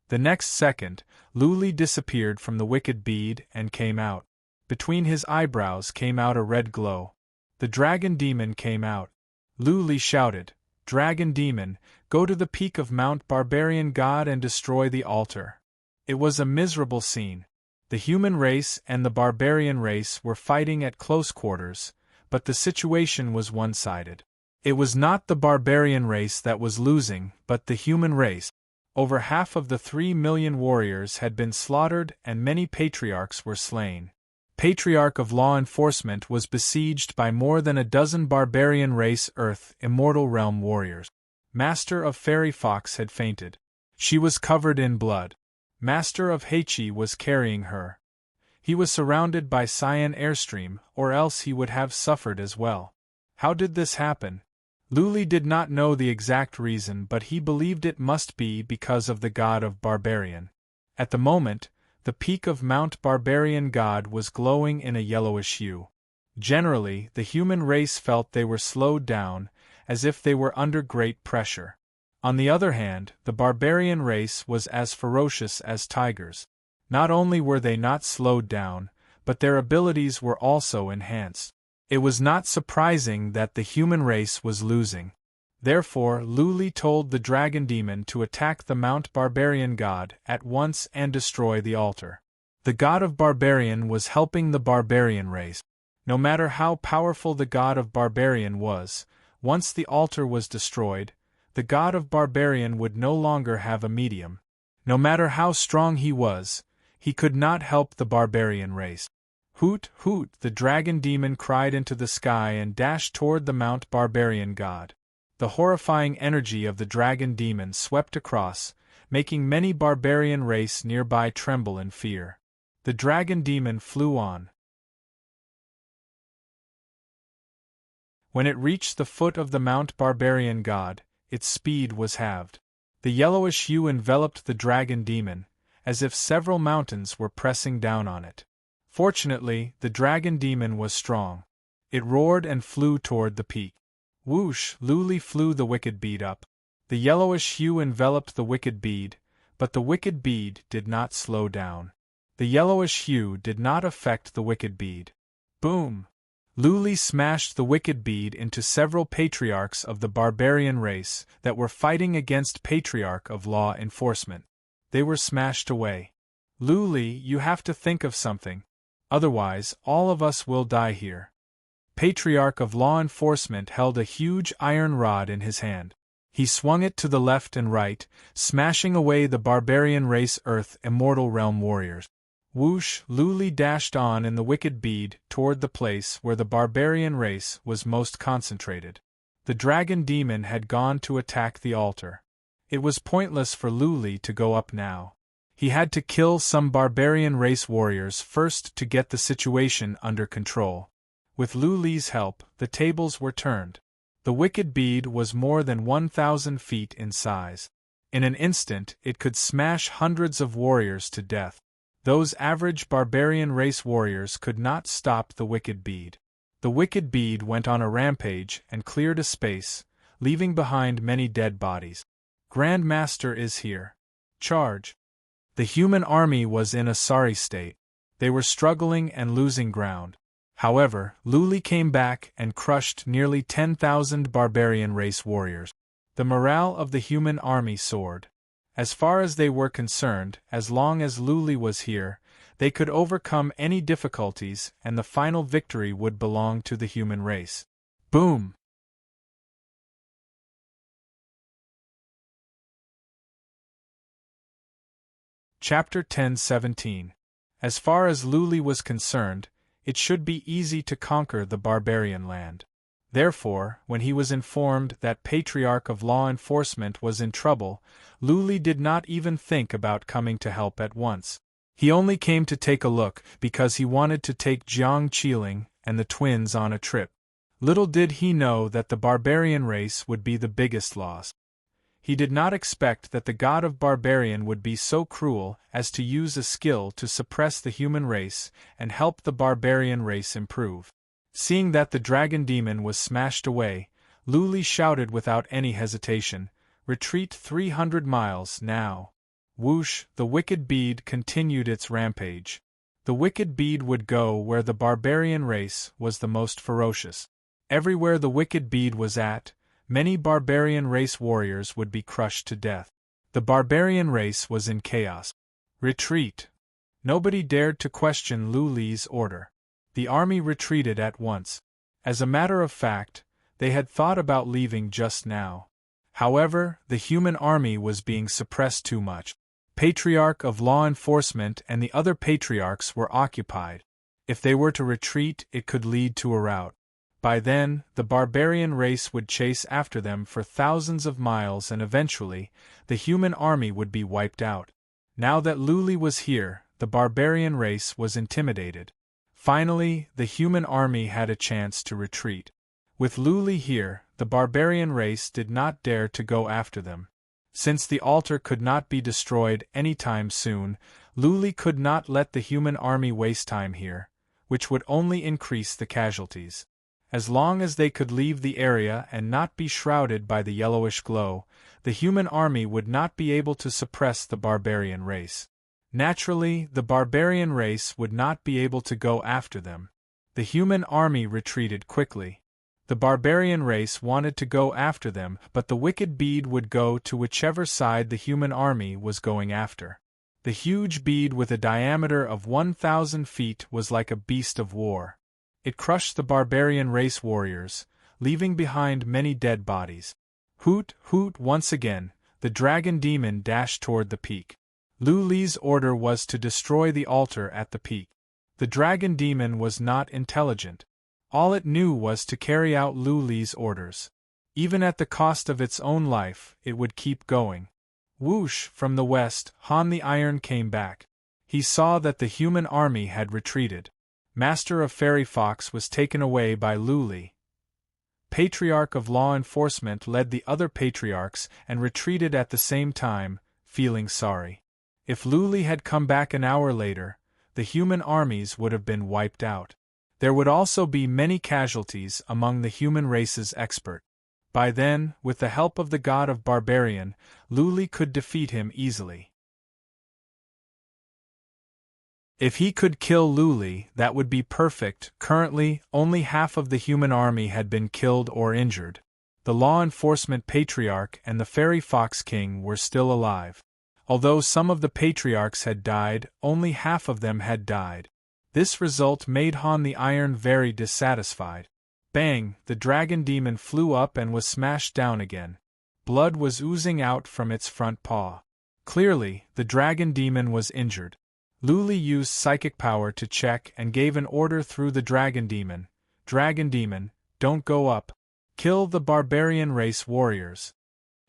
The next second, Lu Li disappeared from the wicked bead and came out. Between his eyebrows came out a red glow. The dragon demon came out. Lu Li shouted, "Dragon demon, go to the peak of Mount Barbarian God and destroy the altar." It was a miserable scene. The human race and the barbarian race were fighting at close quarters, but the situation was one-sided. It was not the barbarian race that was losing, but the human race. Over half of the 3 million warriors had been slaughtered and many patriarchs were slain. Patriarch of Law Enforcement was besieged by more than a dozen barbarian race Earth Immortal Realm warriors. Master of Fairy Fox had fainted. She was covered in blood. Master of Heichi was carrying her. He was surrounded by cyan airstream, or else he would have suffered as well. How did this happen? Lu Li did not know the exact reason, but he believed it must be because of the god of Barbarian. At the moment, the peak of Mount Barbarian God was glowing in a yellowish hue. Generally, the human race felt they were slowed down, as if they were under great pressure. On the other hand, the barbarian race was as ferocious as tigers. Not only were they not slowed down, but their abilities were also enhanced. It was not surprising that the human race was losing. Therefore, Lu Li told the dragon demon to attack the Mount Barbarian God at once and destroy the altar. The god of Barbarian was helping the barbarian race. No matter how powerful the god of Barbarian was, once the altar was destroyed, the god of Barbarian would no longer have a medium. No matter how strong he was, he could not help the barbarian race. Hoot, hoot, the dragon demon cried into the sky and dashed toward the Mount Barbarian God. The horrifying energy of the dragon demon swept across, making many barbarian race nearby tremble in fear. The dragon demon flew on. When it reached the foot of the Mount Barbarian God, its speed was halved. The yellowish hue enveloped the dragon demon, as if several mountains were pressing down on it. Fortunately, the dragon demon was strong. It roared and flew toward the peak. Whoosh, Lu Li flew the wicked bead up. The yellowish hue enveloped the wicked bead, but the wicked bead did not slow down. The yellowish hue did not affect the wicked bead. Boom! Lu Li smashed the wicked bead into several patriarchs of the barbarian race that were fighting against Patriarch of Law Enforcement. They were smashed away. Lu Li, you have to think of something. Otherwise, all of us will die here. Patriarch of Law Enforcement held a huge iron rod in his hand. He swung it to the left and right, smashing away the barbarian race Earth Immortal Realm warriors. Whoosh, Lu Li dashed on in the wicked bead toward the place where the barbarian race was most concentrated. The dragon demon had gone to attack the altar. It was pointless for Lu Li to go up now. He had to kill some barbarian race warriors first to get the situation under control. With Lu Li's help, the tables were turned. The wicked bead was more than 1,000 feet in size. In an instant, it could smash hundreds of warriors to death. Those average barbarian race warriors could not stop the wicked bead. The wicked bead went on a rampage and cleared a space, leaving behind many dead bodies. Grand Master is here. Charge! The human army was in a sorry state. They were struggling and losing ground. However, Lu Li came back and crushed nearly 10,000 barbarian race warriors. The morale of the human army soared. As far as they were concerned, as long as Lu Li was here, they could overcome any difficulties and the final victory would belong to the human race. Boom! Chapter 10:17. As far as Lu Li was concerned, it should be easy to conquer the barbarian land. Therefore, when he was informed that Patriarch of Law Enforcement was in trouble, Lu Li did not even think about coming to help at once. He only came to take a look because he wanted to take Jiang Qiling and the twins on a trip. Little did he know that the barbarian race would be the biggest loss. He did not expect that the god of barbarian would be so cruel as to use a skill to suppress the human race and help the barbarian race improve. Seeing that the dragon demon was smashed away, Luli shouted without any hesitation, "Retreat 300 miles, now!" Whoosh, the wicked bead continued its rampage. The wicked bead would go where the barbarian race was the most ferocious. Everywhere the wicked bead was at, many barbarian race warriors would be crushed to death. The barbarian race was in chaos. Retreat! Nobody dared to question Luli's order. The army retreated at once. As a matter of fact, they had thought about leaving just now. However, the human army was being suppressed too much. Patriarch of Law Enforcement and the other patriarchs were occupied. If they were to retreat, it could lead to a rout. By then, the barbarian race would chase after them for thousands of miles and eventually, the human army would be wiped out. Now that Luli was here, the barbarian race was intimidated. Finally, the human army had a chance to retreat. With Luli here, the barbarian race did not dare to go after them. Since the altar could not be destroyed anytime soon, Luli could not let the human army waste time here, which would only increase the casualties. As long as they could leave the area and not be shrouded by the yellowish glow, the human army would not be able to suppress the barbarian race. Naturally, the barbarian race would not be able to go after them. The human army retreated quickly. The barbarian race wanted to go after them, but the wicked bead would go to whichever side the human army was going after. The huge bead with a diameter of 1,000 feet was like a beast of war. It crushed the barbarian race warriors, leaving behind many dead bodies. Hoot, hoot once again, the dragon demon dashed toward the peak. Luli's order was to destroy the altar at the peak. The dragon demon was not intelligent. All it knew was to carry out Luli's orders. Even at the cost of its own life, it would keep going. Whoosh, from the west, Han the Iron came back. He saw that the human army had retreated. Master of Fairy Fox was taken away by Luli. Patriarch of Law Enforcement led the other patriarchs and retreated at the same time, feeling sorry. If Luli had come back an hour later, the human armies would have been wiped out. There would also be many casualties among the human race's expert. By then, with the help of the god of barbarian, Luli could defeat him easily. If he could kill Luli, that would be perfect. Currently, only half of the human army had been killed or injured. The law enforcement patriarch and the fairy fox king were still alive. Although some of the patriarchs had died, only half of them had died. This result made Han the Iron very dissatisfied. Bang! The dragon demon flew up and was smashed down again. Blood was oozing out from its front paw. Clearly, the dragon demon was injured. Luli used psychic power to check and gave an order through the dragon demon. Dragon demon, don't go up. Kill the barbarian race warriors.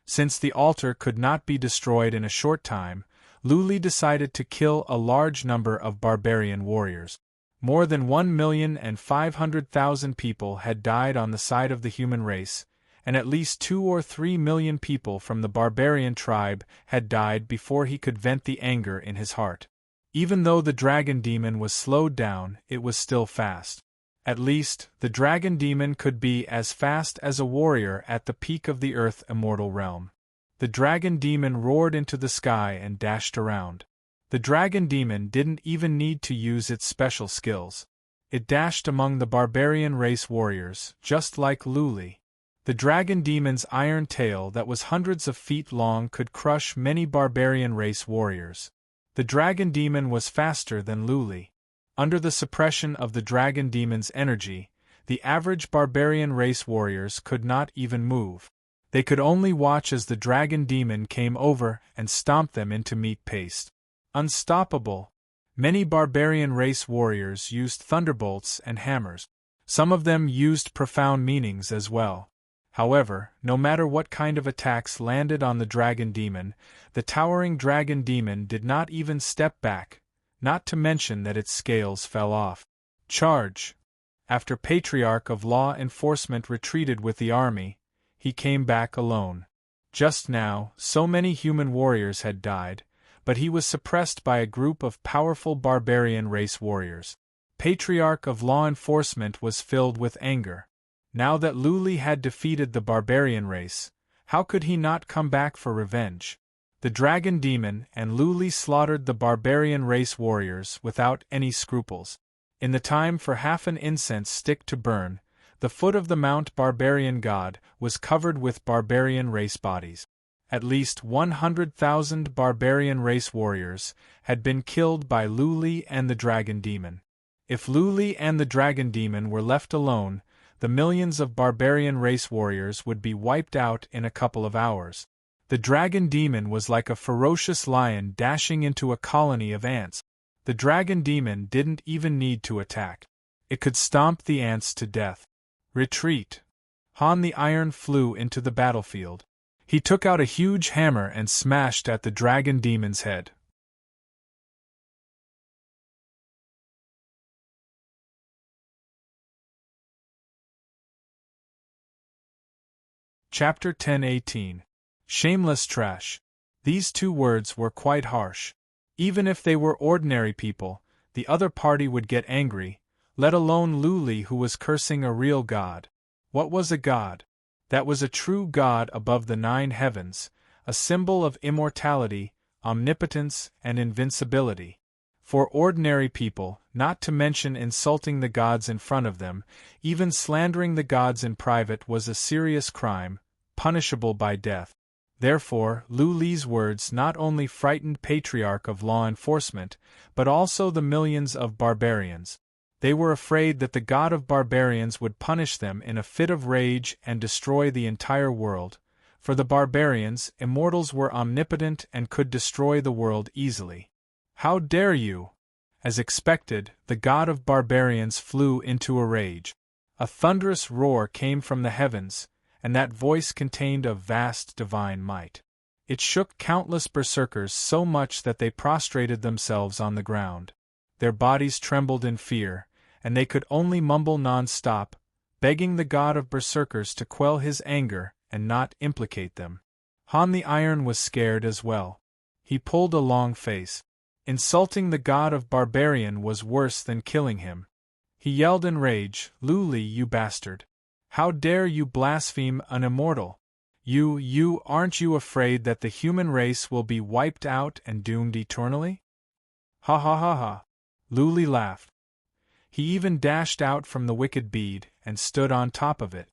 Since the altar could not be destroyed in a short time, Luli decided to kill a large number of barbarian warriors. More than 1,500,000 people had died on the side of the human race, and at least 2 or 3 million people from the barbarian tribe had died before he could vent the anger in his heart. Even though the dragon demon was slowed down, it was still fast. At least, the dragon demon could be as fast as a warrior at the peak of the Earth Immortal Realm. The dragon demon roared into the sky and dashed around. The dragon demon didn't even need to use its special skills. It dashed among the barbarian race warriors, just like Luli. The dragon demon's iron tail that was hundreds of feet long could crush many barbarian race warriors. The dragon demon was faster than Luli. Under the suppression of the dragon demon's energy, the average barbarian race warriors could not even move. They could only watch as the dragon demon came over and stomped them into meat paste. Unstoppable! Many barbarian race warriors used thunderbolts and hammers. Some of them used profound meanings as well. However, no matter what kind of attacks landed on the dragon demon, the towering dragon demon did not even step back, not to mention that its scales fell off. Charge! After Patriarch of Law Enforcement retreated with the army, he came back alone. Just now, so many human warriors had died, but he was suppressed by a group of powerful barbarian race warriors. Patriarch of Law Enforcement was filled with anger. Now that Luli had defeated the barbarian race, how could he not come back for revenge? The dragon demon and Luli slaughtered the barbarian race warriors without any scruples. In the time for half an incense stick to burn, the foot of the Mount Barbarian God was covered with barbarian race bodies. At least 100,000 barbarian race warriors had been killed by Luli and the dragon demon. If Luli and the dragon demon were left alone, the millions of barbarian race warriors would be wiped out in a couple of hours. The dragon demon was like a ferocious lion dashing into a colony of ants. The dragon demon didn't even need to attack. It could stomp the ants to death. Retreat! Han the Iron flew into the battlefield. He took out a huge hammer and smashed at the dragon demon's head. Chapter 10:18. Shameless trash. These two words were quite harsh. Even if they were ordinary people, the other party would get angry, let alone Luli, who was cursing a real god. What was a god? That was a true god above the 9 heavens, a symbol of immortality, omnipotence, and invincibility. For ordinary people, not to mention insulting the gods in front of them, even slandering the gods in private was a serious crime, punishable by death. Therefore, Luli's words not only frightened Patriarch of Law Enforcement, but also the millions of barbarians. They were afraid that the god of barbarians would punish them in a fit of rage and destroy the entire world. For the barbarians, immortals were omnipotent and could destroy the world easily. How dare you! As expected, the god of barbarians flew into a rage. A thunderous roar came from the heavens, and that voice contained a vast divine might. It shook countless berserkers so much that they prostrated themselves on the ground. Their bodies trembled in fear, and they could only mumble non-stop, begging the god of berserkers to quell his anger and not implicate them. Han the Iron was scared as well. He pulled a long face. Insulting the god of barbarian was worse than killing him. He yelled in rage, "Luli, you bastard! How dare you blaspheme an immortal? Aren't you afraid that the human race will be wiped out and doomed eternally?" Ha ha ha ha! Luli laughed. He even dashed out from the wicked bead and stood on top of it.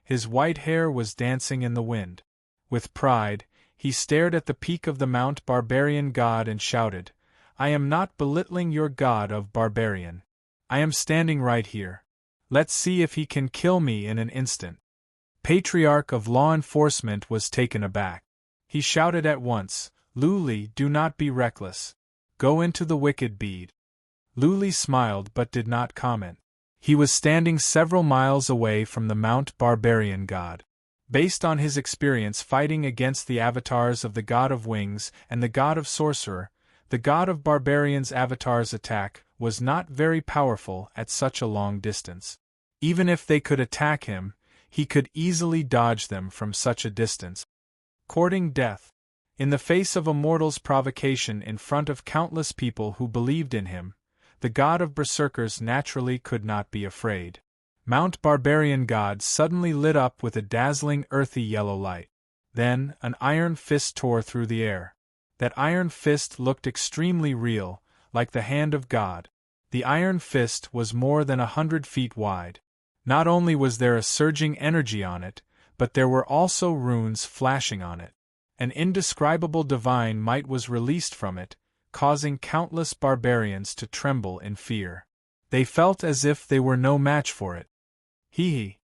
His white hair was dancing in the wind. With pride, he stared at the peak of the Mount Barbarian God and shouted, "I am not belittling your god of barbarian. I am standing right here. Let's see if he can kill me in an instant." Patriarch of Law Enforcement was taken aback. He shouted at once, "Luli, do not be reckless. Go into the wicked bead." Luli smiled but did not comment. He was standing several miles away from the Mount Barbarian God. Based on his experience fighting against the avatars of the God of Wings and the God of Sorcerer, the God of Barbarian's avatar's attack was not very powerful at such a long distance. Even if they could attack him, he could easily dodge them from such a distance. Courting death. In the face of a mortal's provocation in front of countless people who believed in him, the god of berserkers naturally could not be afraid. Mount Barbarian God suddenly lit up with a dazzling earthy yellow light. Then, an iron fist tore through the air. That iron fist looked extremely real, like the hand of God. The iron fist was more than 100 feet wide. Not only was there a surging energy on it, but there were also runes flashing on it. An indescribable divine might was released from it, causing countless barbarians to tremble in fear. They felt as if they were no match for it. Hee.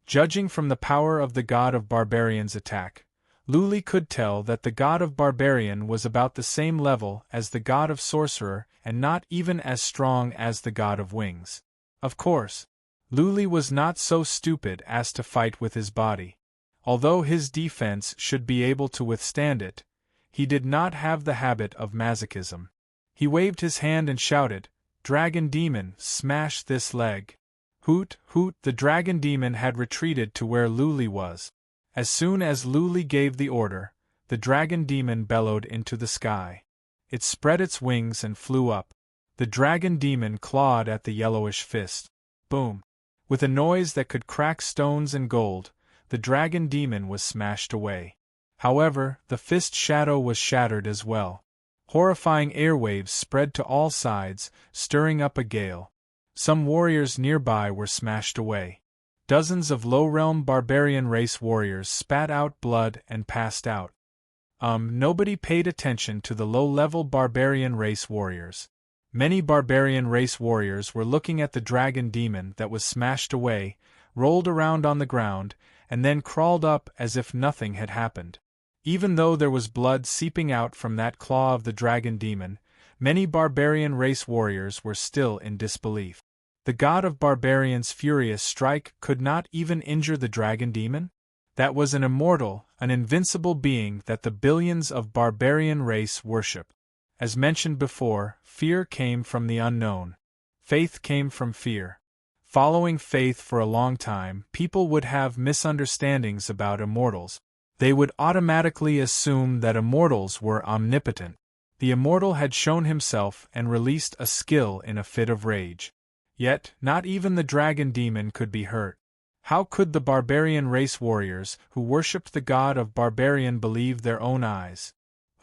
Judging from the power of the god of barbarian's attack, Luli could tell that the god of barbarian was about the same level as the god of sorcerer and not even as strong as the god of wings. Of course, Luli was not so stupid as to fight with his body. Although his defense should be able to withstand it, he did not have the habit of masochism. He waved his hand and shouted, Dragon demon, smash this leg. Hoot, hoot, the dragon demon had retreated to where Luli was. As soon as Luli gave the order, the dragon demon bellowed into the sky. It spread its wings and flew up. The dragon demon clawed at the yellowish fist. Boom! With a noise that could crack stones and gold, the dragon demon was smashed away. However, the fist shadow was shattered as well. Horrifying airwaves spread to all sides, stirring up a gale. Some warriors nearby were smashed away. Dozens of low-realm barbarian race warriors spat out blood and passed out. Nobody paid attention to the low-level barbarian race warriors. Many barbarian race warriors were looking at the dragon demon that was smashed away, rolled around on the ground, and then crawled up as if nothing had happened. Even though there was blood seeping out from that claw of the dragon demon, many barbarian race warriors were still in disbelief. The god of barbarians' furious strike could not even injure the dragon demon? That was an immortal, an invincible being that the billions of barbarian race worship. As mentioned before, fear came from the unknown. Faith came from fear. Following faith for a long time, people would have misunderstandings about immortals. They would automatically assume that immortals were omnipotent. The immortal had shown himself and released a skill in a fit of rage. Yet, not even the dragon demon could be hurt. How could the barbarian race warriors who worshipped the god of barbarian believe their own eyes?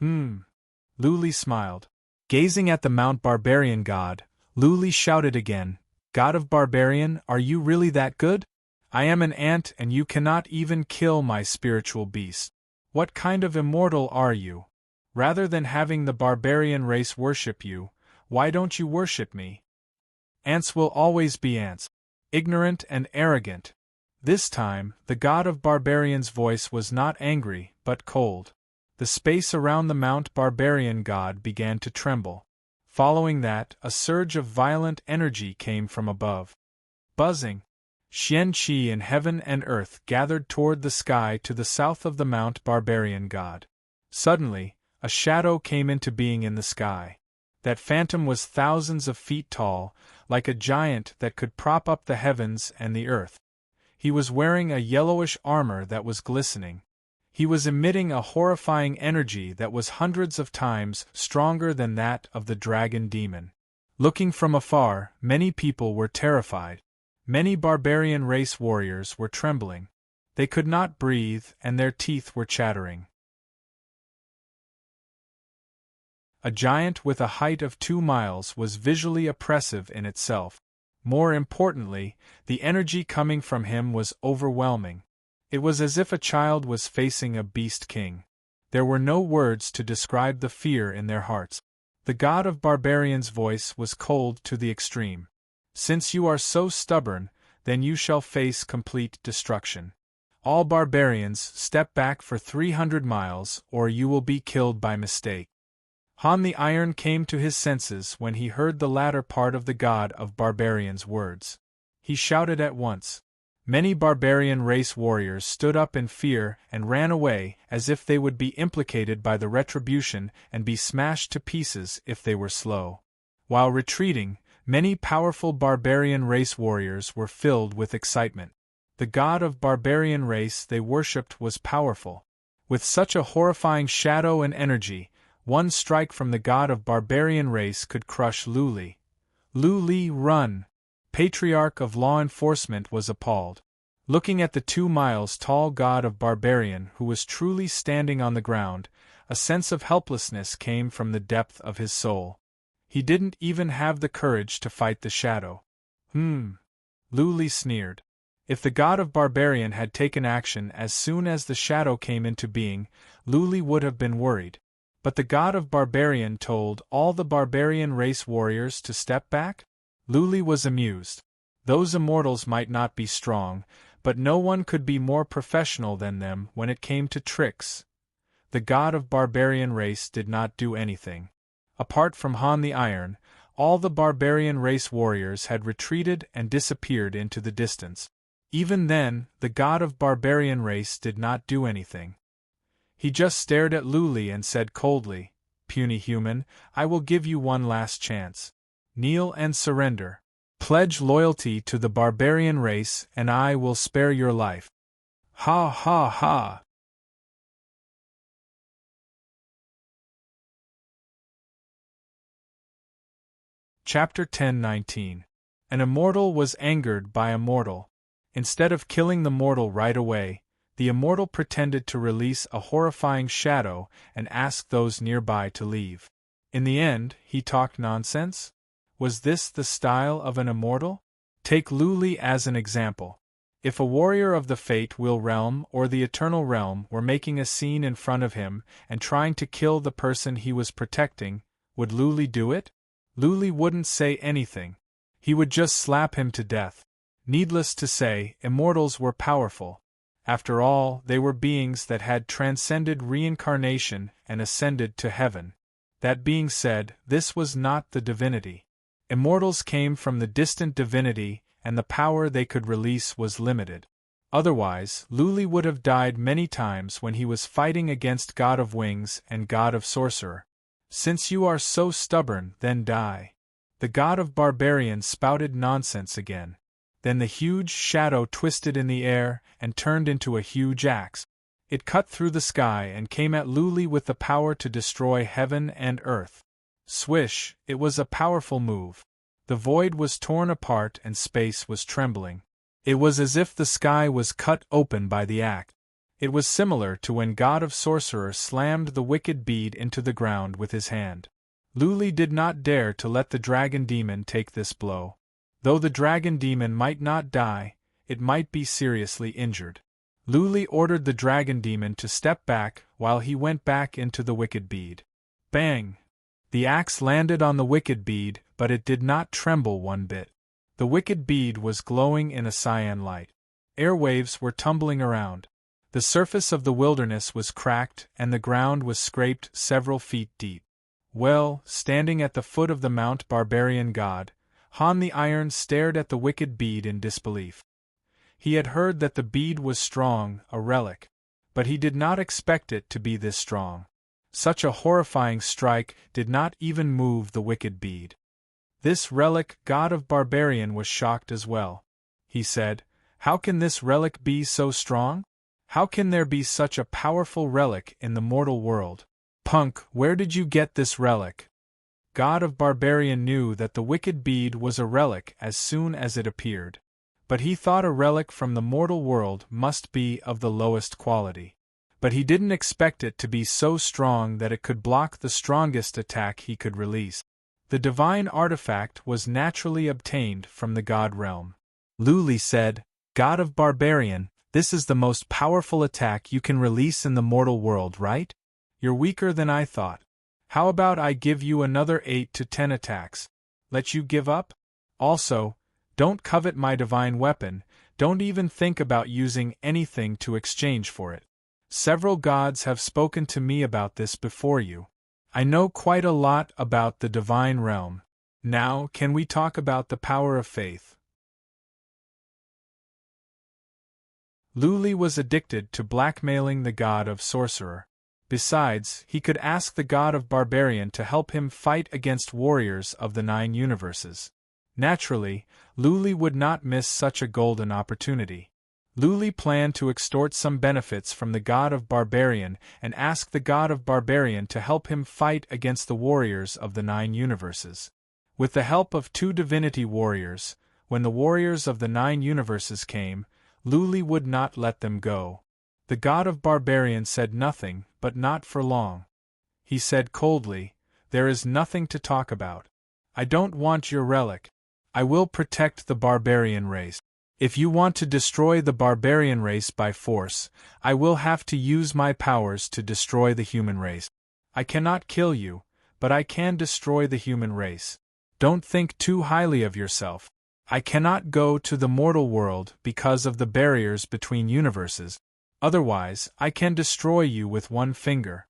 Luli smiled. Gazing at the Mount Barbarian god, Luli shouted again, "God of barbarian, are you really that good? I am an ant and you cannot even kill my spiritual beast. What kind of immortal are you? Rather than having the barbarian race worship you, why don't you worship me? Ants will always be ants, ignorant and arrogant." This time, the god of barbarians' voice was not angry, but cold. The space around the Mount Barbarian god began to tremble. Following that, a surge of violent energy came from above. Buzzing. Xian Qi in heaven and earth gathered toward the sky to the south of the Mount Barbarian god. Suddenly, a shadow came into being in the sky. That phantom was thousands of feet tall, like a giant that could prop up the heavens and the earth. He was wearing a yellowish armor that was glistening. He was emitting a horrifying energy that was hundreds of times stronger than that of the dragon demon. Looking from afar, many people were terrified. Many barbarian race warriors were trembling. They could not breathe, and their teeth were chattering. A giant with a height of 2 miles was visually oppressive in itself. More importantly, the energy coming from him was overwhelming. It was as if a child was facing a beast king. There were no words to describe the fear in their hearts. The god of barbarians' voice was cold to the extreme. "Since you are so stubborn, then you shall face complete destruction. All barbarians, step back for 300 miles, or you will be killed by mistake." Han the Iron came to his senses when he heard the latter part of the god of barbarians' words. He shouted at once. Many barbarian race warriors stood up in fear and ran away as if they would be implicated by the retribution and be smashed to pieces if they were slow. While retreating, many powerful barbarian race warriors were filled with excitement. The god of barbarian race they worshipped was powerful. With such a horrifying shadow and energy, one strike from the god of barbarian race could crush Luli. Luli, run! Patriarch of law enforcement was appalled. Looking at the 2 miles tall god of barbarian who was truly standing on the ground, a sense of helplessness came from the depth of his soul. He didn't even have the courage to fight the shadow. Luli sneered. If the god of barbarian had taken action as soon as the shadow came into being, Luli would have been worried. But the god of barbarian told all the barbarian race warriors to step back? Luli was amused. Those immortals might not be strong, but no one could be more professional than them when it came to tricks. The god of barbarian race did not do anything. Apart from Han the Iron, all the barbarian race warriors had retreated and disappeared into the distance. Even then, the god of barbarian race did not do anything. He just stared at Luli and said coldly, "Puny human, I will give you one last chance. kneel and surrender. Pledge loyalty to the barbarian race and I will spare your life. Ha ha ha! Chapter 10:19. An immortal was angered by a mortal. Instead of killing the mortal right away, the immortal pretended to release a horrifying shadow and asked those nearby to leave. In the end, he talked nonsense? Was this the style of an immortal? Take Luli as an example. If a warrior of the Fate-Will realm or the Eternal realm were making a scene in front of him and trying to kill the person he was protecting, would Luli do it? Luli wouldn't say anything. He would just slap him to death. Needless to say, immortals were powerful. After all, they were beings that had transcended reincarnation and ascended to heaven. That being said, this was not the divinity. Immortals came from the distant divinity, and the power they could release was limited. Otherwise, Luli would have died many times when he was fighting against God of Wings and God of Sorcerer. Since you are so stubborn, then die. The God of Barbarian spouted nonsense again. Then the huge shadow twisted in the air and turned into a huge axe. It cut through the sky and came at Luli with the power to destroy heaven and earth. Swish, it was a powerful move. The void was torn apart and space was trembling. It was as if the sky was cut open by the axe. It was similar to when God of Sorcerer slammed the wicked bead into the ground with his hand. Luli did not dare to let the dragon demon take this blow. Though the dragon demon might not die, it might be seriously injured. Luli ordered the dragon demon to step back while he went back into the wicked bead. Bang! The axe landed on the wicked bead, but it did not tremble one bit. The wicked bead was glowing in a cyan light. Airwaves were tumbling around. The surface of the wilderness was cracked and the ground was scraped several feet deep. Well, standing at the foot of the Mount Barbarian God, Han the Iron stared at the wicked bead in disbelief. He had heard that the bead was strong, a relic, but he did not expect it to be this strong. Such a horrifying strike did not even move the wicked bead. This relic God of Barbarian was shocked as well. He said, "How can this relic be so strong? How can there be such a powerful relic in the mortal world? Punk, where did you get this relic?" God of Barbarian knew that the wicked bead was a relic as soon as it appeared. But he thought a relic from the mortal world must be of the lowest quality. But he didn't expect it to be so strong that it could block the strongest attack he could release. The divine artifact was naturally obtained from the God realm. Luli said, "God of Barbarian, this is the most powerful attack you can release in the mortal world, right? You're weaker than I thought. How about I give you another 8 to 10 attacks? Let you give up? Also, don't covet my divine weapon, don't even think about using anything to exchange for it. Several gods have spoken to me about this before you. I know quite a lot about the divine realm. Now, can we talk about the power of faith?" Luli was addicted to blackmailing the God of Sorcerer. Besides, he could ask the God of Barbarian to help him fight against warriors of the 9 universes. Naturally, Luli would not miss such a golden opportunity. Luli planned to extort some benefits from the God of Barbarian and ask the God of Barbarian to help him fight against the warriors of the 9 universes. With the help of 2 divinity warriors, when the warriors of the 9 universes came, Luli would not let them go. The God of Barbarian said nothing, but not for long. He said coldly, "There is nothing to talk about. I don't want your relic. I will protect the barbarian race. If you want to destroy the barbarian race by force, I will have to use my powers to destroy the human race. I cannot kill you, but I can destroy the human race. Don't think too highly of yourself. I cannot go to the mortal world because of the barriers between universes. Otherwise, I can destroy you with one finger."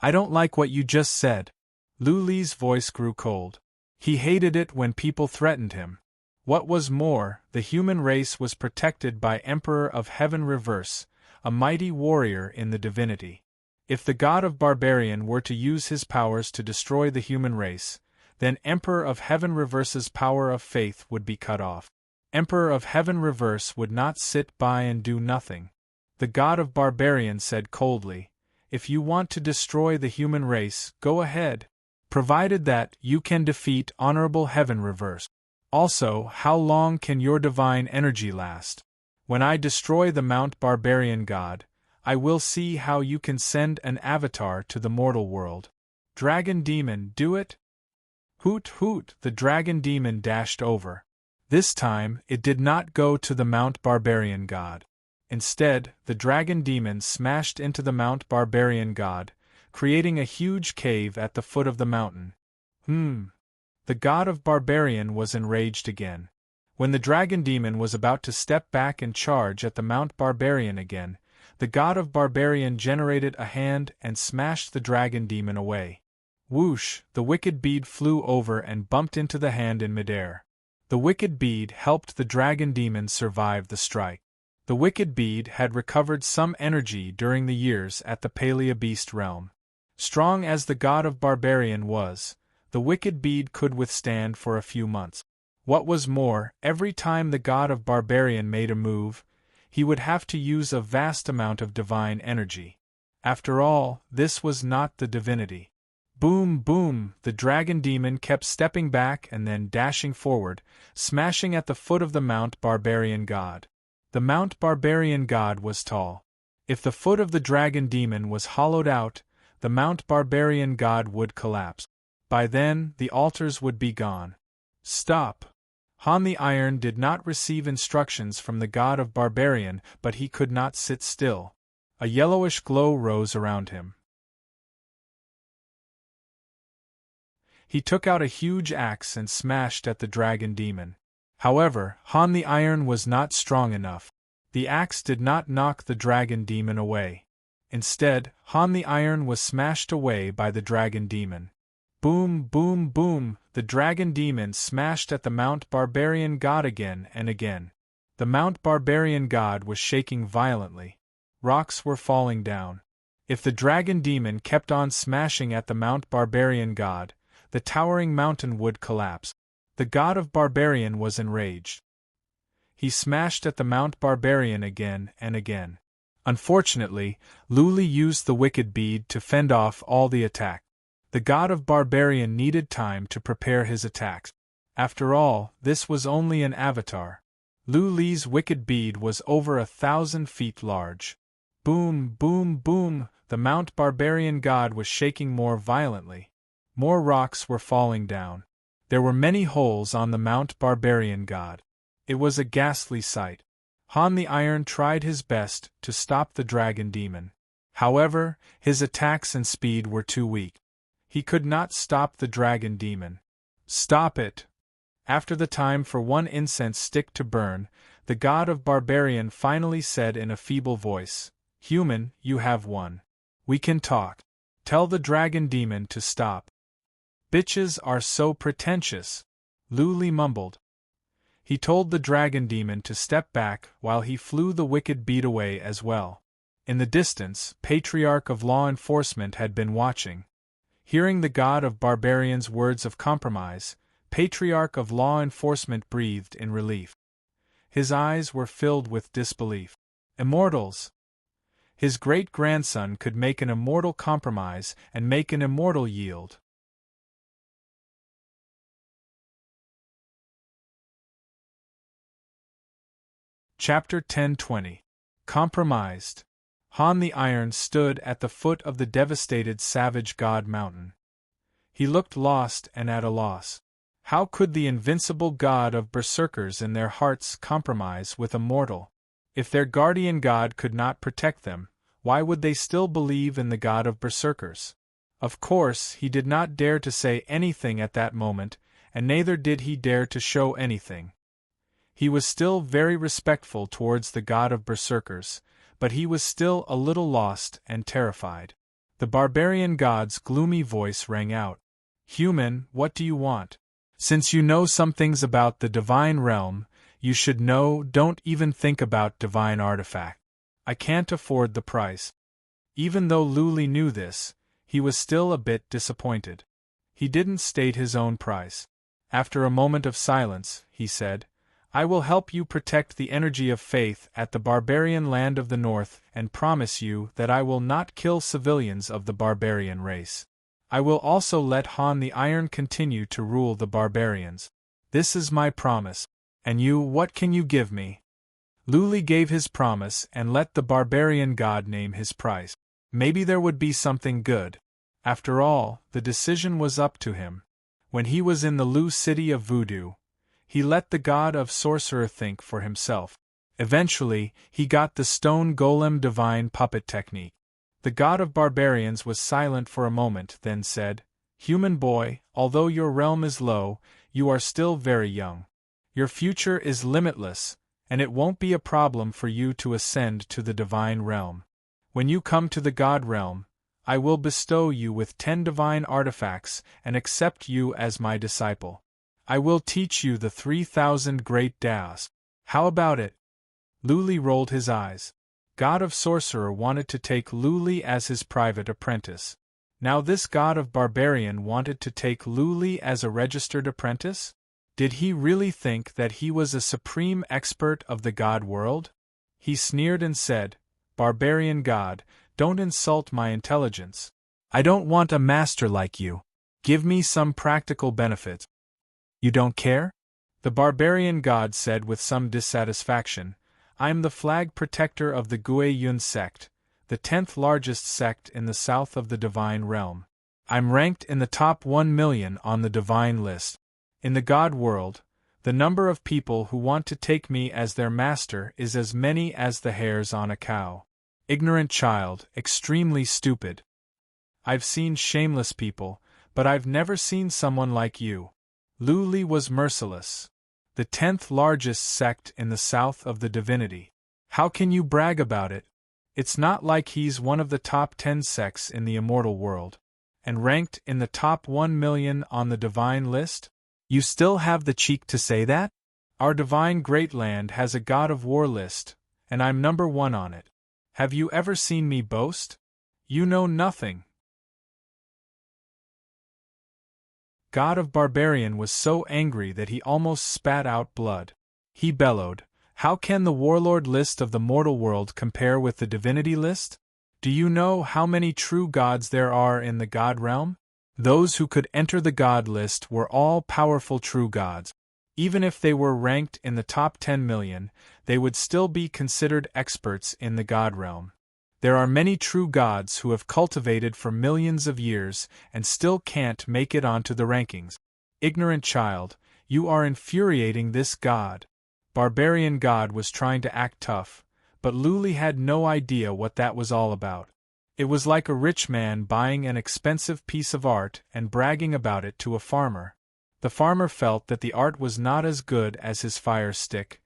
"I don't like what you just said." Luli's voice grew cold. He hated it when people threatened him. What was more, the human race was protected by Emperor of Heaven Reverse, a mighty warrior in the divinity. If the God of Barbarian were to use his powers to destroy the human race, then Emperor of Heaven Reverse's power of faith would be cut off. Emperor of Heaven Reverse would not sit by and do nothing. The god of barbarian said coldly, "If you want to destroy the human race, go ahead. Provided that you can defeat Honorable Heaven Reverse. Also, how long can your divine energy last? When I destroy the Mount Barbarian God, I will see how you can send an avatar to the mortal world. Dragon Demon, do it?" Hoot hoot, the Dragon Demon dashed over. This time, it did not go to the Mount Barbarian God. Instead, the Dragon Demon smashed into the Mount Barbarian God, creating a huge cave at the foot of the mountain. The god of barbarian was enraged again. When the Dragon Demon was about to step back and charge at the Mount Barbarian again, the god of barbarian generated a hand and smashed the Dragon Demon away. Whoosh, the wicked bead flew over and bumped into the hand in midair. The wicked bead helped the Dragon Demon survive the strike. The wicked bead had recovered some energy during the years at the Paleobeast realm. Strong as the god of barbarian was, the wicked bead could withstand for a few months. What was more, every time the god of barbarian made a move, he would have to use a vast amount of divine energy. After all, this was not the divinity. Boom boom, the Dragon Demon kept stepping back and then dashing forward, smashing at the foot of the Mount Barbarian God. The Mount Barbarian God was tall. If the foot of the Dragon Demon was hollowed out, the Mount Barbarian God would collapse. By then, the altars would be gone. Stop! Han the Iron did not receive instructions from the god of barbarian, but he could not sit still. A yellowish glow rose around him. He took out a huge axe and smashed at the Dragon Demon. However, Han the Iron was not strong enough. The axe did not knock the Dragon Demon away. Instead, Han the Iron was smashed away by the Dragon Demon. Boom boom boom, the Dragon Demon smashed at the Mount Barbarian God again and again. The Mount Barbarian God was shaking violently. Rocks were falling down. If the Dragon Demon kept on smashing at the Mount Barbarian God, the towering mountain would collapse. The god of barbarian was enraged. He smashed at the Mount Barbarian again and again. Unfortunately, Luli used the wicked bead to fend off all the attack. The god of barbarian needed time to prepare his attacks. After all, this was only an avatar. Luli's wicked bead was over 1,000 feet large. Boom boom boom, the Mount Barbarian god was shaking more violently. More rocks were falling down. There were many holes on the Mount Barbarian God. It was a ghastly sight. Han the Iron tried his best to stop the Dragon Demon. However, his attacks and speed were too weak. He could not stop the Dragon Demon. Stop it! After the time for one incense stick to burn, the god of barbarian finally said in a feeble voice, "Human, you have won. We can talk. Tell the Dragon Demon to stop." "Bitches are so pretentious," Luli mumbled. He told the Dragon Demon to step back while he flew the wicked bead away as well. In the distance, Patriarch of Law Enforcement had been watching. Hearing the god of barbarian's words of compromise, Patriarch of Law Enforcement breathed in relief. His eyes were filled with disbelief. Immortals! His great-grandson could make an immortal compromise and make an immortal yield. Chapter 10:20 Compromised. Han the Iron stood at the foot of the devastated Savage God Mountain. He looked lost and at a loss. How could the invincible god of berserkers in their hearts compromise with a mortal? If their guardian god could not protect them, why would they still believe in the god of berserkers? Of course, he did not dare to say anything at that moment, and neither did he dare to show anything. He was still very respectful towards the god of berserkers, but he was still a little lost and terrified. The barbarian god's gloomy voice rang out. "Human, what do you want? Since you know some things about the divine realm, you should know, don't even think about divine artifact. I can't afford the price." Even though Luli knew this, he was still a bit disappointed. He didn't state his own price. After a moment of silence, he said, I will help you protect the energy of faith at the barbarian land of the north and promise you that I will not kill civilians of the barbarian race. I will also let Han the Iron continue to rule the barbarians. This is my promise. And you, what can you give me? Luli gave his promise and let the barbarian god name his price. Maybe there would be something good. After all, the decision was up to him. When he was in the Lu city of voodoo, he let the god of sorcerer think for himself. Eventually, he got the stone golem divine puppet technique. The god of barbarians was silent for a moment, then said, Human boy, although your realm is low, you are still very young. Your future is limitless, and it won't be a problem for you to ascend to the divine realm. When you come to the god realm, I will bestow you with 10 divine artifacts and accept you as my disciple. I will teach you the 3,000 great Taoist. How about it? Luli rolled his eyes. God of Sorcerer wanted to take Luli as his private apprentice. Now this god of barbarian wanted to take Luli as a registered apprentice? Did he really think that he was a supreme expert of the god world? He sneered and said, Barbarian god, don't insult my intelligence. I don't want a master like you. Give me some practical benefits. You don't care? The barbarian god said with some dissatisfaction, I am the flag protector of the Gui Yun sect, the 10th largest sect in the south of the divine realm. I'm ranked in the top 1 million on the divine list. In the god world, the number of people who want to take me as their master is as many as the hairs on a cow. Ignorant child, extremely stupid. I've seen shameless people, but I've never seen someone like you. Luli was merciless. The 10th largest sect in the south of the divinity. How can you brag about it? It's not like he's one of the top 10 sects in the immortal world. And ranked in the top 1 million on the divine list? You still have the cheek to say that? Our divine great land has a god of war list, and I'm number 1 on it. Have you ever seen me boast? You know nothing. God of Barbarian was so angry that he almost spat out blood. He bellowed, How can the warlord list of the mortal world compare with the divinity list? Do you know how many true gods there are in the god realm? Those who could enter the god list were all powerful true gods. Even if they were ranked in the top 10 million, they would still be considered experts in the god realm. There are many true gods who have cultivated for millions of years and still can't make it onto the rankings. Ignorant child, you are infuriating this god. Barbarian god was trying to act tough, but Luli had no idea what that was all about. It was like a rich man buying an expensive piece of art and bragging about it to a farmer. The farmer felt that the art was not as good as his fire stick.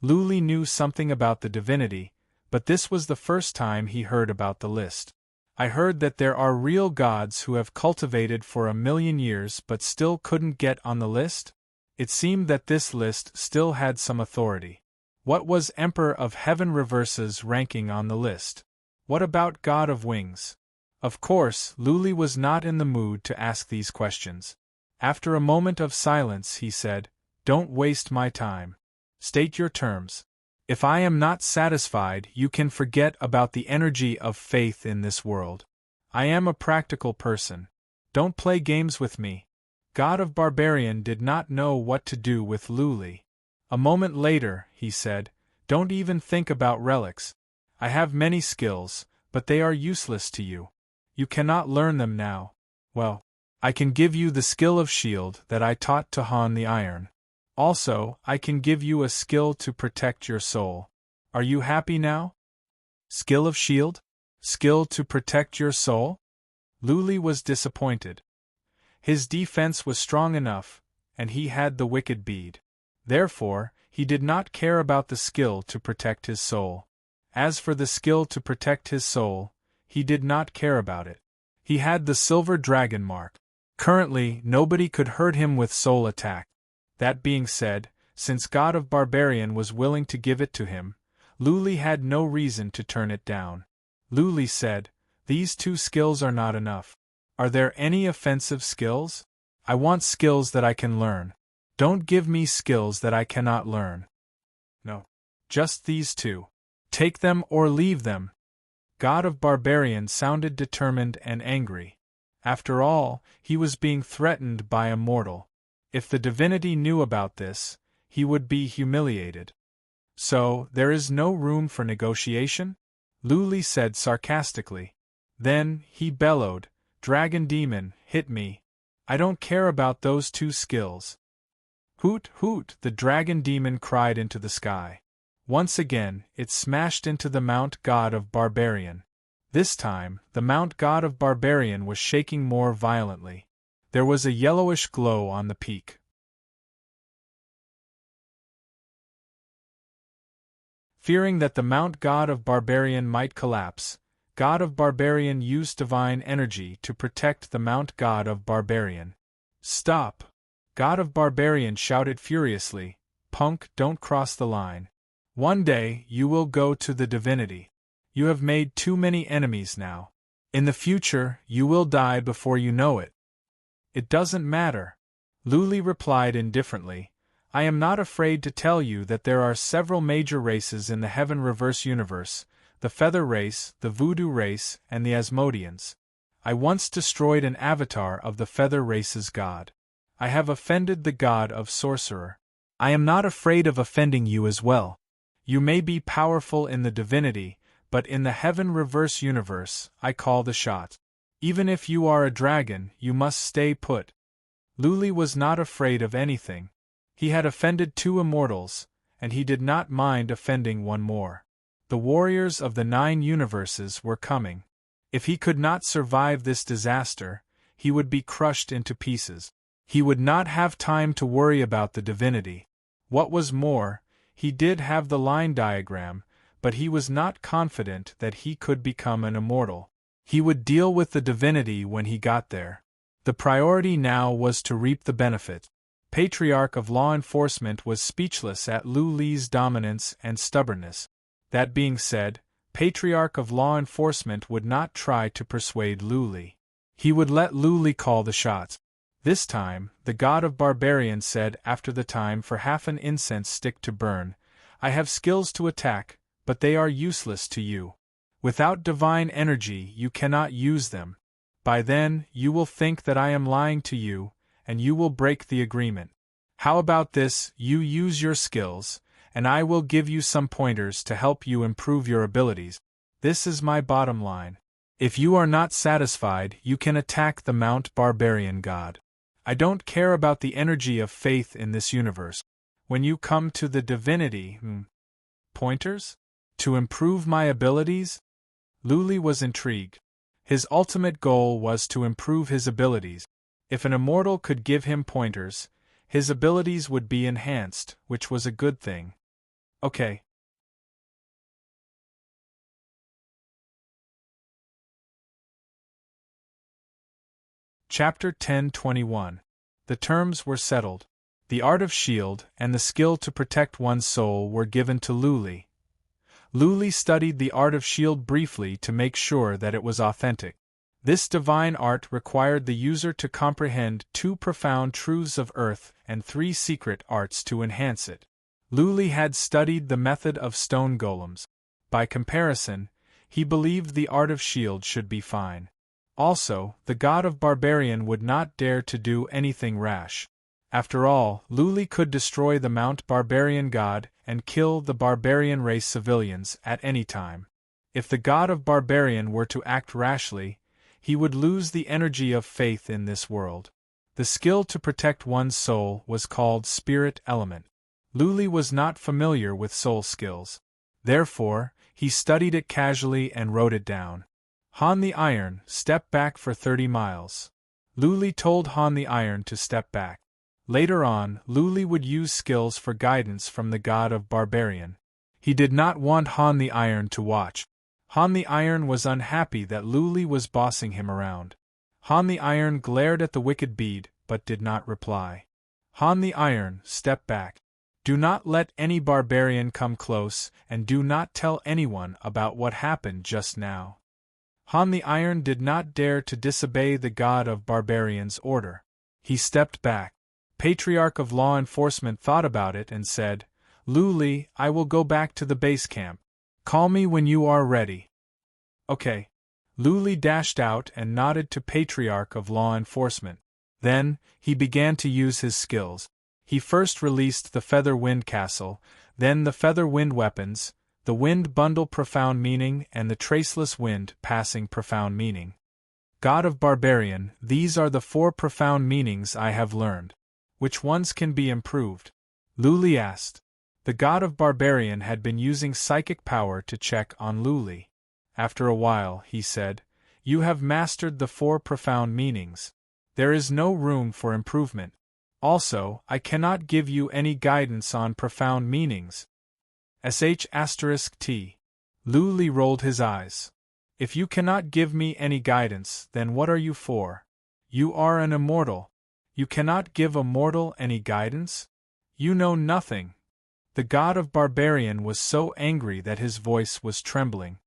Luli knew something about the divinity, but this was the first time he heard about the list. I heard that there are real gods who have cultivated for 1,000,000 years but still couldn't get on the list? It seemed that this list still had some authority. What was Emperor of Heaven Reverse's ranking on the list? What about God of Wings? Of course, Luli was not in the mood to ask these questions. After a moment of silence he said, Don't waste my time. State your terms. If I am not satisfied, you can forget about the energy of faith in this world. I am a practical person. Don't play games with me. God of Barbarian did not know what to do with Luli. A moment later, he said, Don't even think about relics. I have many skills, but they are useless to you. You cannot learn them now. Well, I can give you the skill of shield that I taught to Han the Iron. Also, I can give you a skill to protect your soul. Are you happy now? Skill of shield? Skill to protect your soul? Luli was disappointed. His defense was strong enough, and he had the wicked bead. Therefore, he did not care about the skill to protect his soul. As for the skill to protect his soul, he did not care about it. He had the silver dragon mark. Currently, nobody could hurt him with soul attack. That being said, since God of Barbarian was willing to give it to him, Luli had no reason to turn it down. Luli said, These 2 skills are not enough. Are there any offensive skills? I want skills that I can learn. Don't give me skills that I cannot learn. No. Just these two. Take them or leave them. God of Barbarian sounded determined and angry. After all, he was being threatened by a mortal. If the divinity knew about this, he would be humiliated. So, there is no room for negotiation? Luli said sarcastically. Then, he bellowed, Dragon Demon, hit me. I don't care about those two skills. Hoot, hoot, the Dragon Demon cried into the sky. Once again, it smashed into the Mount God of Barbarian. This time, the Mount God of Barbarian was shaking more violently. There was a yellowish glow on the peak. Fearing that the Mount God of Barbarian might collapse, God of Barbarian used divine energy to protect the Mount God of Barbarian. Stop! God of Barbarian shouted furiously, Punk, don't cross the line. One day, you will go to the divinity. You have made too many enemies now. In the future, you will die before you know it. It doesn't matter. Luli replied indifferently, I am not afraid to tell you that there are several major races in the Heaven Reverse universe, the Feather race, the Voodoo race, and the Asmodeans. I once destroyed an avatar of the Feather race's god. I have offended the god of Sorcerer. I am not afraid of offending you as well. You may be powerful in the divinity, but in the Heaven Reverse universe, I call the shot. Even if you are a dragon, you must stay put. Luli was not afraid of anything. He had offended 2 immortals, and he did not mind offending one more. The warriors of the 9 universes were coming. If he could not survive this disaster, he would be crushed into pieces. He would not have time to worry about the divinity. What was more, he did have the line diagram, but he was not confident that he could become an immortal. He would deal with the divinity when he got there. The priority now was to reap the benefit. Patriarch of Law Enforcement was speechless at Luli's dominance and stubbornness. That being said, Patriarch of Law Enforcement would not try to persuade Luli. He would let Luli call the shots. This time, the god of Barbarian said after the time for half an incense stick to burn, I have skills to attack, but they are useless to you. Without divine energy you cannot use them. By then, you will think that I am lying to you, and you will break the agreement. How about this, you use your skills, and I will give you some pointers to help you improve your abilities. This is my bottom line. If you are not satisfied, you can attack the Mount Barbarian god. I don't care about the energy of faith in this universe. When you come to the divinity, pointers? To improve my abilities? Luli was intrigued. His ultimate goal was to improve his abilities. If an immortal could give him pointers, his abilities would be enhanced, which was a good thing. Okay. Chapter 10:21. The terms were settled. The art of shield and the skill to protect one's soul were given to Luli. Luli studied the art of shield briefly to make sure that it was authentic. This divine art required the user to comprehend 2 profound truths of earth and 3 secret arts to enhance it. Luli had studied the method of stone golems. By comparison, he believed the art of shield should be fine. Also, the god of Barbarian would not dare to do anything rash. After all, Luli could destroy the Mount Barbarian god and kill the Barbarian race civilians at any time. If the god of Barbarian were to act rashly, he would lose the energy of faith in this world. The skill to protect one's soul was called Spirit Element. Luli was not familiar with soul skills. Therefore, he studied it casually and wrote it down. Han the Iron, step back for 30 miles. Luli told Han the Iron to step back. Later on, Luli would use skills for guidance from the god of Barbarian. He did not want Han the Iron to watch. Han the Iron was unhappy that Luli was bossing him around. Han the Iron glared at the wicked bead, but did not reply. Han the Iron, step back. Do not let any barbarian come close, and do not tell anyone about what happened just now. Han the Iron did not dare to disobey the god of Barbarian's order. He stepped back. Patriarch of Law Enforcement thought about it and said, "Lu Li, I will go back to the base camp. Call me when you are ready." "Okay." Lu Li dashed out and nodded to Patriarch of Law Enforcement. Then, he began to use his skills. He first released the Feather Wind Castle, then the Feather Wind Weapons, the Wind Bundle Profound Meaning and the Traceless Wind Passing Profound Meaning. God of Barbarian, these are the 4 profound meanings I have learned. Which ones can be improved? Lu Li asked. The God of Barbarian had been using psychic power to check on Lu Li. After a while, he said, "You have mastered the 4 profound meanings. There is no room for improvement. Also, I cannot give you any guidance on profound meanings." **T. Lu Li rolled his eyes. "If you cannot give me any guidance, then what are you for? You are an immortal. You cannot give a mortal any guidance? You know nothing." The God of Barbarian was so angry that his voice was trembling.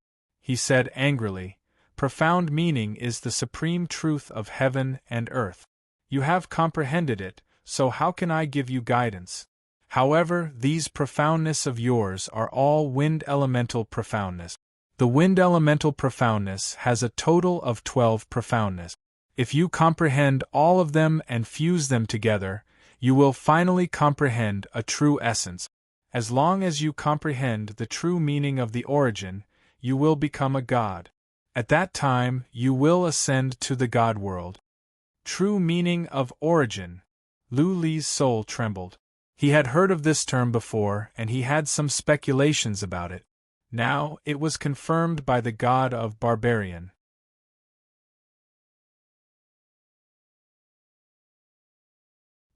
He said angrily, "Profound meaning is the supreme truth of heaven and earth. You have comprehended it, so how can I give you guidance? However, these profoundness of yours are all wind elemental profoundness. The wind elemental profoundness has a total of 12 profoundness. If you comprehend all of them and fuse them together, you will finally comprehend a true essence. As long as you comprehend the true meaning of the origin, you will become a god. At that time, you will ascend to the god world." True meaning of origin. Lu Li's soul trembled. He had heard of this term before, and he had some speculations about it. Now, it was confirmed by the God of Barbarian.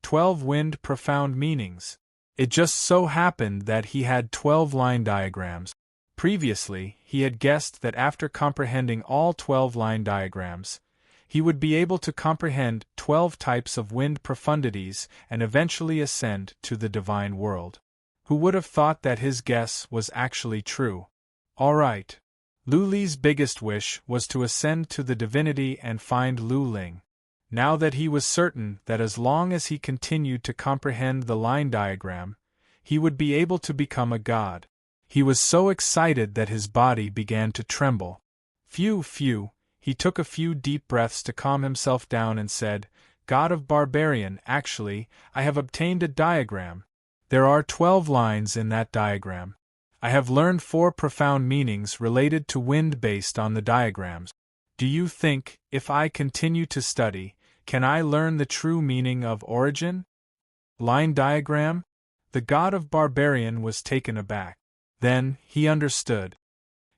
12 wind profound meanings. It just so happened that he had 12 line diagrams. Previously, he had guessed that after comprehending all 12 line diagrams, he would be able to comprehend 12 types of wind profundities and eventually ascend to the divine world. Who would have thought that his guess was actually true? All right. Lu Li's biggest wish was to ascend to the divinity and find Lu Ling. Now that he was certain that as long as he continued to comprehend the line diagram, he would be able to become a god. He was so excited that his body began to tremble. Phew, phew. He took a few deep breaths to calm himself down and said, "God of Barbarian, actually, I have obtained a diagram. There are 12 lines in that diagram. I have learned 4 profound meanings related to wind based on the diagrams. Do you think, if I continue to study, can I learn the true meaning of origin?" Line diagram? The God of Barbarian was taken aback. Then, he understood.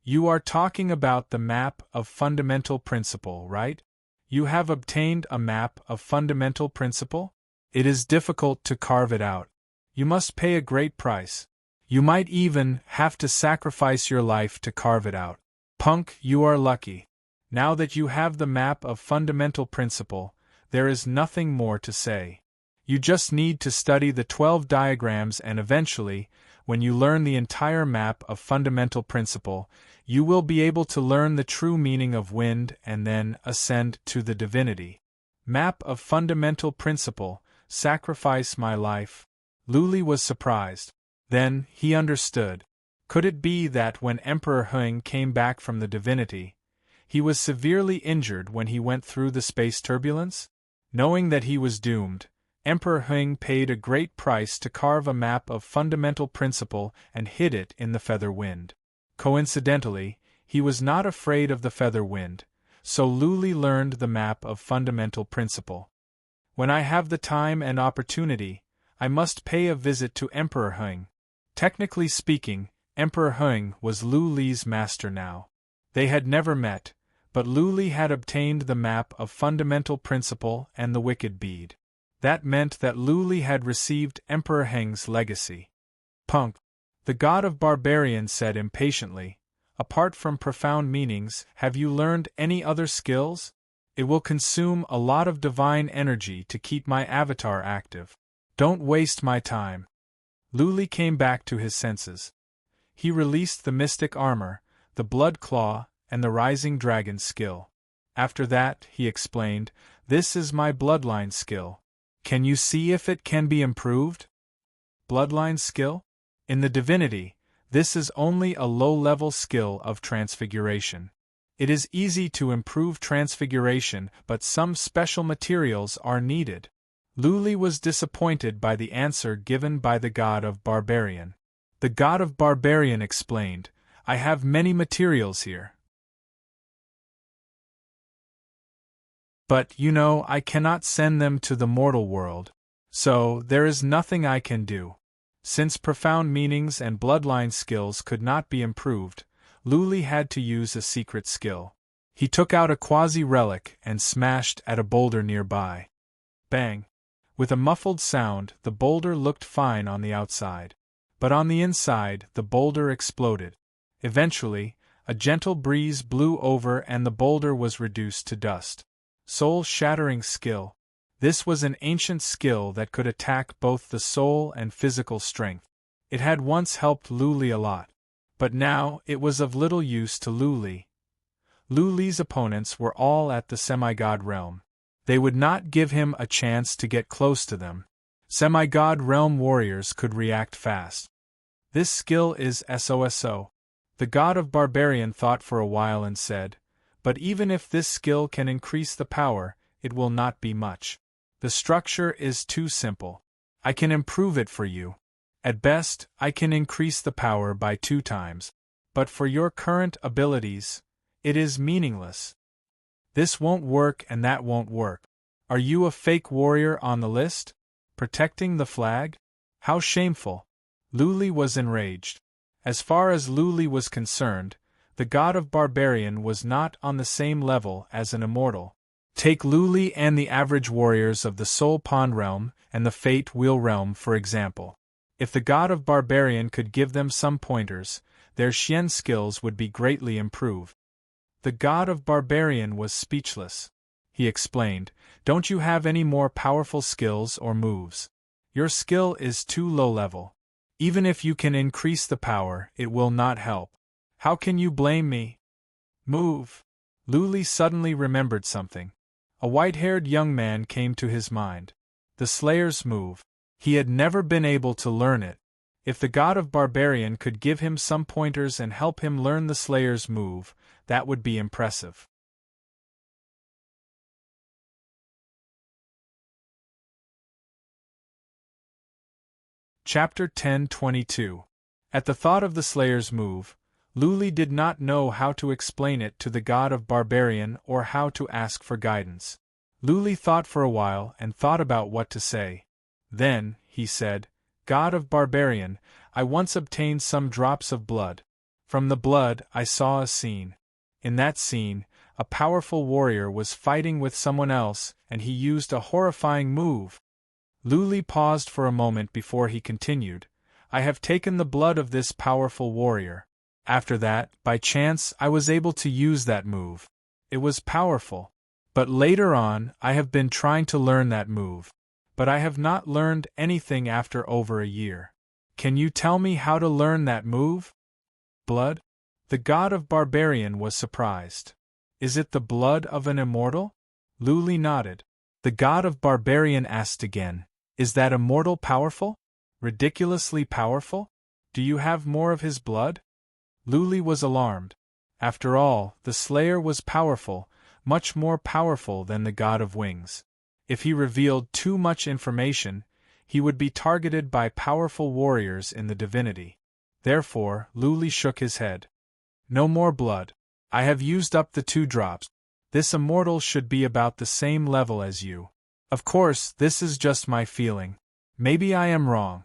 You are talking about the map of fundamental principle, right? You have obtained a map of fundamental principle? It is difficult to carve it out. You must pay a great price. You might even have to sacrifice your life to carve it out. Punk, you are lucky. Now that you have the map of fundamental principle, there is nothing more to say. You just need to study the 12 diagrams and eventually, when you learn the entire map of fundamental principle, you will be able to learn the true meaning of wind and then ascend to the divinity. Map of fundamental principle, sacrifice my life. Lu Li was surprised. Then, he understood. Could it be that when Emperor Huang came back from the divinity, he was severely injured when he went through the space turbulence? Knowing that he was doomed, Emperor Huang paid a great price to carve a map of fundamental principle and hid it in the feather wind. Coincidentally, he was not afraid of the feather wind, so Lu Li learned the map of fundamental principle. When I have the time and opportunity, I must pay a visit to Emperor Huang. Technically speaking, Emperor Huang was Lu Li's master now. They had never met, but Lu Li had obtained the map of fundamental principle and the wicked bead. That meant that Lu Li had received Emperor Huang's legacy. Punk. The God of Barbarian said impatiently, "Apart from profound meanings, have you learned any other skills? It will consume a lot of divine energy to keep my avatar active. Don't waste my time." Lu Li came back to his senses. He released the mystic armor, the blood claw, and the rising dragon skill. After that, he explained, "This is my bloodline skill. Can you see if it can be improved? Bloodline skill? In the divinity, this is only a low-level skill of transfiguration. It is easy to improve transfiguration, but some special materials are needed. Luli was disappointed by the answer given by the god of Barbarian. The god of Barbarian explained, I have many materials here. But, I cannot send them to the mortal world. So, there is nothing I can do. Since profound meanings and bloodline skills could not be improved, Luli had to use a secret skill. He took out a quasi-relic and smashed at a boulder nearby. Bang! With a muffled sound, the boulder looked fine on the outside. But on the inside, the boulder exploded. Eventually, a gentle breeze blew over and the boulder was reduced to dust. Soul-shattering skill. This was an ancient skill that could attack both the soul and physical strength. It had once helped Luli a lot. But now, it was of little use to Luli. Luli's opponents were all at the semi-god realm. They would not give him a chance to get close to them. Semi-god realm warriors could react fast. This skill is SOSO. The god of Barbarian thought for a while and said, but even if this skill can increase the power, it will not be much. The structure is too simple. I can improve it for you. At best, I can increase the power by 2 times. But for your current abilities, it is meaningless. This won't work and that won't work. Are you a fake warrior on the list? Protecting the flag? How shameful. Luli was enraged. As far as Luli was concerned, the god of Barbarian was not on the same level as an immortal. Take Luli and the average warriors of the Soul Pond realm and the Fate Wheel realm for example. If the god of Barbarian could give them some pointers, their Xian skills would be greatly improved. The god of Barbarian was speechless. He explained, don't you have any more powerful skills or moves? Your skill is too low level. Even if you can increase the power, it will not help. How can you blame me? Move. Luli suddenly remembered something. A white-haired young man came to his mind. The Slayer's move. He had never been able to learn it. If the god of Barbarian could give him some pointers and help him learn the Slayer's move, that would be impressive. Chapter 10:22. At the thought of the Slayer's move, Luli did not know how to explain it to the god of Barbarian or how to ask for guidance. Luli thought for a while and thought about what to say. Then, he said, God of Barbarian, I once obtained some drops of blood. From the blood, I saw a scene. In that scene, a powerful warrior was fighting with someone else, and he used a horrifying move. Luli paused for a moment before he continued, I have taken the blood of this powerful warrior. After that, by chance, I was able to use that move. It was powerful. But later on, I have been trying to learn that move. But I have not learned anything after over a year. Can you tell me how to learn that move? Blood? The god of Barbarian was surprised. Is it the blood of an immortal? Luli nodded. The god of Barbarian asked again, is that immortal powerful? Ridiculously powerful? Do you have more of his blood? Luli was alarmed. After all, the Slayer was powerful, much more powerful than the god of wings. If he revealed too much information, he would be targeted by powerful warriors in the divinity. Therefore, Luli shook his head. No more blood. I have used up the 2 drops. This immortal should be about the same level as you. Of course, this is just my feeling. Maybe I am wrong.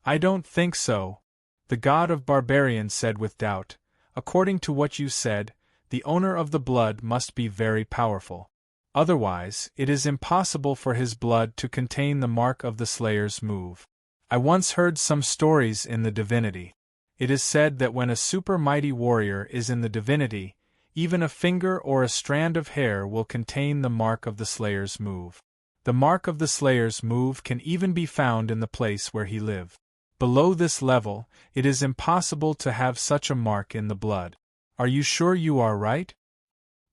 I don't think so. The god of Barbarian said with doubt, according to what you said, the owner of the blood must be very powerful. Otherwise, it is impossible for his blood to contain the mark of the Slayer's move. I once heard some stories in the divinity. It is said that when a super mighty warrior is in the divinity, even a finger or a strand of hair will contain the mark of the Slayer's move. The mark of the Slayer's move can even be found in the place where he lived. Below this level, it is impossible to have such a mark in the blood. Are you sure you are right?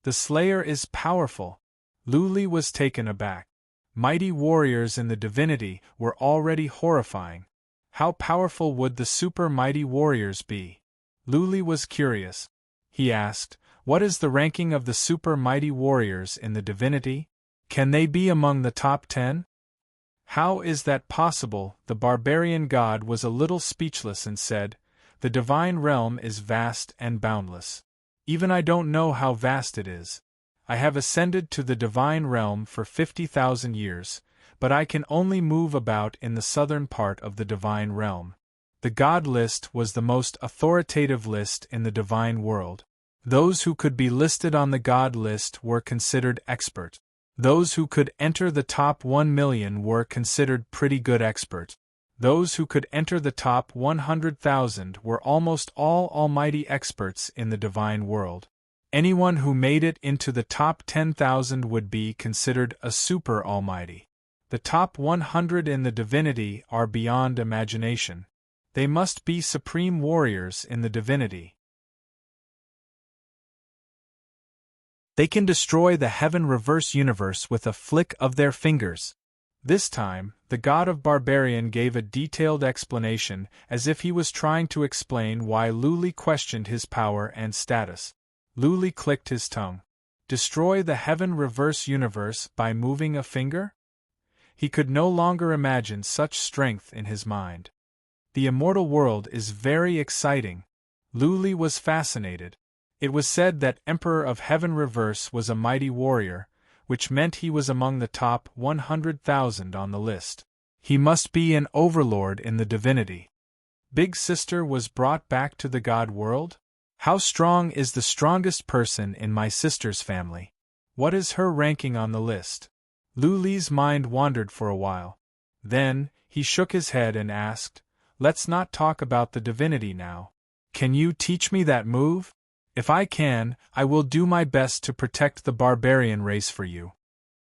The Slayer is powerful. Luli was taken aback. Mighty warriors in the divinity were already horrifying. How powerful would the super mighty warriors be? Luli was curious. He asked, "What is the ranking of the super mighty warriors in the divinity? Can they be among the top 10? How is that possible?" The barbarian god was a little speechless and said, "The divine realm is vast and boundless. Even I don't know how vast it is. I have ascended to the divine realm for 50,000 years, but I can only move about in the southern part of the divine realm." The god list was the most authoritative list in the divine world. Those who could be listed on the god list were considered expert. Those who could enter the top 1 million were considered pretty good expert. Those who could enter the top 100,000 were almost all almighty experts in the divine world. Anyone who made it into the top 10,000 would be considered a super almighty. The top 100 in the divinity are beyond imagination. They must be supreme warriors in the divinity. They can destroy the heaven reverse universe with a flick of their fingers. This time, the god of barbarian gave a detailed explanation, as if he was trying to explain why Luli questioned his power and status. Luli clicked his tongue. Destroy the heaven reverse universe by moving a finger? He could no longer imagine such strength in his mind. The immortal world is very exciting. Luli was fascinated. It was said that Emperor of Heaven Reverse was a mighty warrior, which meant he was among the top 100,000 on the list. He must be an overlord in the divinity. Big Sister was brought back to the god world? How strong is the strongest person in my sister's family? What is her ranking on the list? Luli's mind wandered for a while. Then, he shook his head and asked, "Let's not talk about the divinity now. Can you teach me that move? If I can, I will do my best to protect the barbarian race for you."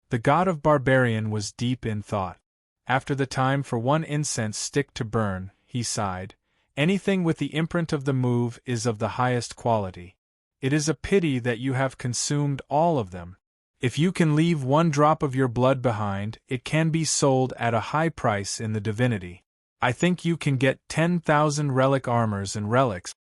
The god of barbarian was deep in thought. After the time for one incense stick to burn, he sighed. Anything with the imprint of the move is of the highest quality. It is a pity that you have consumed all of them. If you can leave one drop of your blood behind, it can be sold at a high price in the divinity. I think you can get 10,000 relic armors and relics.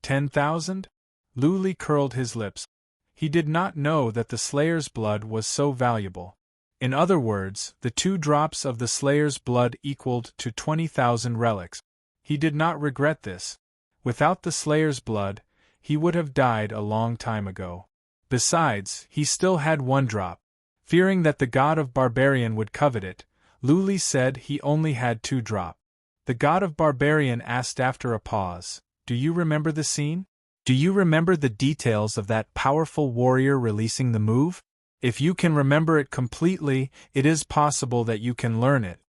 10,000? Luli curled his lips. He did not know that the Slayer's blood was so valuable. In other words, the 2 drops of the Slayer's blood equaled to 20,000 relics. He did not regret this. Without the Slayer's blood, he would have died a long time ago. Besides, he still had 1 drop. Fearing that the god of barbarian would covet it, Luli said he only had 2 drop. The god of barbarian asked after a pause, "Do you remember the scene? Do you remember the details of that powerful warrior releasing the move? If you can remember it completely, it is possible that you can learn it."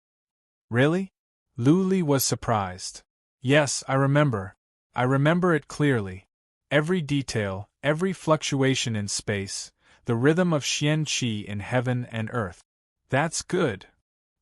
"Really?" Luli was surprised. "Yes, I remember. I remember it clearly. Every detail, every fluctuation in space, the rhythm of Xian Qi in heaven and earth." "That's good,"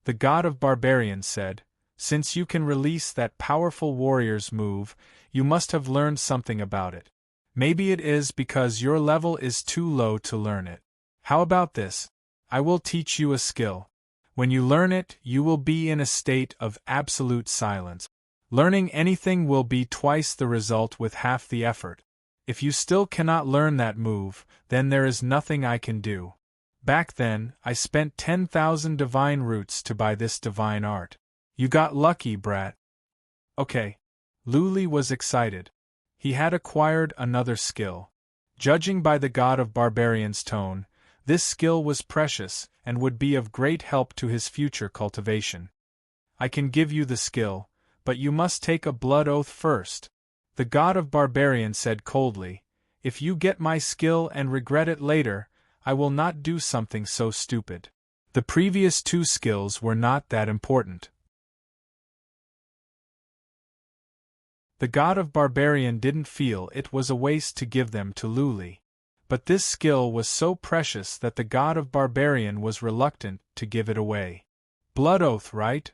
the god of barbarian said. "Since you can release that powerful warrior's move, you must have learned something about it. Maybe it is because your level is too low to learn it. How about this? I will teach you a skill. When you learn it, you will be in a state of absolute silence. Learning anything will be twice the result with half the effort. If you still cannot learn that move, then there is nothing I can do. Back then, I spent 10,000 divine roots to buy this divine art. You got lucky, brat." Okay. Luli was excited. He had acquired another skill. Judging by the god of barbarian's tone, this skill was precious and would be of great help to his future cultivation. "I can give you the skill, but you must take a blood oath first," the god of barbarian said coldly. "If you get my skill and regret it later, I will not do something so stupid. The previous 2 skills were not that important." The god of barbarian didn't feel it was a waste to give them to Luli. But this skill was so precious that the god of barbarian was reluctant to give it away. "Blood oath, right?"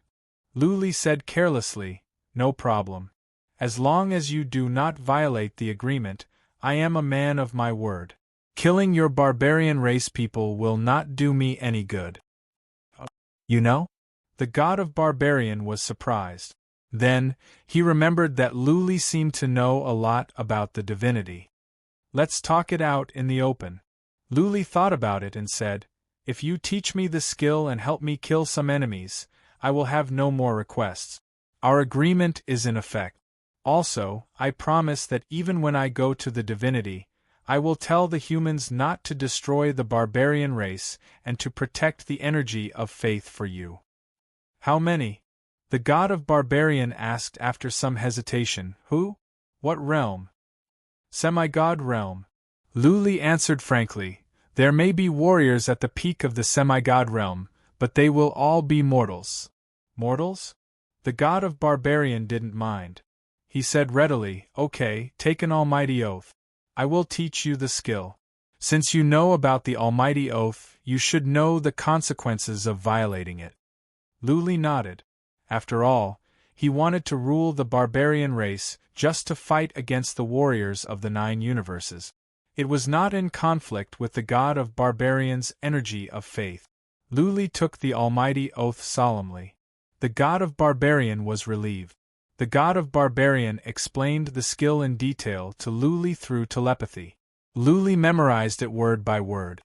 Luli said carelessly. "No problem. As long as you do not violate the agreement, I am a man of my word. Killing your barbarian race people will not do me any good." You know? The god of barbarian was surprised. Then, he remembered that Luli seemed to know a lot about the divinity. Let's talk it out in the open. Luli thought about it and said, if you teach me the skill and help me kill some enemies, I will have no more requests. Our agreement is in effect. Also, I promise that even when I go to the divinity, I will tell the humans not to destroy the barbarian race and to protect the energy of faith for you. How many? The god of barbarian asked after some hesitation. Who? What realm? Semigod realm. Luli answered frankly, there may be warriors at the peak of the semigod realm, but they will all be mortals. Mortals? The god of barbarian didn't mind. He said readily, okay, take an almighty oath. I will teach you the skill. Since you know about the almighty oath, you should know the consequences of violating it. Luli nodded. After all, he wanted to rule the barbarian race just to fight against the warriors of the 9 universes. It was not in conflict with the god of barbarians' energy of faith. Luli took the almighty oath solemnly. The god of barbarian was relieved. The god of barbarian explained the skill in detail to Luli through telepathy. Luli memorized it word by word.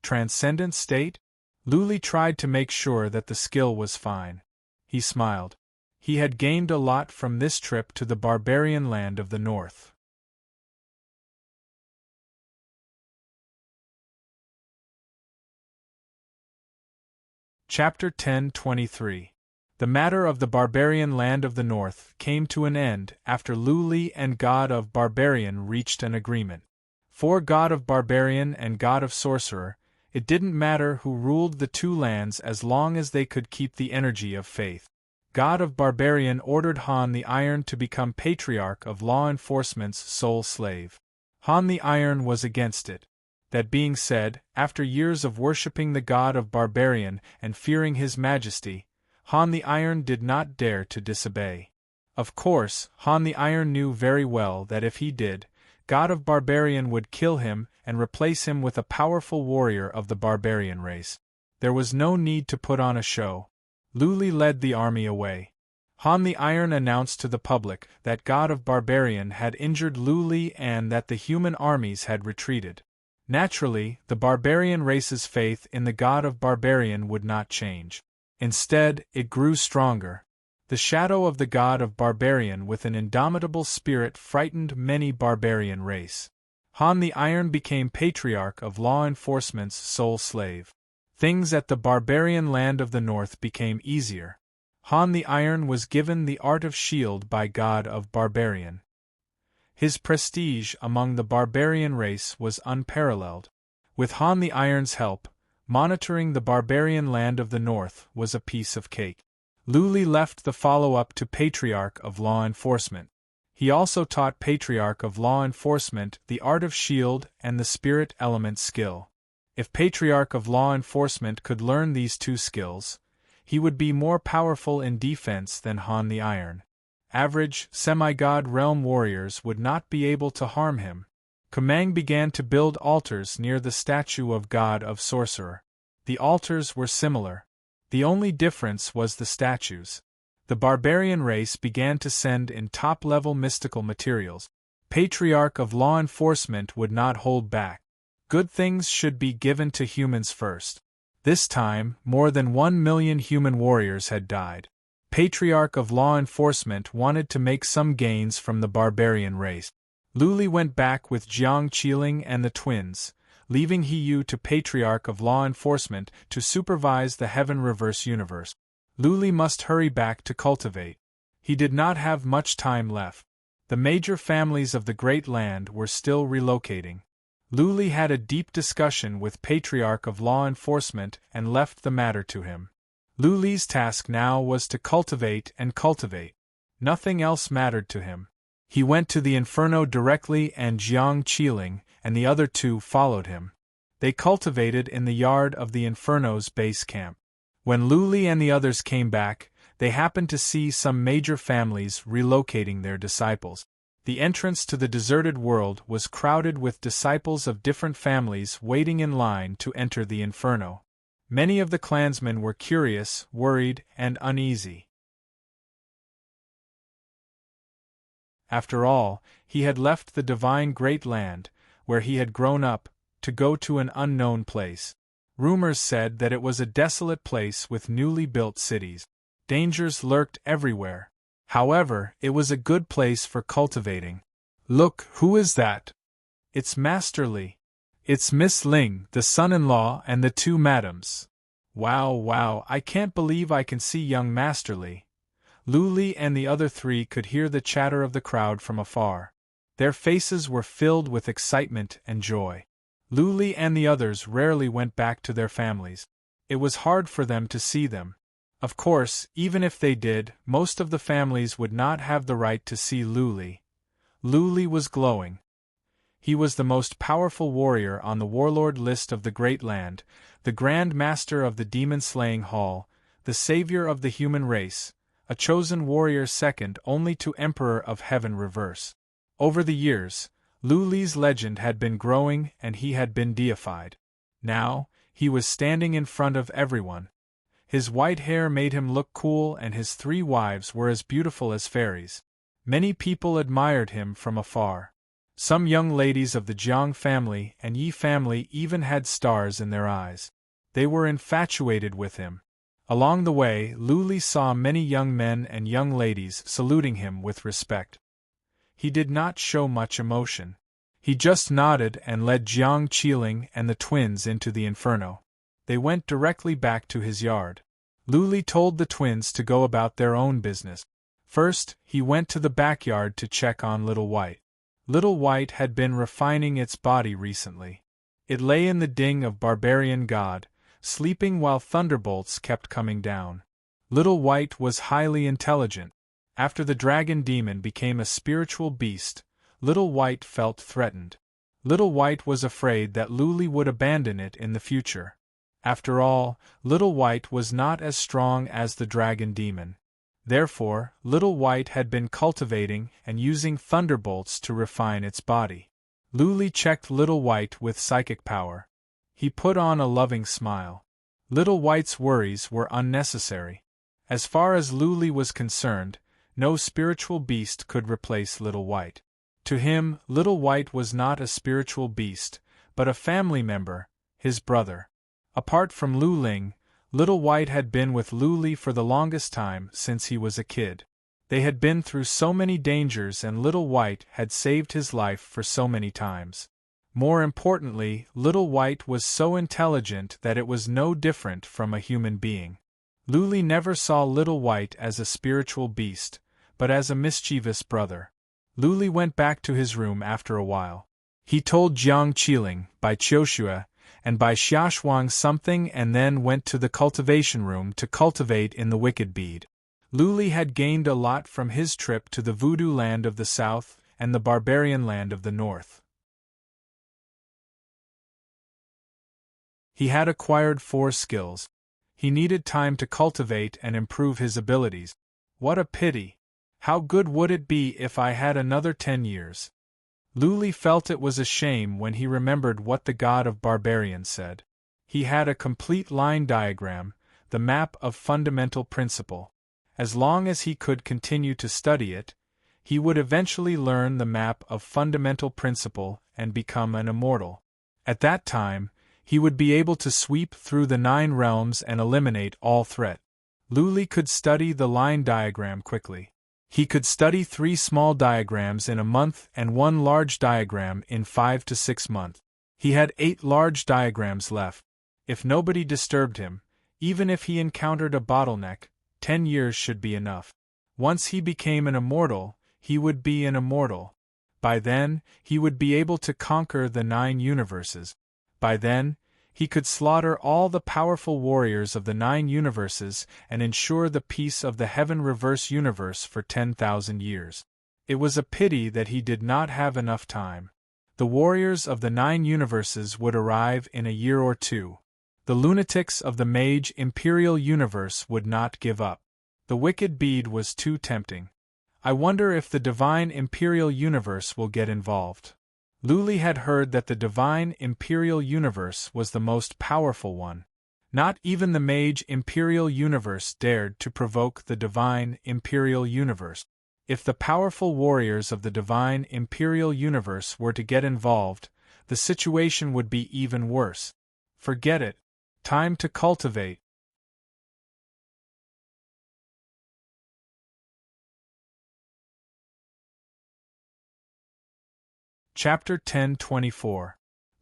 Transcendent state? Luli tried to make sure that the skill was fine. He smiled. He had gained a lot from this trip to the barbarian land of the north. Chapter 10:23. The matter of the barbarian land of the north came to an end after Luli and god of barbarian reached an agreement. For god of barbarian and god of sorcerer, it didn't matter who ruled the 2 lands as long as they could keep the energy of faith. God of barbarian ordered Han the Iron to become patriarch of law enforcement's sole slave. Han the Iron was against it. That being said, after years of worshipping the god of barbarian and fearing his majesty, Han the Iron did not dare to disobey. Of course, Han the Iron knew very well that if he did, god of barbarian would kill him and replace him with a powerful warrior of the barbarian race. There was no need to put on a show. Luli led the army away. Han the Iron announced to the public that god of barbarian had injured Luli and that the human armies had retreated. Naturally, the barbarian race's faith in the god of barbarian would not change. Instead, it grew stronger. The shadow of the god of barbarian with an indomitable spirit frightened many barbarian race. Han the Iron became patriarch of law enforcement's sole slave. Things at the barbarian land of the north became easier. Han the Iron was given the art of shield by god of barbarian. His prestige among the barbarian race was unparalleled. With Han the Iron's help, monitoring the barbarian land of the north was a piece of cake. Luli left the follow-up to Patriarch of Law Enforcement. He also taught Patriarch of Law Enforcement the art of shield and the spirit element skill. If Patriarch of Law Enforcement could learn these 2 skills, he would be more powerful in defense than Han the Iron. Average, semi-god realm warriors would not be able to harm him. Kumang began to build altars near the statue of god of sorcerer. The altars were similar. The only difference was the statues. The barbarian race began to send in top-level mystical materials. Patriarch of Law Enforcement would not hold back. Good things should be given to humans first. This time, more than 1 million human warriors had died. Patriarch of Law Enforcement wanted to make some gains from the barbarian race. Luli went back with Jiang Qiling and the twins, leaving Hiyu to Patriarch of Law Enforcement to supervise the Heaven Reverse Universe. Luli must hurry back to cultivate. He did not have much time left. The major families of the Great Land were still relocating. Luli had a deep discussion with Patriarch of Law Enforcement and left the matter to him. Luli's task now was to cultivate and cultivate. Nothing else mattered to him. He went to the Inferno directly and Jiang Qiling and the other 2 followed him. They cultivated in the yard of the Inferno's base camp. When Luli and the others came back, they happened to see some major families relocating their disciples. The entrance to the deserted world was crowded with disciples of different families waiting in line to enter the Inferno. Many of the clansmen were curious, worried, and uneasy. After all, he had left the divine great land, where he had grown up, to go to an unknown place. Rumors said that it was a desolate place with newly built cities. Dangers lurked everywhere. However, it was a good place for cultivating. "Look, who is that?" "It's Master Li." "It's Miss Ling, the son-in-law, and the two madams." Wow, I can't believe I can see young Master Li." Lu Li and the other three could hear the chatter of the crowd from afar. Their faces were filled with excitement and joy. Lu Li and the others rarely went back to their families. It was hard for them to see them. Of course, even if they did, most of the families would not have the right to see Lu Li. Lu Li was glowing. He was the most powerful warrior on the warlord list of the Great Land, the Grand Master of the Demon-Slaying Hall, the savior of the human race, a chosen warrior second only to Emperor of Heaven Reverse. Over the years, Lu Li's legend had been growing and he had been deified. Now, he was standing in front of everyone. His white hair made him look cool and his 3 wives were as beautiful as fairies. Many people admired him from afar. Some young ladies of the Jiang family and Yi family even had stars in their eyes. They were infatuated with him. Along the way, Lu Li saw many young men and young ladies saluting him with respect. He did not show much emotion. He just nodded and led Jiang Qiling and the twins into the inferno. They went directly back to his yard. Lu Li told the twins to go about their own business. First, he went to the backyard to check on Little White. Little White had been refining its body recently. It lay in the ding of Barbarian God, sleeping while thunderbolts kept coming down. Little White was highly intelligent. After the dragon demon became a spiritual beast, Little White felt threatened. Little White was afraid that Lu Li would abandon it in the future. After all, Little White was not as strong as the dragon demon. Therefore, Little White had been cultivating and using thunderbolts to refine its body. Lu Li checked Little White with psychic power. He put on a loving smile. Little White's worries were unnecessary. As far as Lu Li was concerned, no spiritual beast could replace Little White. To him, Little White was not a spiritual beast, but a family member, his brother. Apart from Lu Ling, Little White had been with Lu Li for the longest time since he was a kid. They had been through so many dangers and Little White had saved his life for so many times. More importantly, Little White was so intelligent that it was no different from a human being. Lu Li never saw Little White as a spiritual beast, but as a mischievous brother. Lu Li went back to his room after a while. He told Jiang Qiling, Bai Qiuxue, and Bai Xiaoshuang something and then went to the cultivation room to cultivate in the wicked bead. Lu Li had gained a lot from his trip to the voodoo land of the south and the barbarian land of the north. He had acquired 4 skills. He needed time to cultivate and improve his abilities. What a pity! How good would it be if I had another 10 years? Lu Li felt it was a shame when he remembered what the god of barbarians said. He had a complete line diagram, the map of fundamental principle. As long as he could continue to study it, he would eventually learn the map of fundamental principle and become an immortal. At that time, he would be able to sweep through the 9 realms and eliminate all threat. Lu Li could study the line diagram quickly. He could study 3 small diagrams in a month and 1 large diagram in 5 to 6 months. He had 8 large diagrams left. If nobody disturbed him, even if he encountered a bottleneck, 10 years should be enough. Once he became an immortal, he would be an immortal. By then, he would be able to conquer the 9 universes. By then, he could slaughter all the powerful warriors of the 9 universes and ensure the peace of the Heaven Reverse universe for 10,000 years. It was a pity that he did not have enough time. The warriors of the 9 universes would arrive in a year or 2. The lunatics of the Mage Imperial universe would not give up. The wicked bead was too tempting. I wonder if the Divine Imperial universe will get involved. Lu Li had heard that the Divine Imperial universe was the most powerful one. Not even the mage Imperial Universe dared to provoke the divine Imperial Universe. If the powerful warriors of the divine Imperial Universe were to get involved, the situation would be even worse. Forget it. Time to cultivate. Chapter 10:24.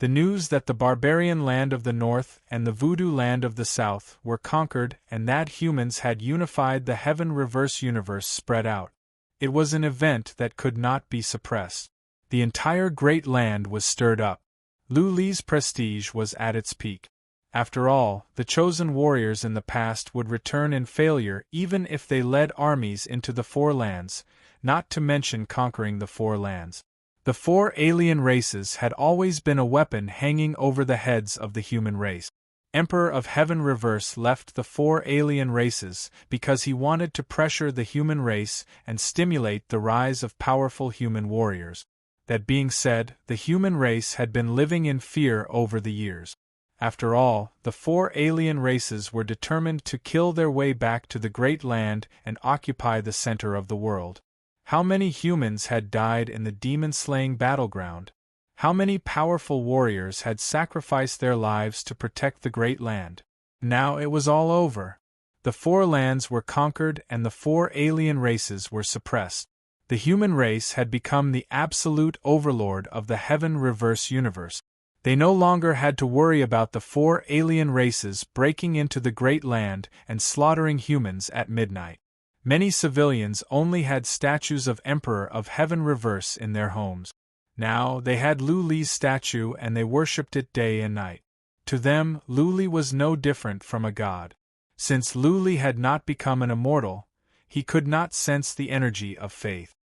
The news that the barbarian land of the north and the voodoo land of the south were conquered and that humans had unified the heaven reverse universe spread out. It was an event that could not be suppressed. The entire great land was stirred up. Lu Li's prestige was at its peak. After all, the chosen warriors in the past would return in failure even if they led armies into the Four Lands, not to mention conquering the Four Lands. The four alien races had always been a weapon hanging over the heads of the human race. Emperor of Heaven Reverse left the four alien races because he wanted to pressure the human race and stimulate the rise of powerful human warriors. That being said, the human race had been living in fear over the years. After all, the four alien races were determined to kill their way back to the Great Land and occupy the center of the world. How many humans had died in the demon-slaying battleground? How many powerful warriors had sacrificed their lives to protect the Great Land? Now it was all over. The Four Lands were conquered and the four alien races were suppressed. The human race had become the absolute overlord of the Heaven Reverse universe. They no longer had to worry about the four alien races breaking into the Great Land and slaughtering humans at midnight. Many civilians only had statues of Emperor of Heaven Reverse in their homes. Now they had Lu Li's statue and they worshipped it day and night. To them, Lu Li was no different from a god. Since Lu Li had not become an immortal, he could not sense the energy of faith.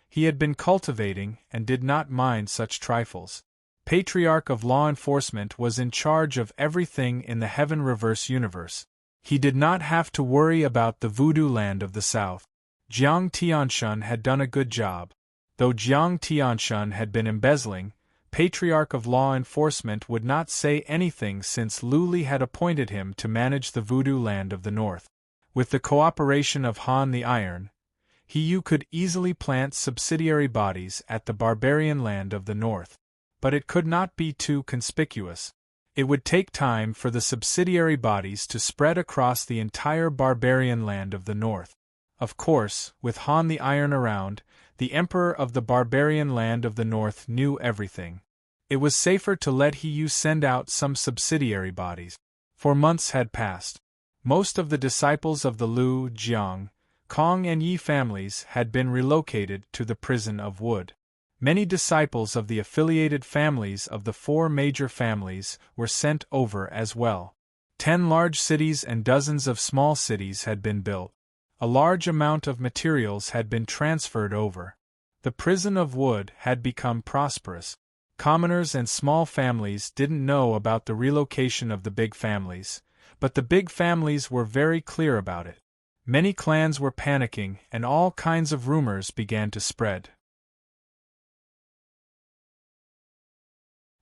He had been cultivating and did not mind such trifles. Patriarch of Law Enforcement was in charge of everything in the Heaven Reverse universe. He did not have to worry about the voodoo land of the south. Jiang Tianshun had done a good job. Though Jiang Tianshun had been embezzling, Patriarch of Law Enforcement would not say anything since Lu Li had appointed him to manage the voodoo land of the north. With the cooperation of Han the Iron, he could easily plant subsidiary bodies at the barbarian land of the north. But it could not be too conspicuous. It would take time for the subsidiary bodies to spread across the entire barbarian land of the north. Of course, with Han the Iron around, the Emperor of the barbarian land of the north knew everything. It was safer to let He send out some subsidiary bodies. For months had passed. Most of the disciples of the Lu, Jiang, Kong and Yi families had been relocated to the prison of wood. Many disciples of the affiliated families of the four major families were sent over as well. 10 large cities and dozens of small cities had been built. A large amount of materials had been transferred over. The prison of wood had become prosperous. Commoners and small families didn't know about the relocation of the big families, but the big families were very clear about it. Many clans were panicking and all kinds of rumors began to spread.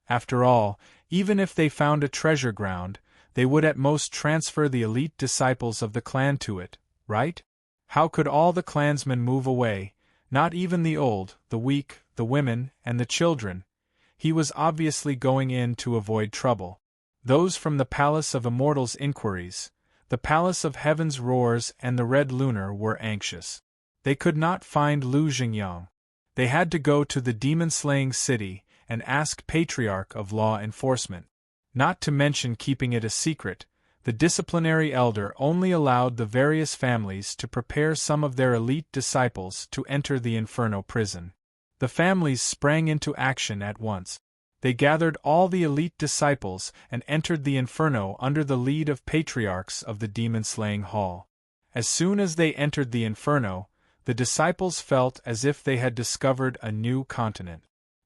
After all, even if they found a treasure ground, they would at most transfer the elite disciples of the clan to it, right? How could all the clansmen move away, not even the old, the weak, the women, and the children? He was obviously going in to avoid trouble. Those from the Palace of Immortals' inquiries, the Palace of Heaven's roars and the Red Lunar were anxious. They could not find Lu Xingyang. They had to go to the demon-slaying city and ask Patriarch of Law Enforcement. Not to mention keeping it a secret, the disciplinary elder only allowed the various families to prepare some of their elite disciples to enter the Inferno prison. The families sprang into action at once. They gathered all the elite disciples and entered the Inferno under the lead of patriarchs of the demon-slaying hall. As soon as they entered the Inferno, the disciples felt as if they had discovered a new continent.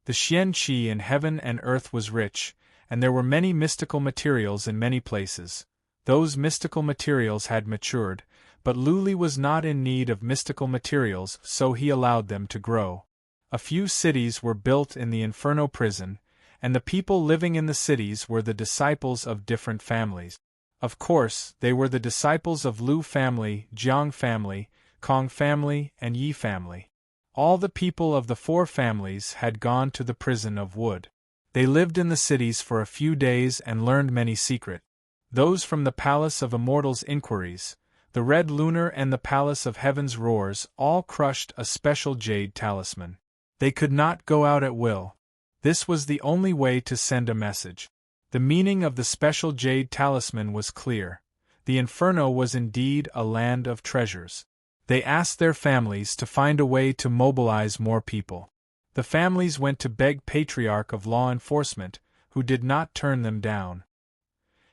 The Xian Qi in heaven and earth was rich, and there were many mystical materials in many places. Those mystical materials had matured, but Lu Li was not in need of mystical materials, so he allowed them to grow. A few cities were built in the Inferno prison, and the people living in the cities were the disciples of different families. Of course, they were the disciples of Lu family, Jiang family, Kong family, and Yi family. All the people of the four families had gone to the prison of wood. They lived in the cities for a few days and learned many secrets. Those from the Palace of Immortals' Inquiries, the Red Lunar and the Palace of Heaven's Roars all crushed a special jade talisman. They could not go out at will. This was the only way to send a message. The meaning of the special jade talisman was clear. The Inferno was indeed a land of treasures. They asked their families to find a way to mobilize more people. The families went to beg Patriarch of Law Enforcement, who did not turn them down.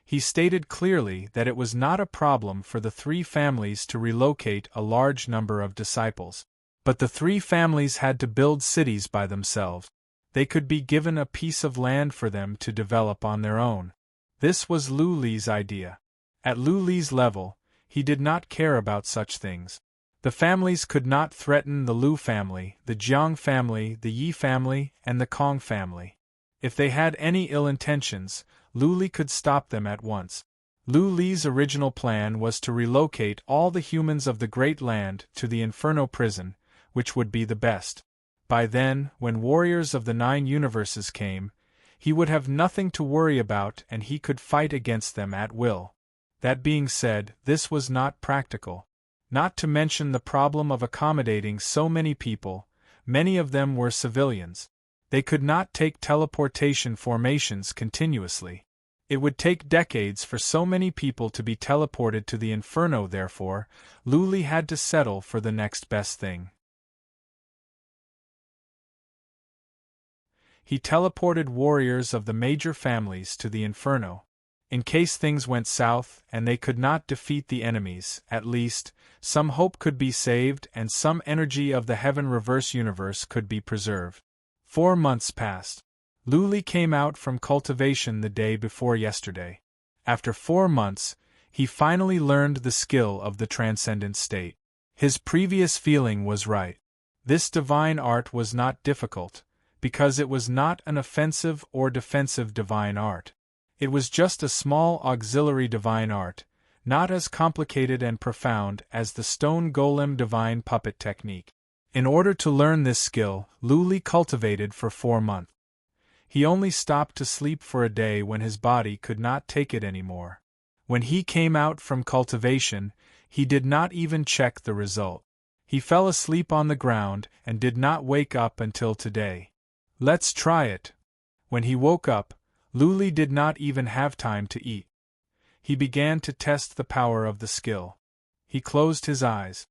He stated clearly that it was not a problem for the three families to relocate a large number of disciples. But the three families had to build cities by themselves. They could be given a piece of land for them to develop on their own. This was Lu Li's idea. At Lu Li's level, he did not care about such things. The families could not threaten the Lu family, the Jiang family, the Yi family, and the Kong family. If they had any ill intentions, Lu Li could stop them at once. Lu Li's original plan was to relocate all the humans of the Great Land to the Inferno prison, which would be the best. By then, when warriors of the 9 universes came, he would have nothing to worry about and he could fight against them at will. That being said, this was not practical. Not to mention the problem of accommodating so many people, many of them were civilians. They could not take teleportation formations continuously. It would take decades for so many people to be teleported to the Inferno. Therefore, Lu Li had to settle for the next best thing. He teleported warriors of the major families to the Inferno. In case things went south and they could not defeat the enemies, at least, some hope could be saved and some energy of the Heaven Reverse universe could be preserved. 4 months passed. Lu Li came out from cultivation the day before yesterday. After 4 months, he finally learned the skill of the transcendent state. His previous feeling was right. This divine art was not difficult, because it was not an offensive or defensive divine art. It was just a small auxiliary divine art, not as complicated and profound as the stone golem divine puppet technique. In order to learn this skill, Lu Li cultivated for 4 months. He only stopped to sleep for a day when his body could not take it anymore. When he came out from cultivation, he did not even check the result. He fell asleep on the ground and did not wake up until today. Let's try it. When he woke up, Lu Li did not even have time to eat. He began to test the power of the skill. He closed his eyes.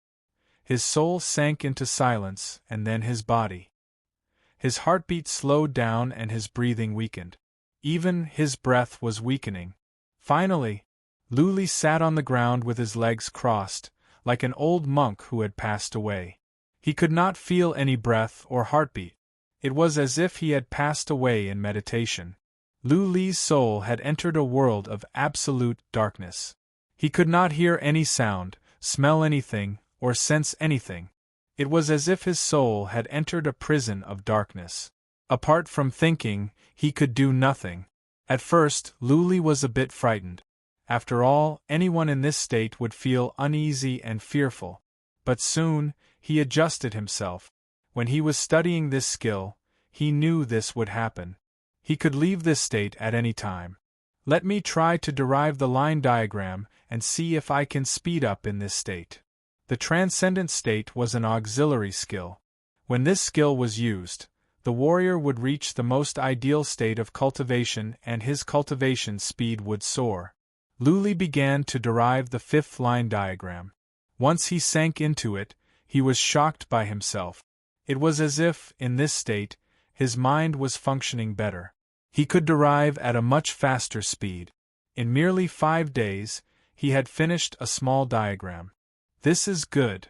His soul sank into silence, and then his body. His heartbeat slowed down and his breathing weakened. Even his breath was weakening. Finally, Lu Li sat on the ground with his legs crossed, like an old monk who had passed away. He could not feel any breath or heartbeat. It was as if he had passed away in meditation. Lu Li's soul had entered a world of absolute darkness. He could not hear any sound, smell anything, or sense anything. It was as if his soul had entered a prison of darkness. Apart from thinking, he could do nothing. At first, Lu Li was a bit frightened. After all, anyone in this state would feel uneasy and fearful. But soon, he adjusted himself. When he was studying this skill, he knew this would happen. He could leave this state at any time. Let me try to derive the line diagram and see if I can speed up in this state. The transcendent state was an auxiliary skill. When this skill was used, the warrior would reach the most ideal state of cultivation and his cultivation speed would soar. Lu Li began to derive the 5th line diagram. Once he sank into it, he was shocked by himself. It was as if, in this state, his mind was functioning better. He could derive at a much faster speed. In merely 5 days, he had finished a small diagram. This is good.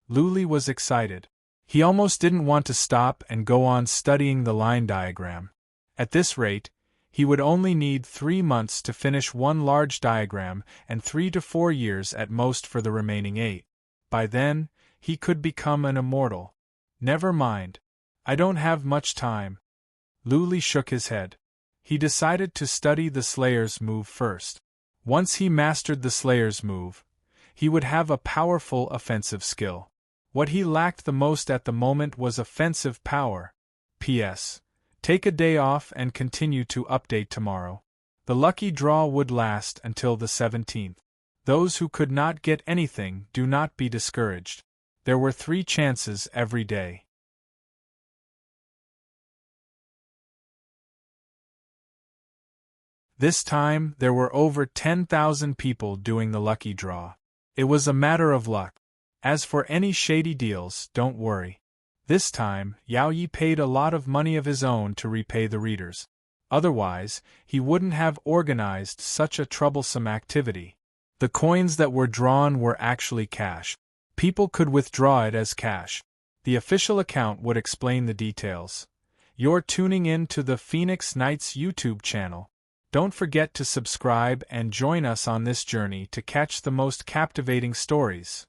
Lu Li was excited. He almost didn't want to stop and go on studying the line diagram. At this rate, he would only need 3 months to finish one large diagram and 3 to 4 years at most for the remaining 8. By then, he could become an immortal. Never mind. I don't have much time. Lu Li shook his head. He decided to study the Slayer's move first. Once he mastered the Slayer's move, he would have a powerful offensive skill. What he lacked the most at the moment was offensive power. P.S. Take a day off and continue to update tomorrow. The lucky draw would last until the 17th. Those who could not get anything, do not be discouraged. There were 3 chances every day. This time, there were over 10,000 people doing the lucky draw. It was a matter of luck. As for any shady deals, don't worry. This time, Yao Yi paid a lot of money of his own to repay the readers. Otherwise, he wouldn't have organized such a troublesome activity. The coins that were drawn were actually cash. People could withdraw it as cash. The official account would explain the details. You're tuning in to the Phoenix Knights YouTube channel. Don't forget to subscribe and join us on this journey to catch the most captivating stories.